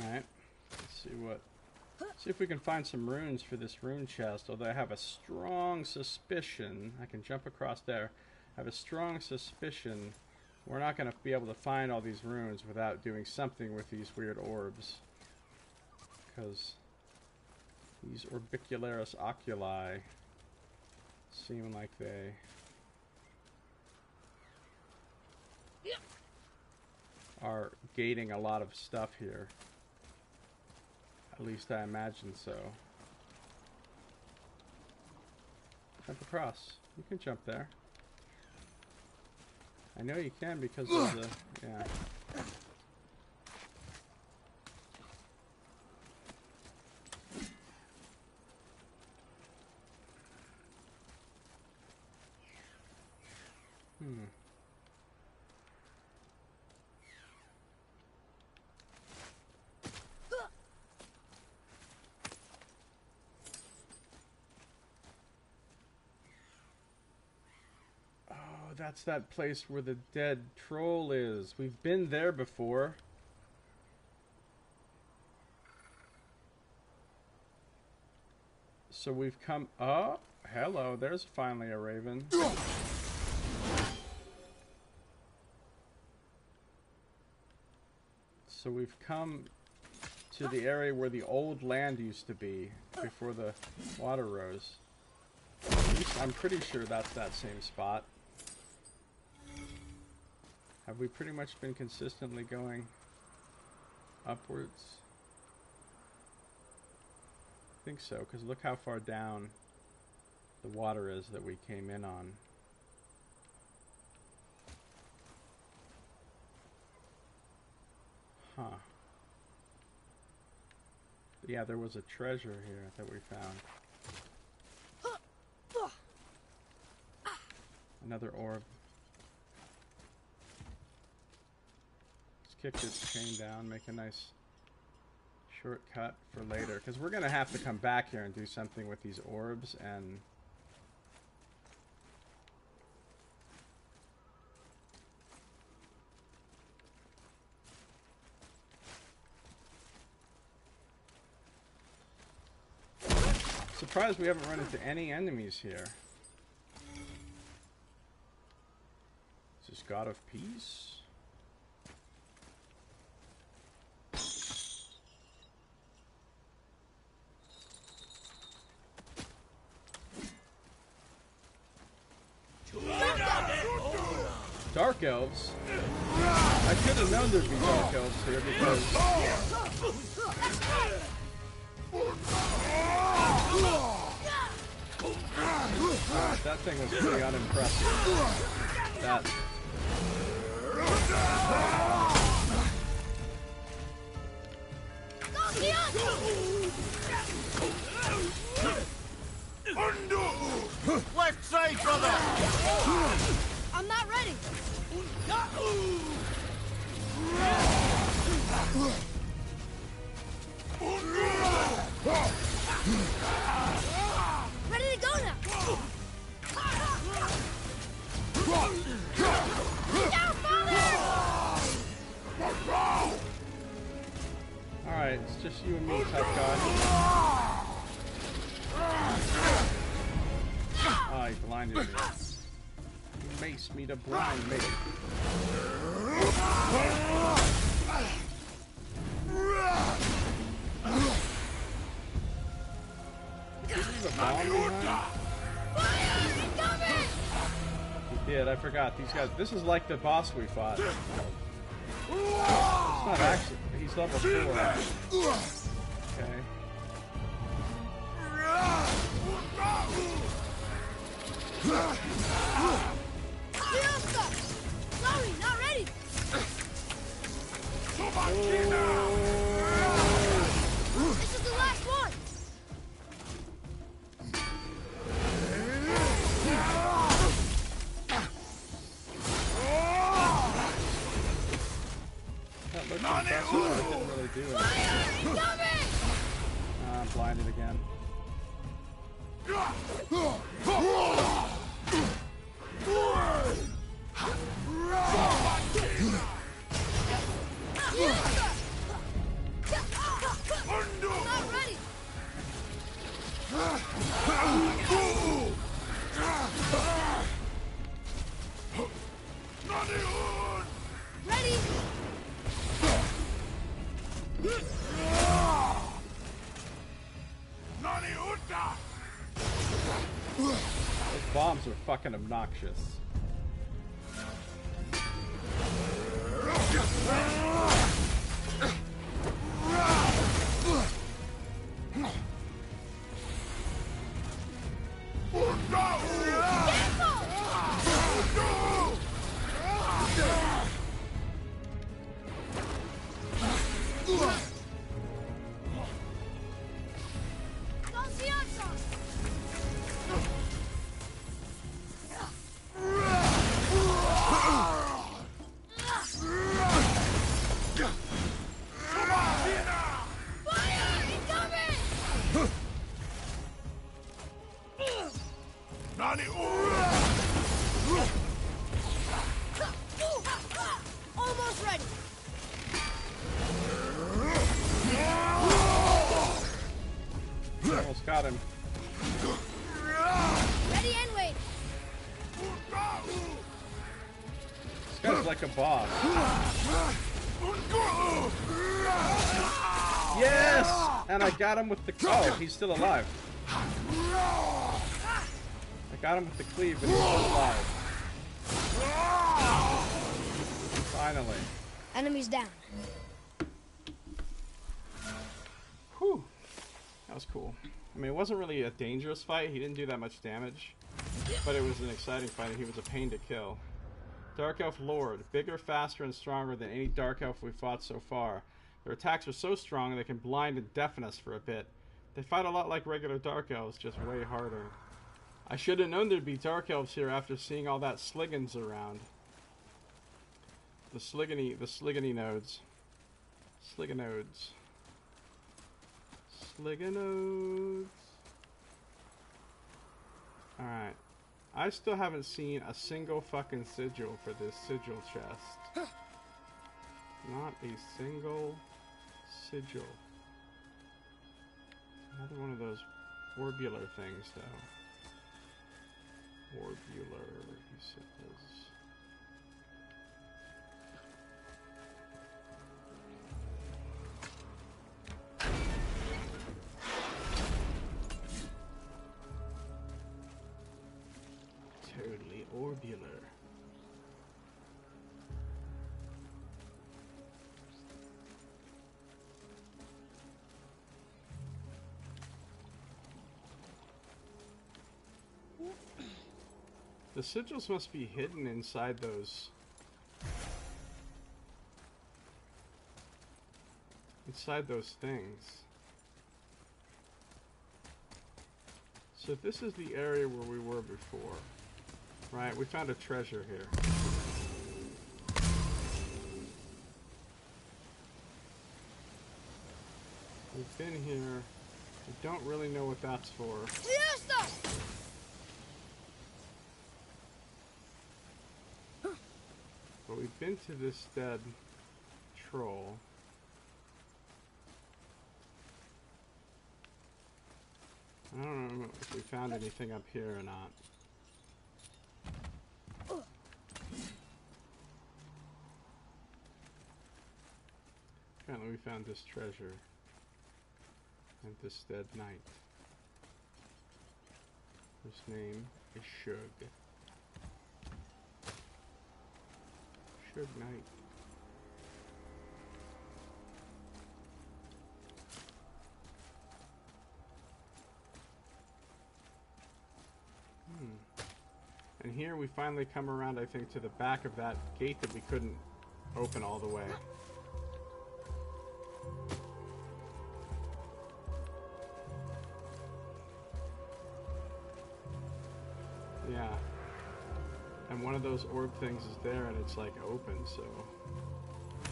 A: Alright. Let's see if we can find some runes for this rune chest, although I have a strong suspicion, I can jump across there, I have a strong suspicion we're not going to be able to find all these runes without doing something with these weird orbs. Because these orbicularis oculi seem like they are gating a lot of stuff here. At least I imagine so. Jump across. You can jump there. I know you can because of the... yeah. That's that place where the dead troll is. We've been there before. So we've come... oh, hello. There's finally a raven. So we've come to the area where the old land used to be before the water rose. At least I'm pretty sure that's that same spot. Have we pretty much been consistently going upwards? I think so, because look how far down the water is that we came in on. Huh. Yeah, there was a treasure here that we found. Another orb. Kick this chain down, make a nice shortcut for later, because we're gonna have to come back here and do something with these orbs. And surprised we haven't run into any enemies here. Is this God of Peace? Dark elves? I should have known there'd be dark elves here because... that thing was pretty unimpressive.
C: Left side, brother!
E: I'm not ready. Ready to go now. Down, father!
A: Alright, it's just you and me, tough guy. Oh, he blinded me. He maced me to blind me. Did he leave a bomb behind? He did, I forgot. These guys, this is like the boss we fought. It's not actually, he's level 4. Okay.
E: Sorry, not ready. This is the last one.
A: That looked impressive, but it didn't really do anything. I'm blinded again.
E: Not ready. Ready.
A: Those bombs are fucking obnoxious.
E: Almost ready.
A: Almost got him.
E: Ready and wait.
A: This guy's like a boss. Yes! And I got him with the... Oh, he's still alive. I got him with the cleave, but he's still alive. Finally.
B: Enemies down.
A: Whew. That was cool. I mean, it wasn't really a dangerous fight. He didn't do that much damage. But it was an exciting fight, and he was a pain to kill. Dark Elf Lord. Bigger, faster, and stronger than any Dark Elf we've fought so far. Their attacks are so strong they can blind and deafen us for a bit. They fight a lot like regular Dark Elves, just way harder. I should have known there'd be Dark Elves here after seeing all that Sliggins around. The Sligginy nodes. Sligginodes. Sligginodes. Alright. I still haven't seen a single fucking sigil for this sigil chest. Not a single sigil. Another one of those orbular things, though. Orbular, he says. Totally orbular. The sigils must be hidden inside those inside those things. So this is the area where we were before. Right, we found a treasure here. We've been here. We don't really know what that's for. But we've been to this dead troll. I don't know if we found anything up here or not. Apparently we found this treasure. And this dead knight. His name is Shug. Shug Knight. And here we finally come around, I think, to the back of that gate that we couldn't open all the way. Yeah. And one of those orb things is there and it's like open, so I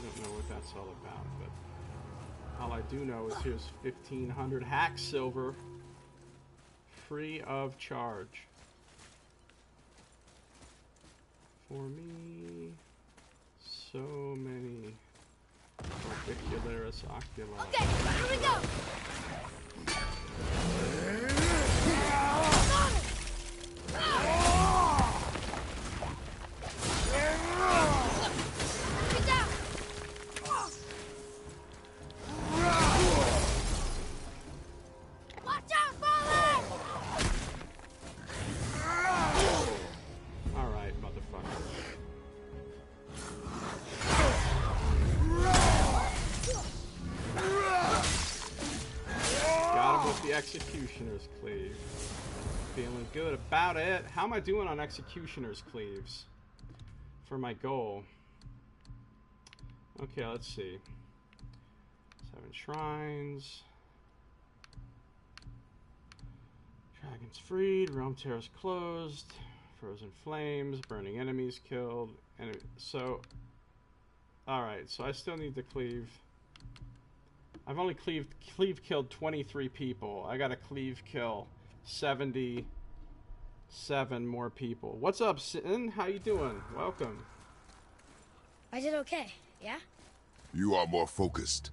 A: don't know what that's all about, but all I do know is here's 1,500 hack silver free of charge. For me, so many Orbicularis Oculi.
E: Okay, here we go! Get down! Watch out, Fallen!
A: Alright, motherfucker. Got him with the Executioner's Cleave. Feeling good about it. How am I doing on Executioner's Cleaves? For my goal. Okay, let's see. 7 shrines. Dragons freed. Realm terrace closed. Frozen flames. Burning enemies killed. So, alright, so I still need to cleave. I've only cleave killed 23 people. I gotta cleave kill 77 more people. What's up, Sin? How you doing? Welcome.
B: I did okay, yeah?
D: You are more focused.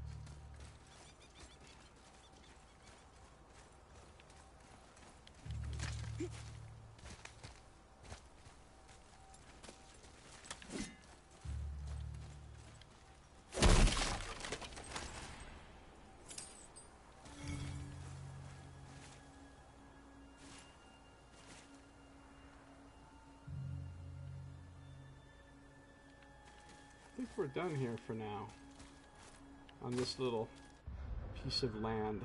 A: I think we're done here for now. On this little piece of land.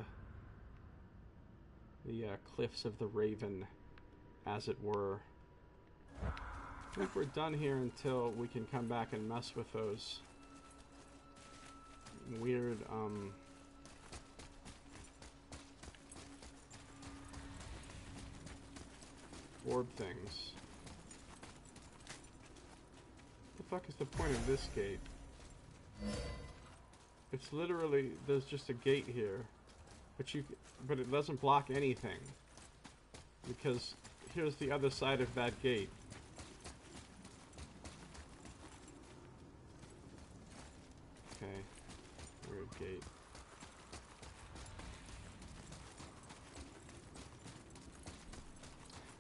A: The Cliffs of the Raven, as it were. I think we're done here until we can come back and mess with those weird, orb things. What the fuck is the point of this gate? It's literally, there's just a gate here, but it doesn't block anything, because here's the other side of that gate. Okay, weird gate.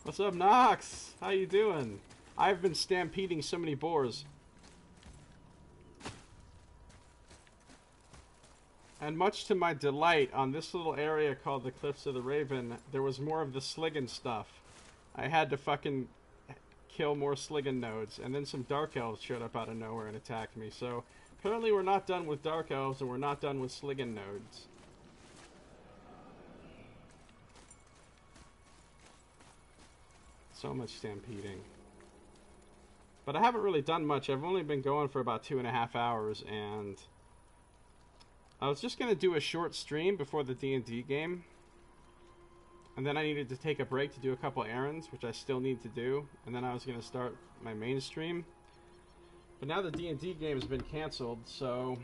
A: What's up, Nox? How you doing? I've been stampeding so many boars. And much to my delight, on this little area called the Cliffs of the Raven, there was more of the Sliggin stuff. I had to fucking kill more Sliggin nodes, and then some Dark Elves showed up out of nowhere and attacked me. So apparently we're not done with Dark Elves, and we're not done with Sliggin nodes. So much stampeding. But I haven't really done much. I've only been going for about 2.5 hours, and I was just going to do a short stream before the D&D game. And then I needed to take a break to do a couple errands, which I still need to do. And then I was going to start my main stream. But now the D&D game has been canceled, so...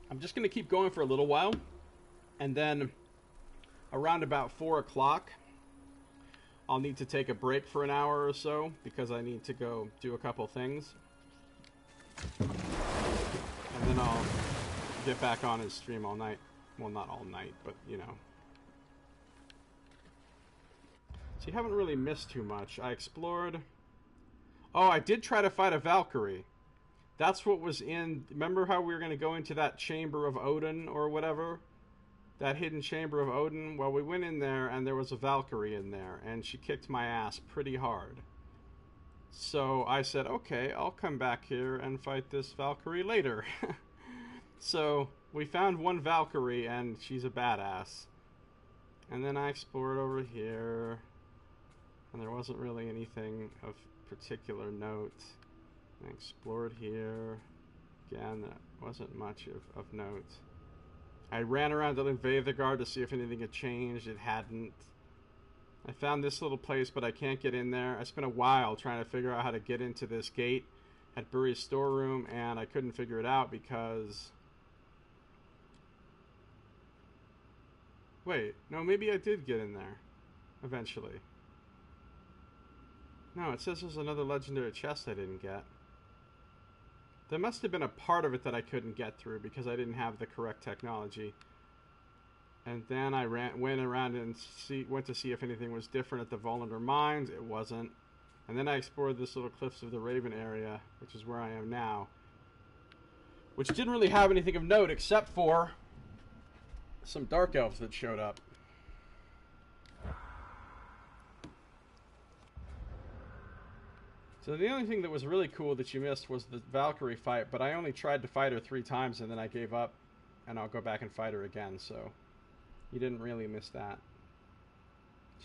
A: I'm just going to keep going for a little while. And then around about 4 o'clock, I'll need to take a break for an hour or so, because I need to go do a couple things. And then I'll get back on and stream all night. Well, not all night, but, you know. So you haven't really missed too much. I explored... Oh, I did try to fight a Valkyrie. That's what was in... Remember how we were going to go into that Chamber of Odin or whatever? That hidden Chamber of Odin? Well, we went in there and there was a Valkyrie in there. And she kicked my ass pretty hard. So I said, okay, I'll come back here and fight this Valkyrie later. So... We found one Valkyrie, and she's a badass. And then I explored over here, and there wasn't really anything of particular note. I explored here. Again, there wasn't much of note. I ran around to Leviathan to see if anything had changed. It hadn't. I found this little place, but I can't get in there. I spent a while trying to figure out how to get into this gate at Buri's storeroom, and I couldn't figure it out because... Wait, no, maybe I did get in there, eventually. No, it says there's another legendary chest I didn't get. There must have been a part of it that I couldn't get through because I didn't have the correct technology. And then I went around and went to see if anything was different at the Volundar Mines. It wasn't. And then I explored this little Cliffs of the Raven area, which is where I am now. Which didn't really have anything of note except for... some dark elves that showed up. So the only thing that was really cool that you missed was the Valkyrie fight, but I only tried to fight her 3 times and then I gave up, and I'll go back and fight her again, so you didn't really miss that.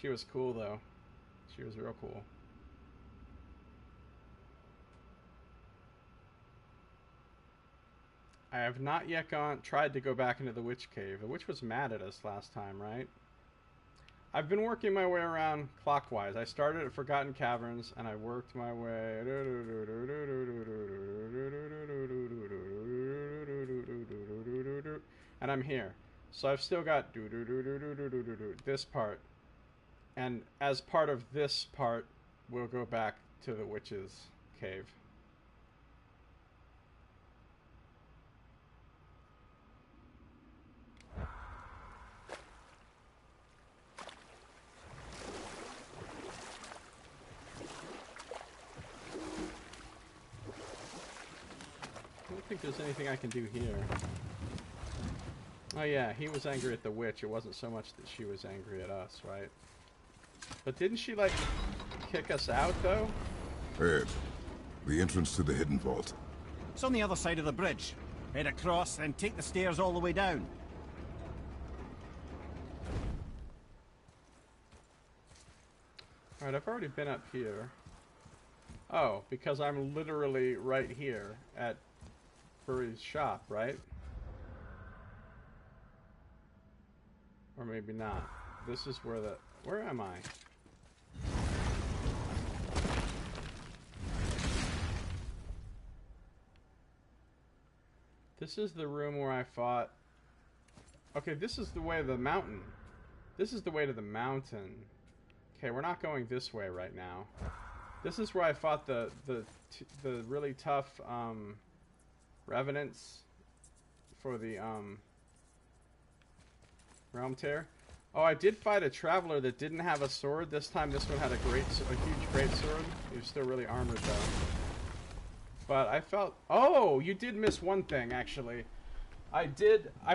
A: She was cool though. She was real cool. I have not yet tried to go back into the witch cave. The witch was mad at us last time, right? I've been working my way around clockwise. I started at Forgotten Caverns, and I worked my way... And I'm here. So I've still got this part. And as part of this part, we'll go back to the witch's cave. I don't think there's anything I can do here. Oh yeah, he was angry at the witch. It wasn't so much that she was angry at us, right? But didn't she, like, kick us out, though?
D: Ed, the entrance to the hidden vault.
C: It's on the other side of the bridge. Head across, then take the stairs all the way down.
A: Alright, I've already been up here. Oh, because I'm literally right here at Buri's shop, right? Or maybe not. This is where the... Where am I? This is the room where I fought... Okay, this is the way to the mountain. This is the way to the mountain. Okay, we're not going this way right now. This is where I fought the really tough revenants for the Realm Tear. Oh, I did fight a traveler that didn't have a sword. This time this one had a huge great sword. He was still really armored though. But I felt... Oh, you did miss one thing actually. I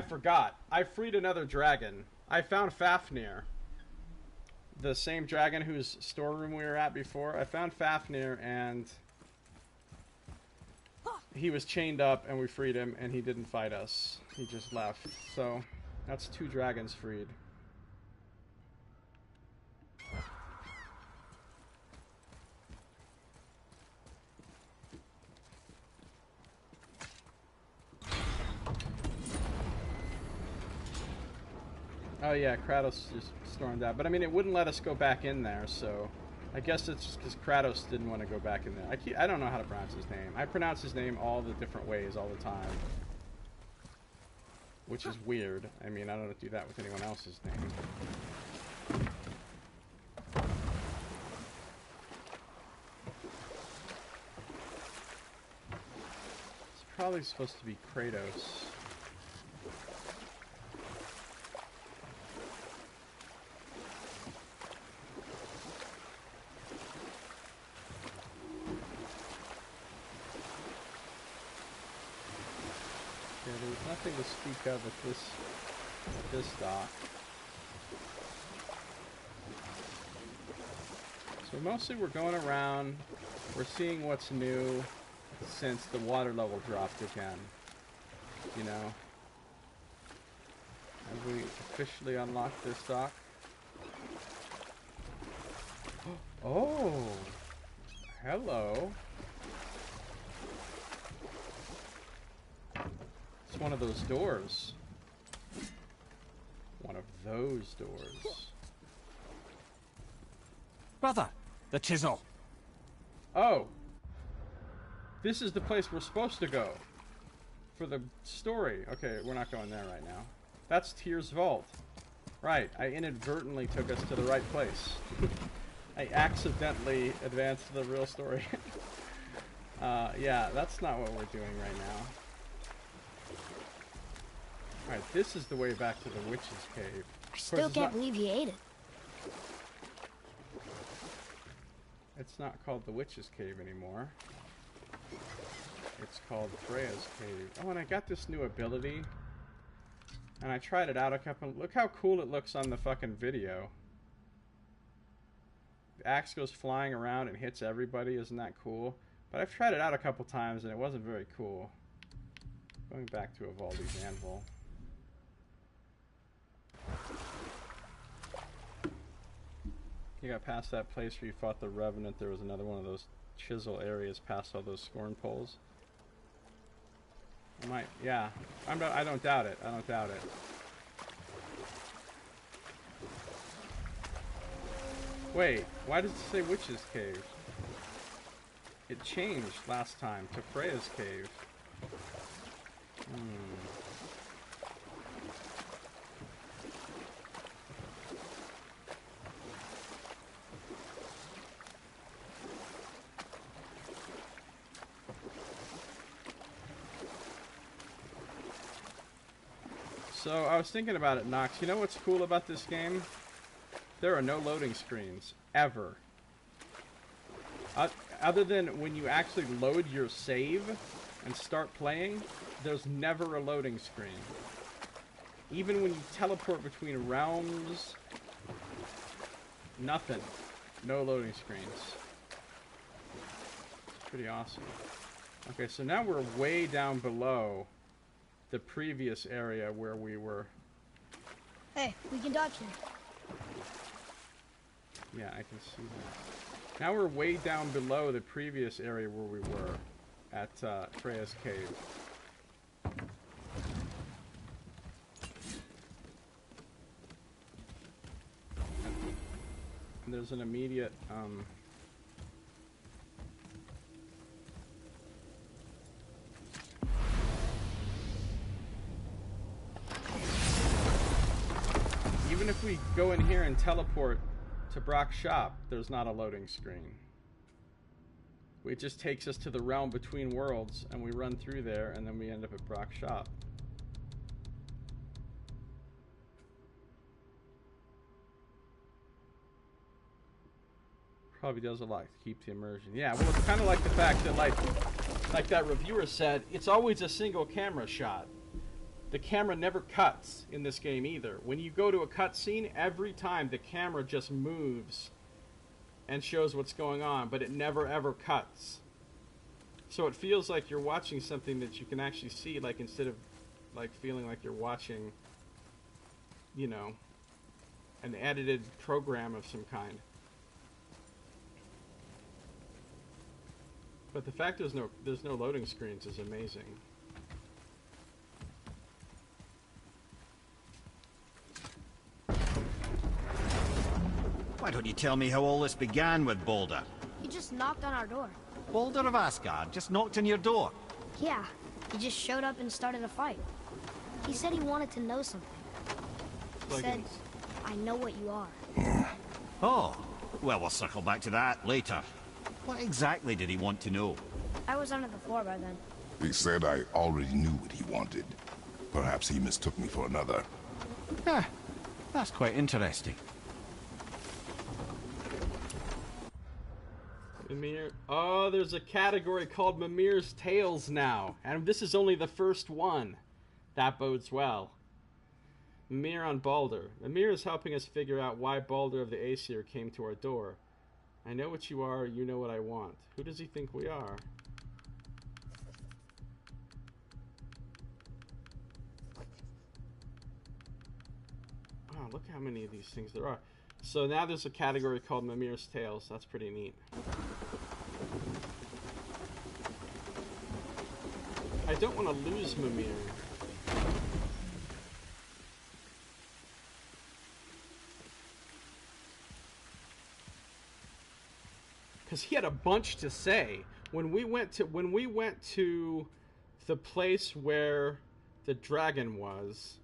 A: forgot. I freed another dragon. I found Fafnir. The same dragon whose storeroom we were at before. I found Fafnir and he was chained up and we freed him and he didn't fight us. He just left. So that's 2 dragons freed. Oh yeah, Kratos just stormed out. But I mean, it wouldn't let us go back in there, so I guess it's just because Kratos didn't want to go back in there. I don't know how to pronounce his name. I pronounce his name all the different ways all the time, which is weird. I mean, I don't do that with anyone else's name. It's probably supposed to be Kratos. Nothing to speak of at this dock. So mostly we're going around, we're seeing what's new since the water level dropped again. You know? Have we officially unlocked this dock? Oh! Hello! It's one of those doors. One of those doors.
C: Brother, the chisel.
A: Oh. This is the place we're supposed to go. For the story. Okay, we're not going there right now. That's Tyr's vault. Right, I inadvertently took us to the right place. I accidentally advanced the real story. Yeah, that's not what we're doing right now. Alright, this is the way back to the witch's cave.
B: I still can't believe you ate it.
A: It's not called the witch's cave anymore. It's called Freya's cave. Oh, and I got this new ability. And I tried it out a couple... Look how cool it looks on the fucking video. The axe goes flying around and hits everybody. Isn't that cool? But I've tried it out a couple times and it wasn't very cool. Going back to Evaldi's anvil. You got past that place where you fought the Revenant. There was another one of those chisel areas past all those scorn poles. I might, yeah. I don't doubt it. I don't doubt it. Wait, why does it say Witch's Cave? It changed last time to Freya's Cave. So, I was thinking about it, Nox. You know what's cool about this game? There are no loading screens. Ever. Other than when you actually load your save and start playing, there's never a loading screen. Even when you teleport between realms, nothing. No loading screens. It's pretty awesome. Okay, so now we're way down below the previous area where we were.
B: Hey, we can dodge here.
A: Yeah, I can see that. Now we're way down below the previous area where we were at Freya's cave. And there's an immediate even if we go in here and teleport to Brock's shop, there's not a loading screen. It just takes us to the realm between worlds, and we run through there, and then we end up at Brock's shop. Probably does a lot to keep the immersion. Yeah, well, it's kind of like the fact that, like that reviewer said, it's always a single camera shot. The camera never cuts in this game either. When you go to a cutscene, every time the camera just moves and shows what's going on, but it never ever cuts. So it feels like you're watching something that you can actually see, like instead of like feeling like you're watching, you know, an edited program of some kind. But the fact there's no loading screens is amazing.
C: don't you tell me how all this began with Balder?
E: He just knocked on our door.
C: Balder of Asgard just knocked on your door.
E: Yeah, he just showed up and started a fight. He said he wanted to know something. He said, I know what you are.
C: Oh, well, we'll circle back to that later. What exactly did he want to know?
E: I was under the floor by then.
D: They said I already knew what he wanted. Perhaps he mistook me for another.
C: Ah, that's quite interesting.
A: Mimir. Oh, there's a category called Mimir's Tales now. And this is only the first one. That bodes well. Mimir on Balder. Mimir is helping us figure out why Balder of the Aesir came to our door. I know what you are, you know what I want. Who does he think we are? Wow, look how many of these things there are. So now there's a category called Mimir's Tales. That's pretty neat. I don't want to lose Mimir. Because he had a bunch to say. When we went to the place where the dragon was,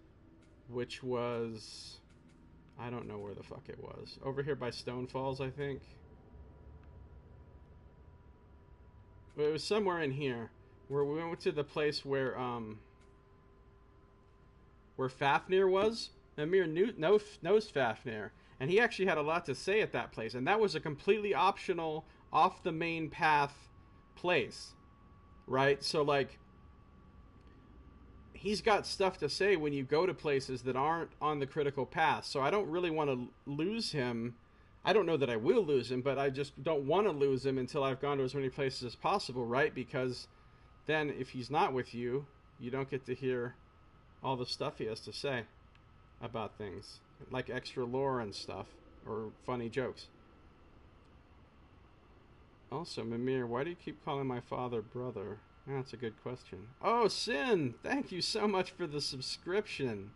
A: which was, I don't know where the fuck it was. Over here by Stone Falls, I think. But it was somewhere in here. Where we went to the place where Fafnir was. Mimir knows Fafnir. And he actually had a lot to say at that place. And that was a completely optional, off the main path place. Right? So, like, he's got stuff to say when you go to places that aren't on the critical path. So I don't really want to lose him. I don't know that I will lose him, but I just don't want to lose him until I've gone to as many places as possible, right? Because then if he's not with you, you don't get to hear all the stuff he has to say about things. Like extra lore and stuff. Or funny jokes. Also, Mimir, why do you keep calling my father brother? That's a good question. Oh, Sin! Thank you so much for the subscription.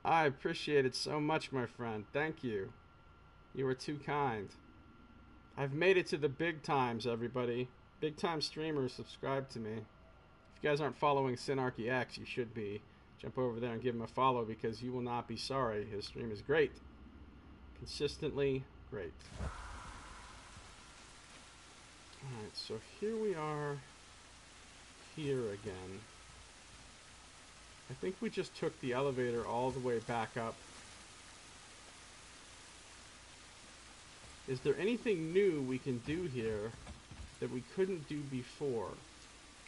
A: I appreciate it so much, my friend. Thank you. You are too kind. I've made it to the big times, everybody. Big time streamers, subscribe to me. If you guys aren't following Sinarchy X, you should be. Jump over there and give him a follow because you will not be sorry. His stream is great. Consistently great. Alright, so here we are. Here again. I think we just took the elevator all the way back up. Is there anything new we can do here that we couldn't do before?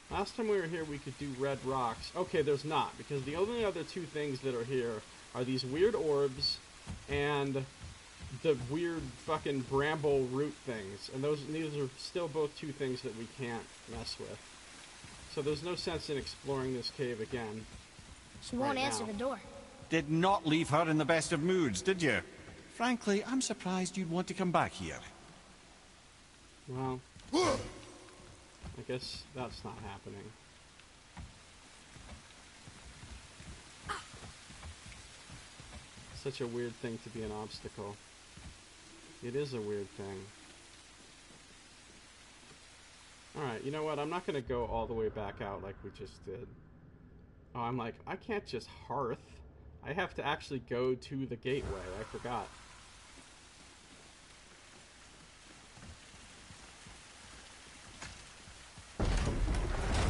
A: Last time we were here we could do red rocks. Okay, there's not, because the only other two things that are here are these weird orbs and the weird fucking bramble root things. And these are still both two things that we can't mess with. So there's no sense in exploring this cave again.
E: She won't answer the door.
C: Did not leave her in the best of moods, did you? Frankly, I'm surprised you'd want to come back here.
A: Well, I guess that's not happening. Such a weird thing to be an obstacle. It is a weird thing. Alright, you know what? I'm not going to go all the way back out like we just did. Oh, I'm like, I can't just hearth. I have to actually go to the gateway. I forgot.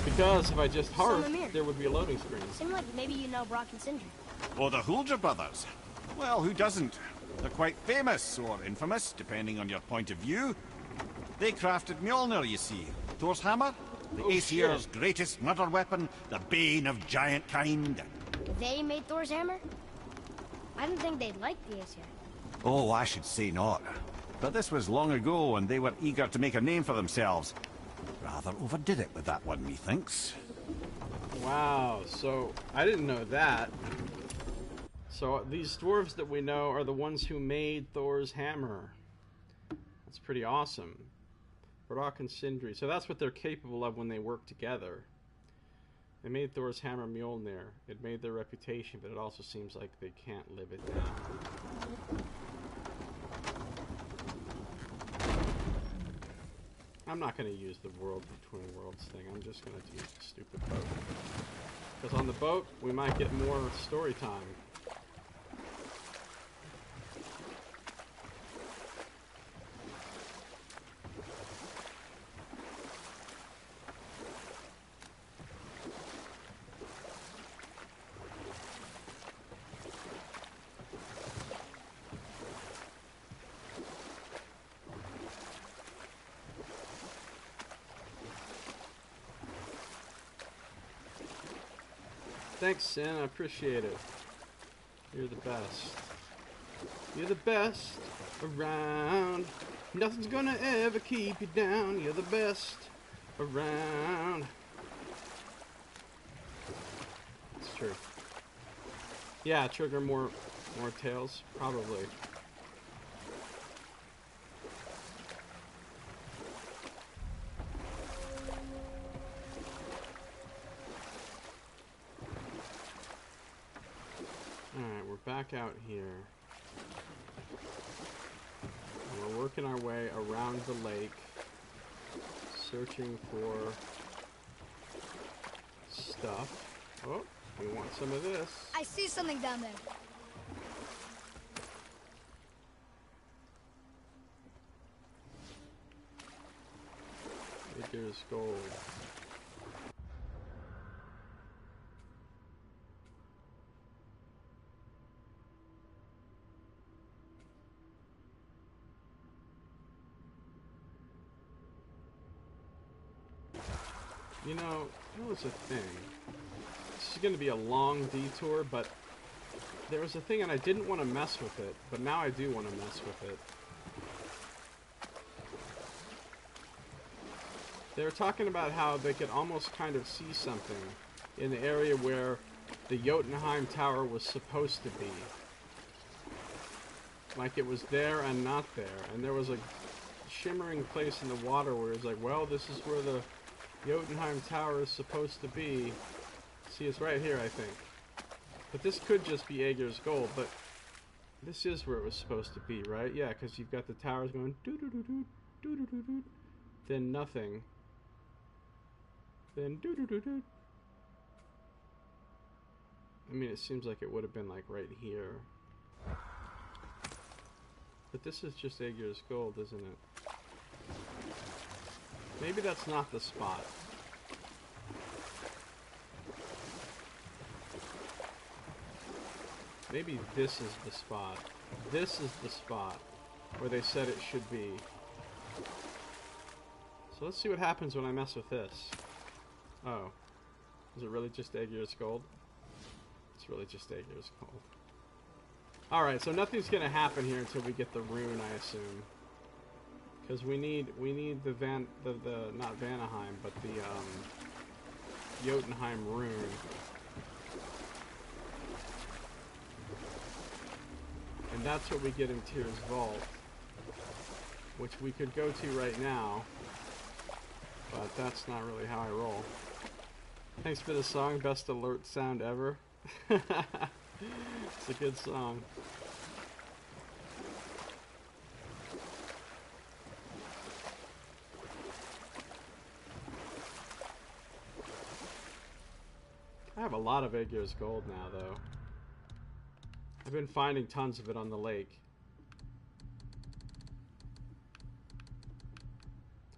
A: Because if I just hearth, there would be a loading screen.
E: Seemed like maybe you know Brock and Sindri.
C: Or the Huldra brothers. Well, who doesn't? They're quite famous, or infamous, depending on your point of view. They crafted Mjolnir, you see. Thor's hammer, the Aesir's greatest murder weapon, the bane of giant kind.
E: They made Thor's hammer? I didn't think they'd like the Aesir.
C: Oh, I should say not. But this was long ago, and they were eager to make a name for themselves. Rather overdid it with that one, methinks.
A: Wow, so I didn't know that. So these dwarves that we know are the ones who made Thor's hammer. That's pretty awesome. Brock and Sindri. So that's what they're capable of when they work together. They made Thor's hammer Mjolnir. It made their reputation, but it also seems like they can't live it down. I'm not going to use the world between worlds thing. I'm just going to use the stupid boat. Because on the boat, we might get more story time. Thanks, Sin. I appreciate it. You're the best. You're the best around. Nothing's gonna ever keep you down. You're the best around. It's true. Yeah, trigger more tails? Probably. Alright, we're back out here. And we're working our way around the lake, searching for stuff. Oh, we want some of this.
E: I see something down there.
A: There's gold. You know, there was a thing. This is going to be a long detour, but there was a thing and I didn't want to mess with it, but now I do want to mess with it. They were talking about how they could almost kind of see something in the area where the Jotunheim Tower was supposed to be. Like it was there and not there. And there was a shimmering place in the water where it was like, well, this is where the Jotunheim Tower is supposed to be. See, it's right here, I think. But this could just be Aegir's Gold, but this is where it was supposed to be, right? Yeah, because you've got the towers going doo-doo-doo-doo, doo-doo-doo-doo, then nothing. Then doo-doo-doo-doo. I mean, it seems like it would have been like right here. But this is just Aegir's Gold, isn't it? Maybe that's not the spot. Maybe this is the spot. This is the spot where they said it should be. So let's see what happens when I mess with this. Oh. Is it really just Aegir's Gold? It's really just Aegir's Gold. Alright, so nothing's gonna happen here until we get the rune, I assume. Because we need the not Vanaheim, but the Jotunheim rune. And that's what we get in Tyr's Vault, which we could go to right now, but that's not really how I roll. Thanks for the song, best alert sound ever. It's a good song. I have a lot of Aegir's Gold now, though. I've been finding tons of it on the lake.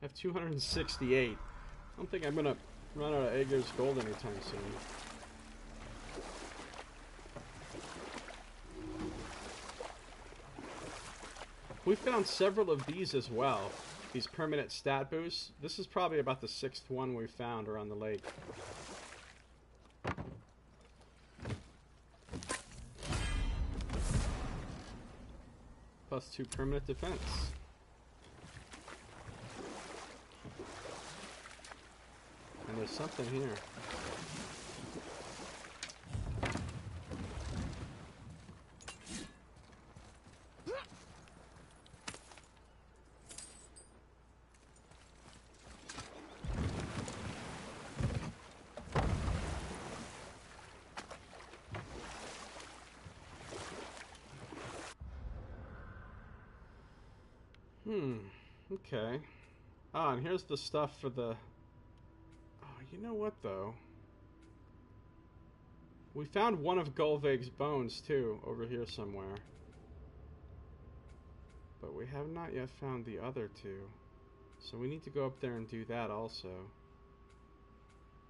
A: I have 268. I don't think I'm gonna run out of Aegir's Gold anytime soon. We found several of these as well. These permanent stat boosts. This is probably about the 6th one we found around the lake. Plus 2 permanent defense. And there's something here. Okay. Ah, and here's the stuff for the... Oh, you know what, though? We found one of Gulveig's bones, too, over here somewhere. But we have not yet found the other two. So we need to go up there and do that also.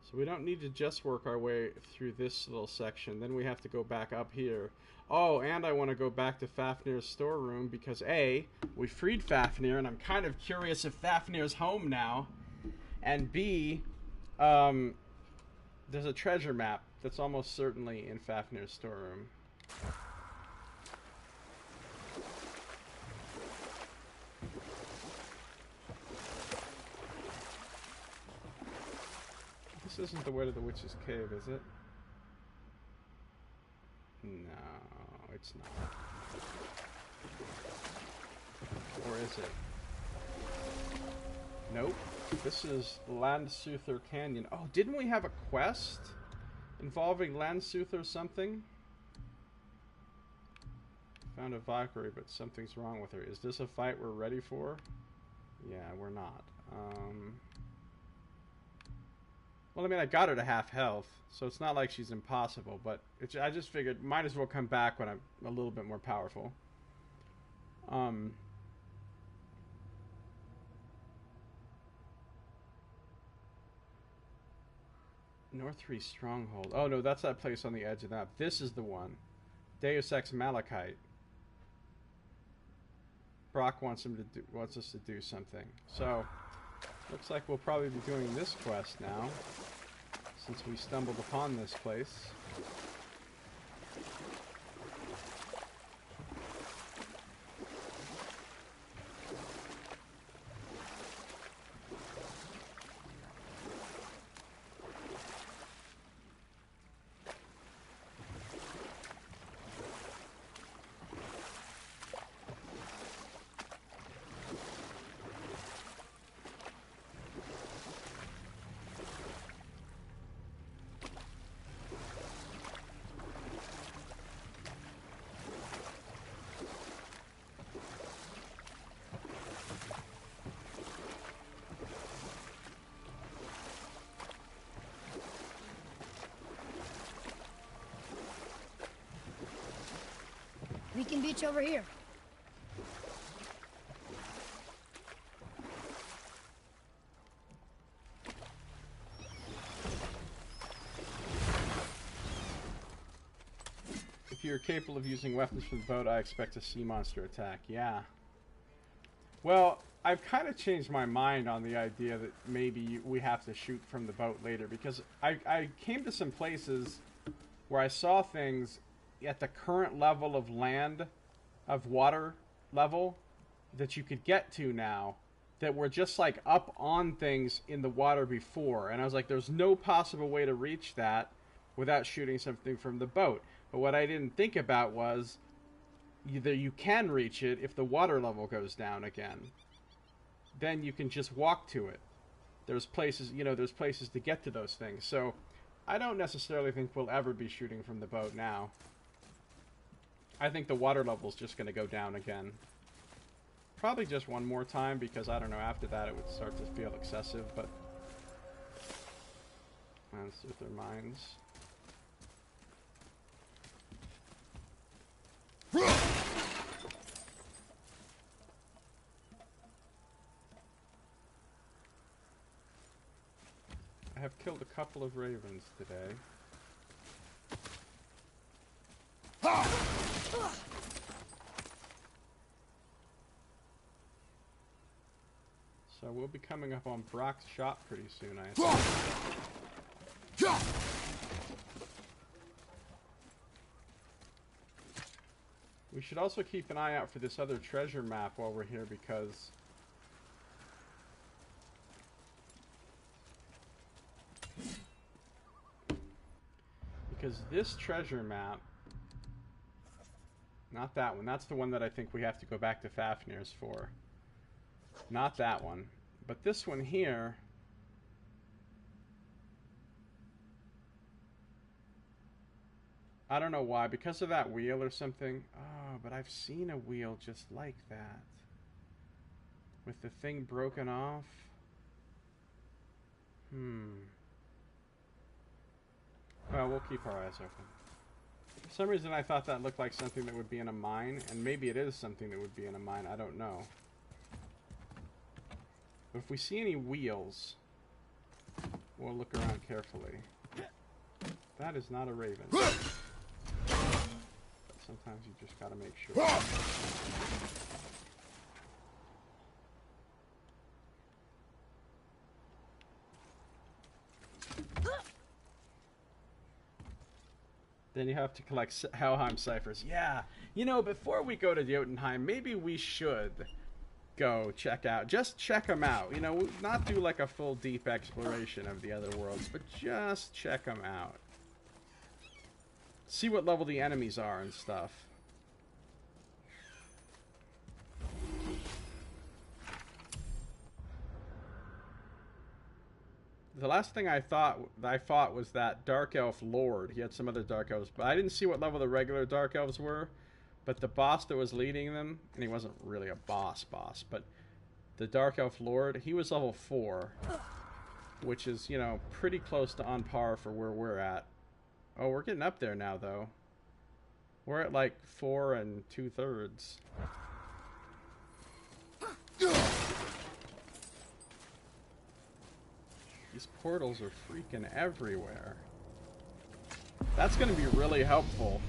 A: So we don't need to just work our way through this little section. Then we have to go back up here. Oh, and I want to go back to Fafnir's storeroom because A, we freed Fafnir, and I'm kind of curious if Fafnir's home now. And B, there's a treasure map that's almost certainly in Fafnir's storeroom. This isn't the way to the witch's cave, is it? No, it's not. Or is it? Nope. This is Landsuther Canyon. Oh, didn't we have a quest involving Landsuther something? Found a Valkyrie, but something's wrong with her. Is this a fight we're ready for? Yeah, we're not. Well, I mean, I got her to half health, so it's not like she's impossible, but I just figured might as well come back when I'm a little bit more powerful. North Stronghold. Oh, no, that's that place on the edge of that. This is the one. Deus Ex Malachite. Brock wants us to do something. So, looks like we'll probably be doing this quest now, since we stumbled upon this place.
B: Beacon Beach over here.
A: If you're capable of using weapons from the boat, I expect a sea monster attack. Yeah. Well, I've kind of changed my mind on the idea that maybe we have to shoot from the boat later, because I came to some places where I saw things at the current level of water level that you could get to now that were just like up on things in the water before, and I was like, there's no possible way to reach that without shooting something from the boat. But what I didn't think about was either you can reach it if the water level goes down again, then you can just walk to it. There's places, there's places to get to those things. So I don't necessarily think we'll ever be shooting from the boat now. I think the water level's just going to go down again. Probably just one more time, because I don't know, after that it would start to feel excessive, but let's see if their minds. I have killed a couple of ravens today. So we'll be coming up on Brock's shop pretty soon, I think. We should also keep an eye out for this other treasure map while we're here, because this treasure map, not that one, that's the one that I think we have to go back to Fafnir's for. Not that one. But this one here, I don't know why, because of that wheel or something. Oh, but I've seen a wheel just like that, with the thing broken off. Well, we'll keep our eyes open. For some reason, I thought that looked like something that would be in a mine, and maybe it is something that would be in a mine. I don't know. But if we see any wheels, we'll look around carefully. That is not a raven. But sometimes you just gotta make sure. Then you have to collect Helheim ciphers. Yeah, you know, before we go to Jotunheim, maybe we should go just check them out. You know, not do like a full deep exploration of the other worlds, but just check them out. See what level the enemies are and stuff. The last thing I fought was that Dark Elf Lord. He had some other Dark Elves, but I didn't see what level the regular Dark Elves were. But the boss that was leading them, and he wasn't really a boss, but the Dark Elf Lord, he was level 4. Which is, you know, pretty close to on par for where we're at. Oh, we're getting up there now, though. We're at like 4 2/3. These portals are freaking everywhere. That's going to be really helpful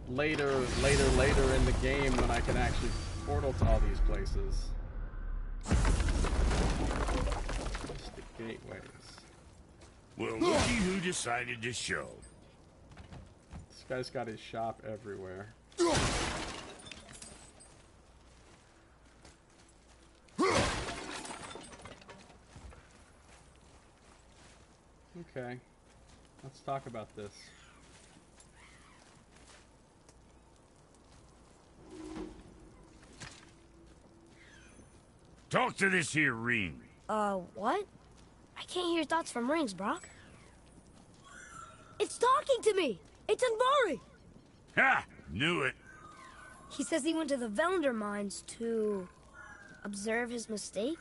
A: later in the game when I can actually portal to all these places. Just the gateways.
F: Well, looky who decided to show.
A: This guy's got his shop everywhere. Okay, let's talk about this.
F: Talk to this here ring.
B: What? I can't hear thoughts from rings, Brock. It's talking to me! It's Anvari!
F: Ha! Knew it.
B: He says he went to the Velnder mines to observe his mistake,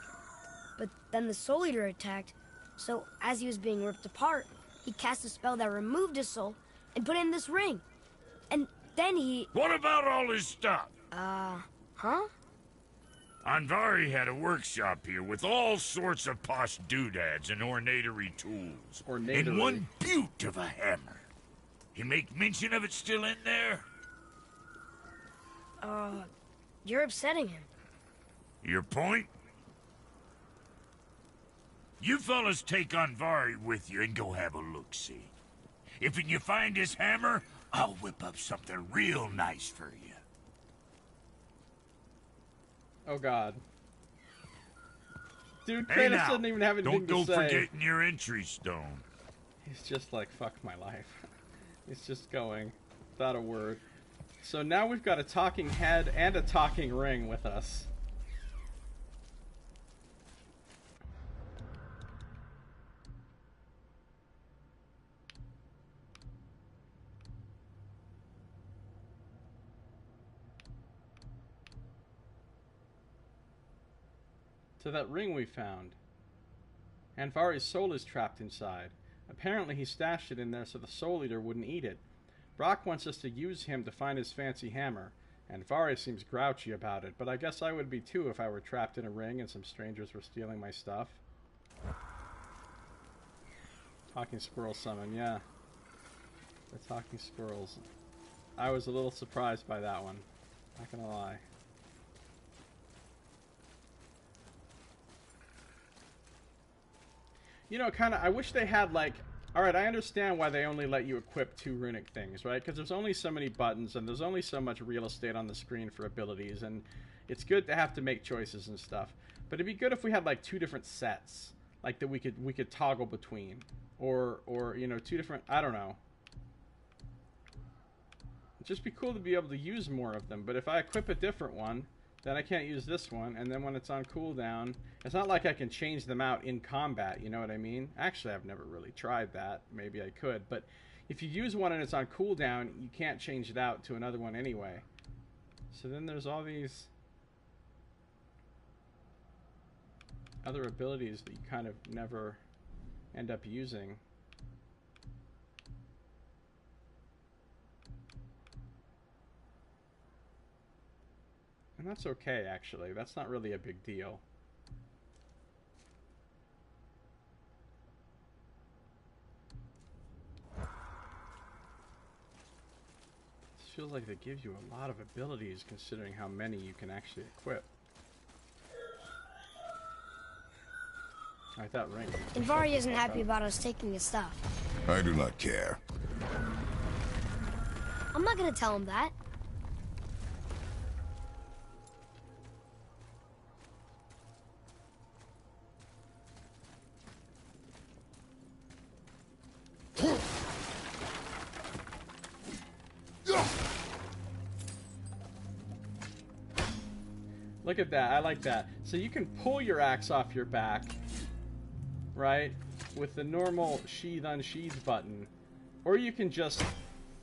B: but then the Soul Eater attacked, so as he was being ripped apart, he cast a spell that removed his soul and put in this ring. And then he...
F: What about all his stuff?
B: Huh?
F: Anvari had a workshop here with all sorts of posh doodads and ornatory tools. And one beaut of a hammer. You make mention of it still in there?
B: You're upsetting him.
F: Your point? You fellas take Anvari with you and go have a look-see. If you find his hammer, I'll whip up something real nice for you.
A: Oh God. Dude,
F: Hey
A: Kratos
F: now,
A: doesn't even have anything to
F: don't
A: say.
F: go forgetting your entry stone.
A: He's just like, fuck my life. He's just going without a word. So now we've got a talking head and a talking ring with us. To that ring we found. Anvari's soul is trapped inside. Apparently he stashed it in there so the Soul Eater wouldn't eat it. Brock wants us to use him to find his fancy hammer. Anvari seems grouchy about it, but I guess I would be too if I were trapped in a ring and some strangers were stealing my stuff. Talking squirrel summon, yeah. The talking squirrels. I was a little surprised by that one. Not gonna lie. You know, kind of, I wish they had, like... Alright, I understand why they only let you equip 2 runic things, right? Because there's only so many buttons, and there's only so much real estate on the screen for abilities, and it's good to have to make choices and stuff. But it'd be good if we had, like, 2 different sets, like, that we could toggle between. Or, you know, 2 different... I don't know. It'd just be cool to be able to use more of them, but if I equip a different one... Then I can't use this one, and then when it's on cooldown, it's not like I can change them out in combat, you know what I mean? Actually, I've never really tried that. Maybe I could, but if you use one and it's on cooldown, you can't change it out to another one anyway. So then there's all these other abilities that you kind of never end up using. And that's okay, actually. That's not really a big deal. This feels like they give you a lot of abilities considering how many you can actually equip. Alright, that ring.
B: Invari isn't happy about us taking his stuff.
D: I do not care.
B: I'm not gonna tell him that.
A: Look at that. I like that. So you can pull your axe off your back, right, with the normal sheath unsheath button, or you can just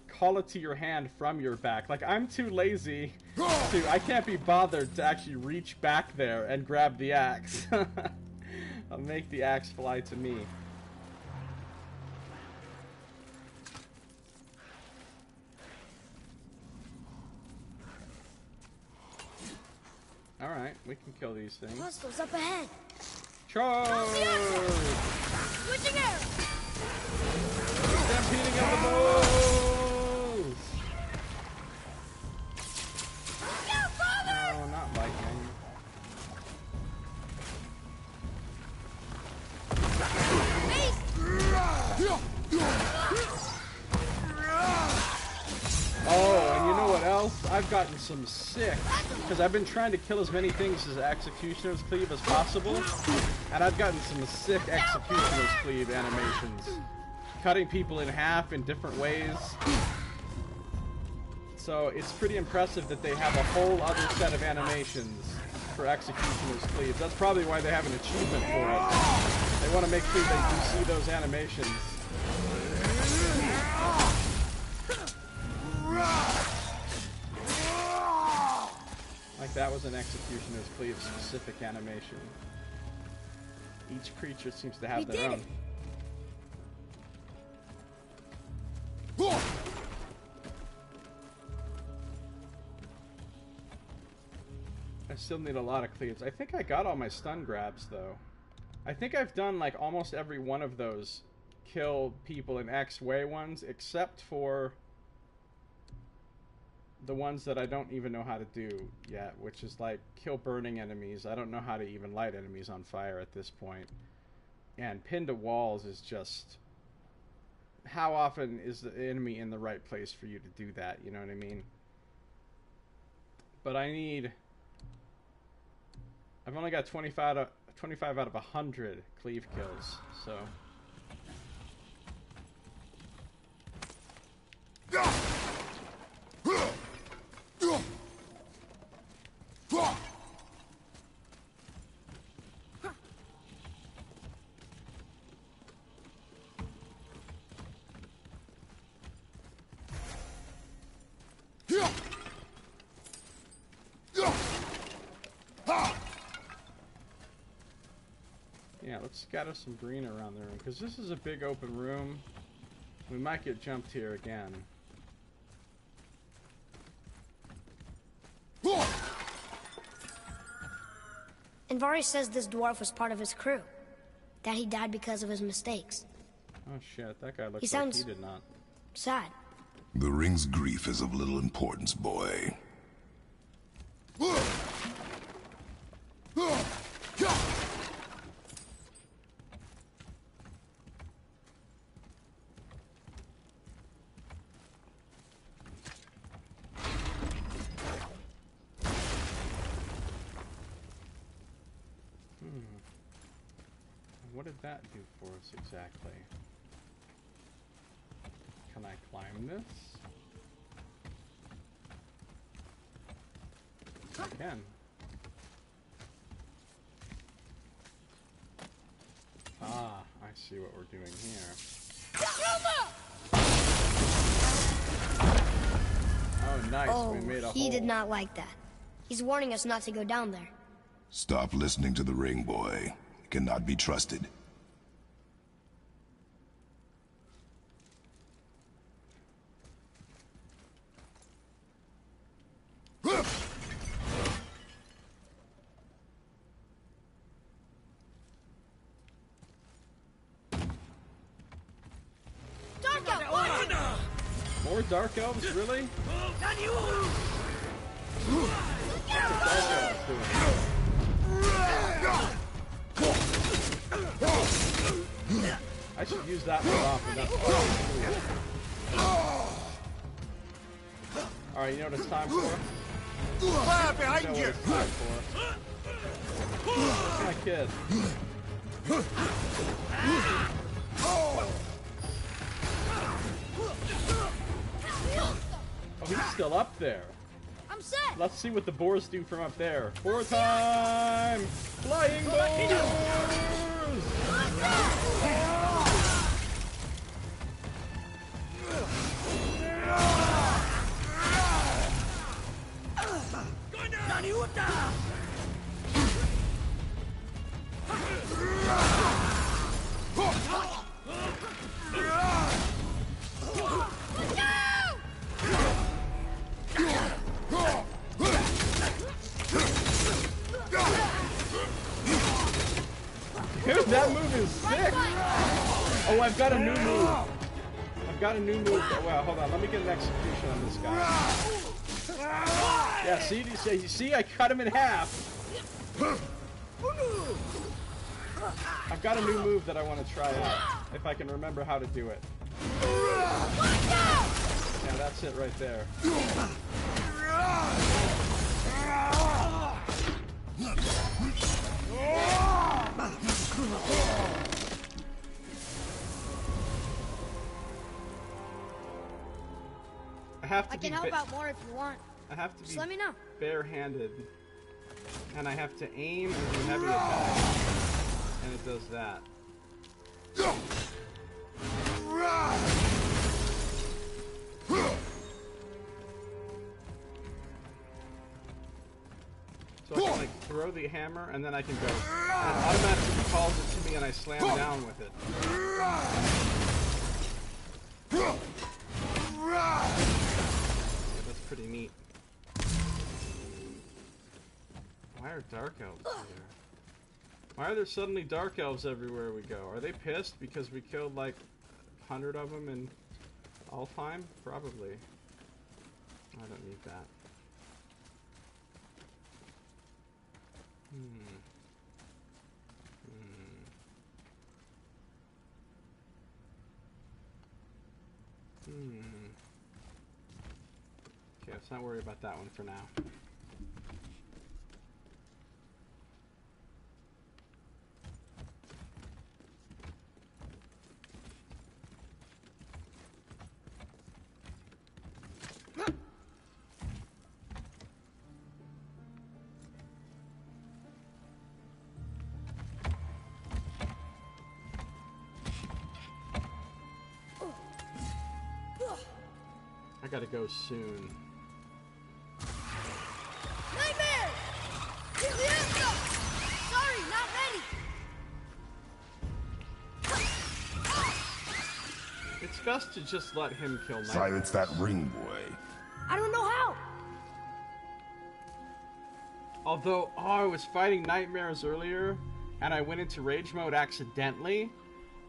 A: call it to your hand from your back. Like, I'm too lazy to, I can't be bothered to actually reach back there and grab the axe. I'll make the axe fly to me. Alright, we can kill these things.
B: Hostiles up ahead.
A: Charge!
B: Switching air!
A: Stampeding of the bulls! No, not lightning. Oh, and you know what else? I've gotten some sick, because I've been trying to kill as many things as Executioner's Cleave as possible, and I've gotten some sick Executioner's Cleave animations. Cutting people in half in different ways. So it's pretty impressive that they have a whole other set of animations for Executioner's Cleave. That's probably why they have an achievement for it. They want to make sure that you see those animations. Like that was an Executioner's Cleave specific animation. Each creature seems to have their own. I still need a lot of cleaves. I think I got all my stun grabs though. I think I've done like almost every one of those kill people in X-Way ones except for the ones that I don't even know how to do yet, which is like kill burning enemies. I don't know how to even light enemies on fire at this point. And pin to walls is just... How often is the enemy in the right place for you to do that? You know what I mean? But I need... I've only got 25 out of 100 cleave kills, so... Yeah, let's scatter some green around the room, because this is a big open room. We might get jumped here again.
B: Invari says this dwarf was part of his crew. That he died because of his mistakes.
A: Oh shit, that guy looks
B: He sounds
A: like he did not.
B: sad.
D: The ring's grief is of little importance, boy.
A: What did that do for us exactly? Can I climb this? I can. Ah, I see what we're doing here. Oh, nice.
B: Oh,
A: we made a
B: he
A: hole.
B: did not like that. He's warning us not to go down there.
D: Stop listening to the ring, boy. It cannot be trusted.
A: More dark elves, really? What's the dark elves doing? I should use that more often. That's alright, you know what it's time for?
C: Behind you!
A: What it's time for. Where's my kid? Oh, he's still up there.
E: I'm set.
A: Let's see what the boars do from up there. Boar time! Flying boars! Dude, that move is sick! Oh, I've got a new move. I've got a new move. Well, hold on. Let me get an execution on this guy. Yeah, see? You see? I cut him in half. I've got a new move that I want to try out. If I can remember how to do it. Yeah, that's it right there.
E: I can help out more if you want.
A: I have to
E: Just
A: be
E: let me know.
A: barehanded. And I have to aim and do heavy attack. And it does that. So I can like throw the hammer and then I can go. And it automatically calls it to me and I slam down with it. Yeah, that's pretty neat. Why are dark elves here? Why are there suddenly dark elves everywhere we go? Are they pissed because we killed like 100 of them in all time? Probably. I don't need that. Okay, let's not worry about that one for now. I gotta go soon.
E: Nightmare! Leviathan! Sorry, not ready.
A: It's best to just let him kill Nightmare.
D: Silence that ring, boy.
E: I don't know how.
A: Although, I was fighting nightmares earlier, and I went into rage mode accidentally,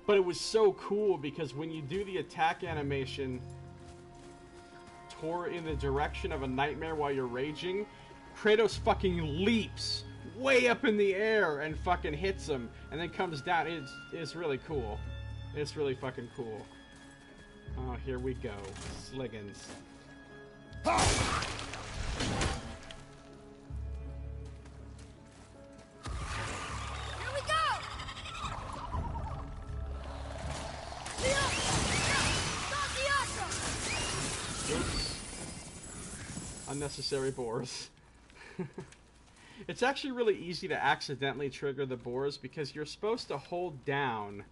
A: but it was so cool because when you do the attack animation toward in the direction of a nightmare while you're raging, Kratos fucking leaps way up in the air and fucking hits him, and then comes down. It's really cool. It's really fucking cool. Oh, here we go. Sliggins.
E: Here we go.
A: Oops. Unnecessary boars. It's actually really easy to accidentally trigger the boars because you're supposed to hold down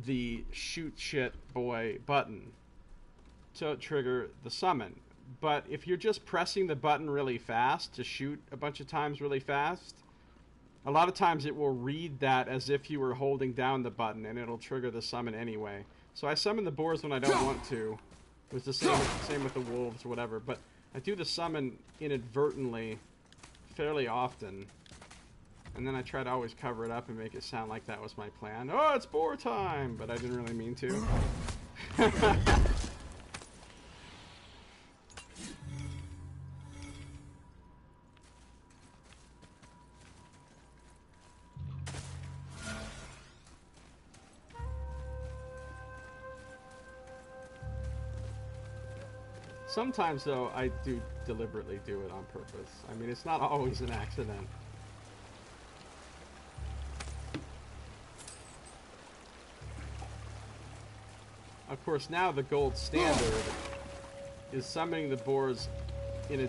A: the shoot shit boy button to trigger the summon. But if you're just pressing the button really fast to shoot a bunch of times really fast, a lot of times it will read that as if you were holding down the button and it'll trigger the summon anyway. So I summon the boars when I don't want to. It was the same with the wolves or whatever, but I do the summon inadvertently fairly often. And then I try to always cover it up and make it sound like that was my plan. Oh, it's boar time! But I didn't really mean to. Sometimes, though, I do deliberately do it on purpose. I mean, it's not always an accident. Of course, now the gold standard is summoning the boars in a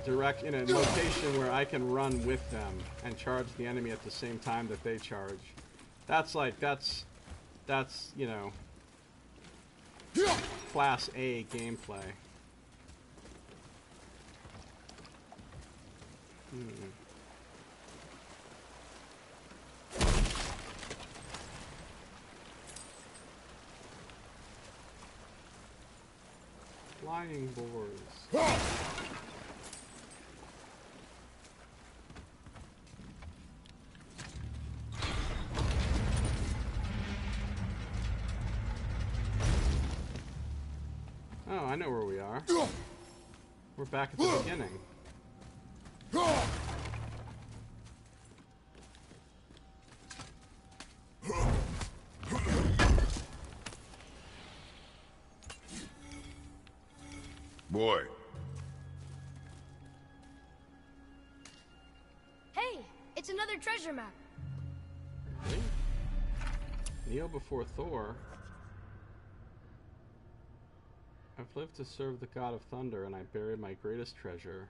A: location where I can run with them and charge the enemy at the same time that they charge. That's like, that's, you know, Class A gameplay. Flying boars. Oh, I know where we are. We're back at the beginning.
D: Boy.
B: Hey, it's another treasure map.
A: Really? Kneel before Thor. I've lived to serve the god of thunder, and I buried my greatest treasure,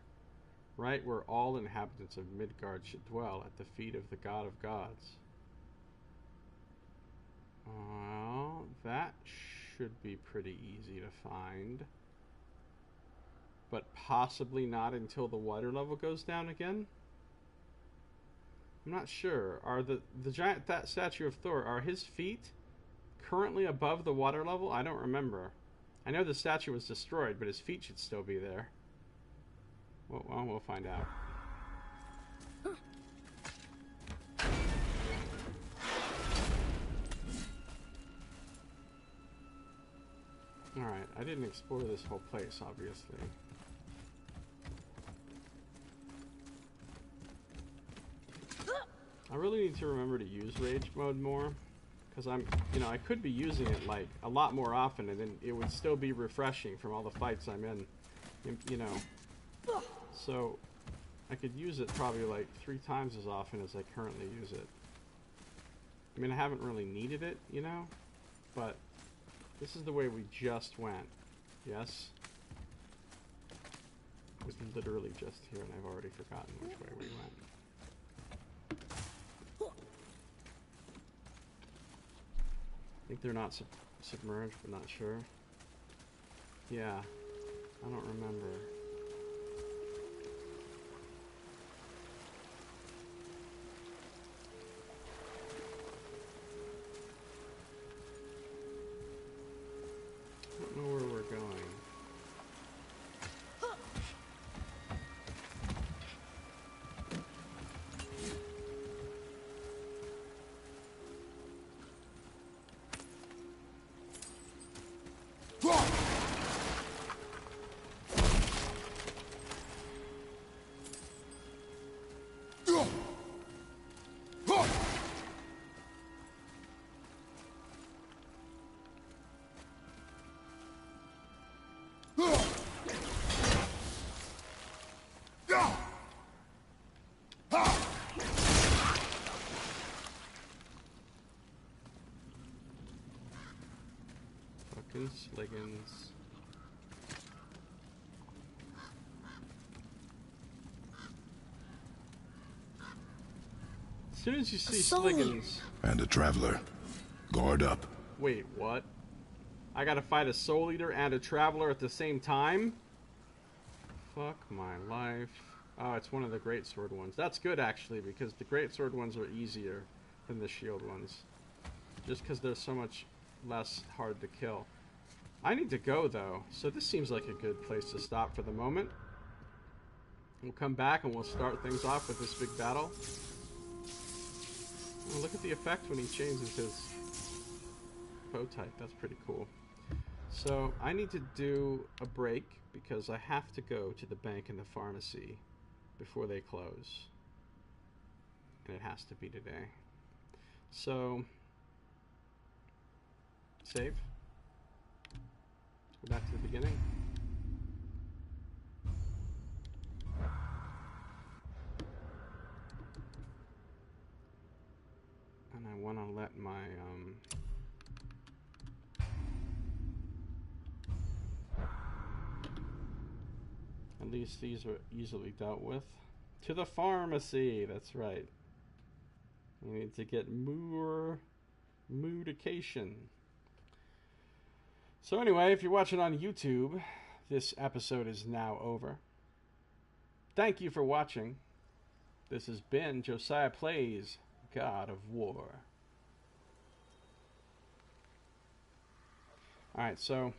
A: right where all inhabitants of Midgard should dwell, at the feet of the god of gods. Well, that should be pretty easy to find. But possibly not until the water level goes down again? I'm not sure. Are the giant statue of Thor, are his feet currently above the water level? I don't remember. I know the statue was destroyed, but his feet should still be there. Well, we'll find out. Alright, I didn't explore this whole place, obviously. I really need to remember to use rage mode more, because I could be using it like a lot more often, and then it would still be refreshing from all the fights I'm in, so I could use it probably like 3 times as often as I currently use it. I mean, I haven't really needed it, but this is the way we just went. Yes? It was literally just here, and I've already forgotten which way we went. I think they're not submerged, but not sure. Yeah, I don't remember. I don't know where we're going. Sliggins. As soon as you see Sliggins...
D: And a traveler. Guard up.
A: Wait, what? I gotta fight a soul eater and a traveler at the same time? Fuck my life. Oh, it's one of the greatsword ones. That's good, actually, because the greatsword ones are easier than the shield ones. Just because they're so much less hard to kill. I need to go, though, so this seems like a good place to stop for the moment. We'll come back and we'll start things off with this big battle. Oh, look at the effect when he changes his bow type. That's pretty cool. So, I need to do a break because I have to go to the bank and the pharmacy before they close. And it has to be today. So, save. Go back to the beginning. got my at least these are easily dealt with. To the pharmacy, that's right. We need to get more medication. So anyway, if you're watching on YouTube, this episode is now over. Thank you for watching. This has been Josiah Plays God of War. Alright, so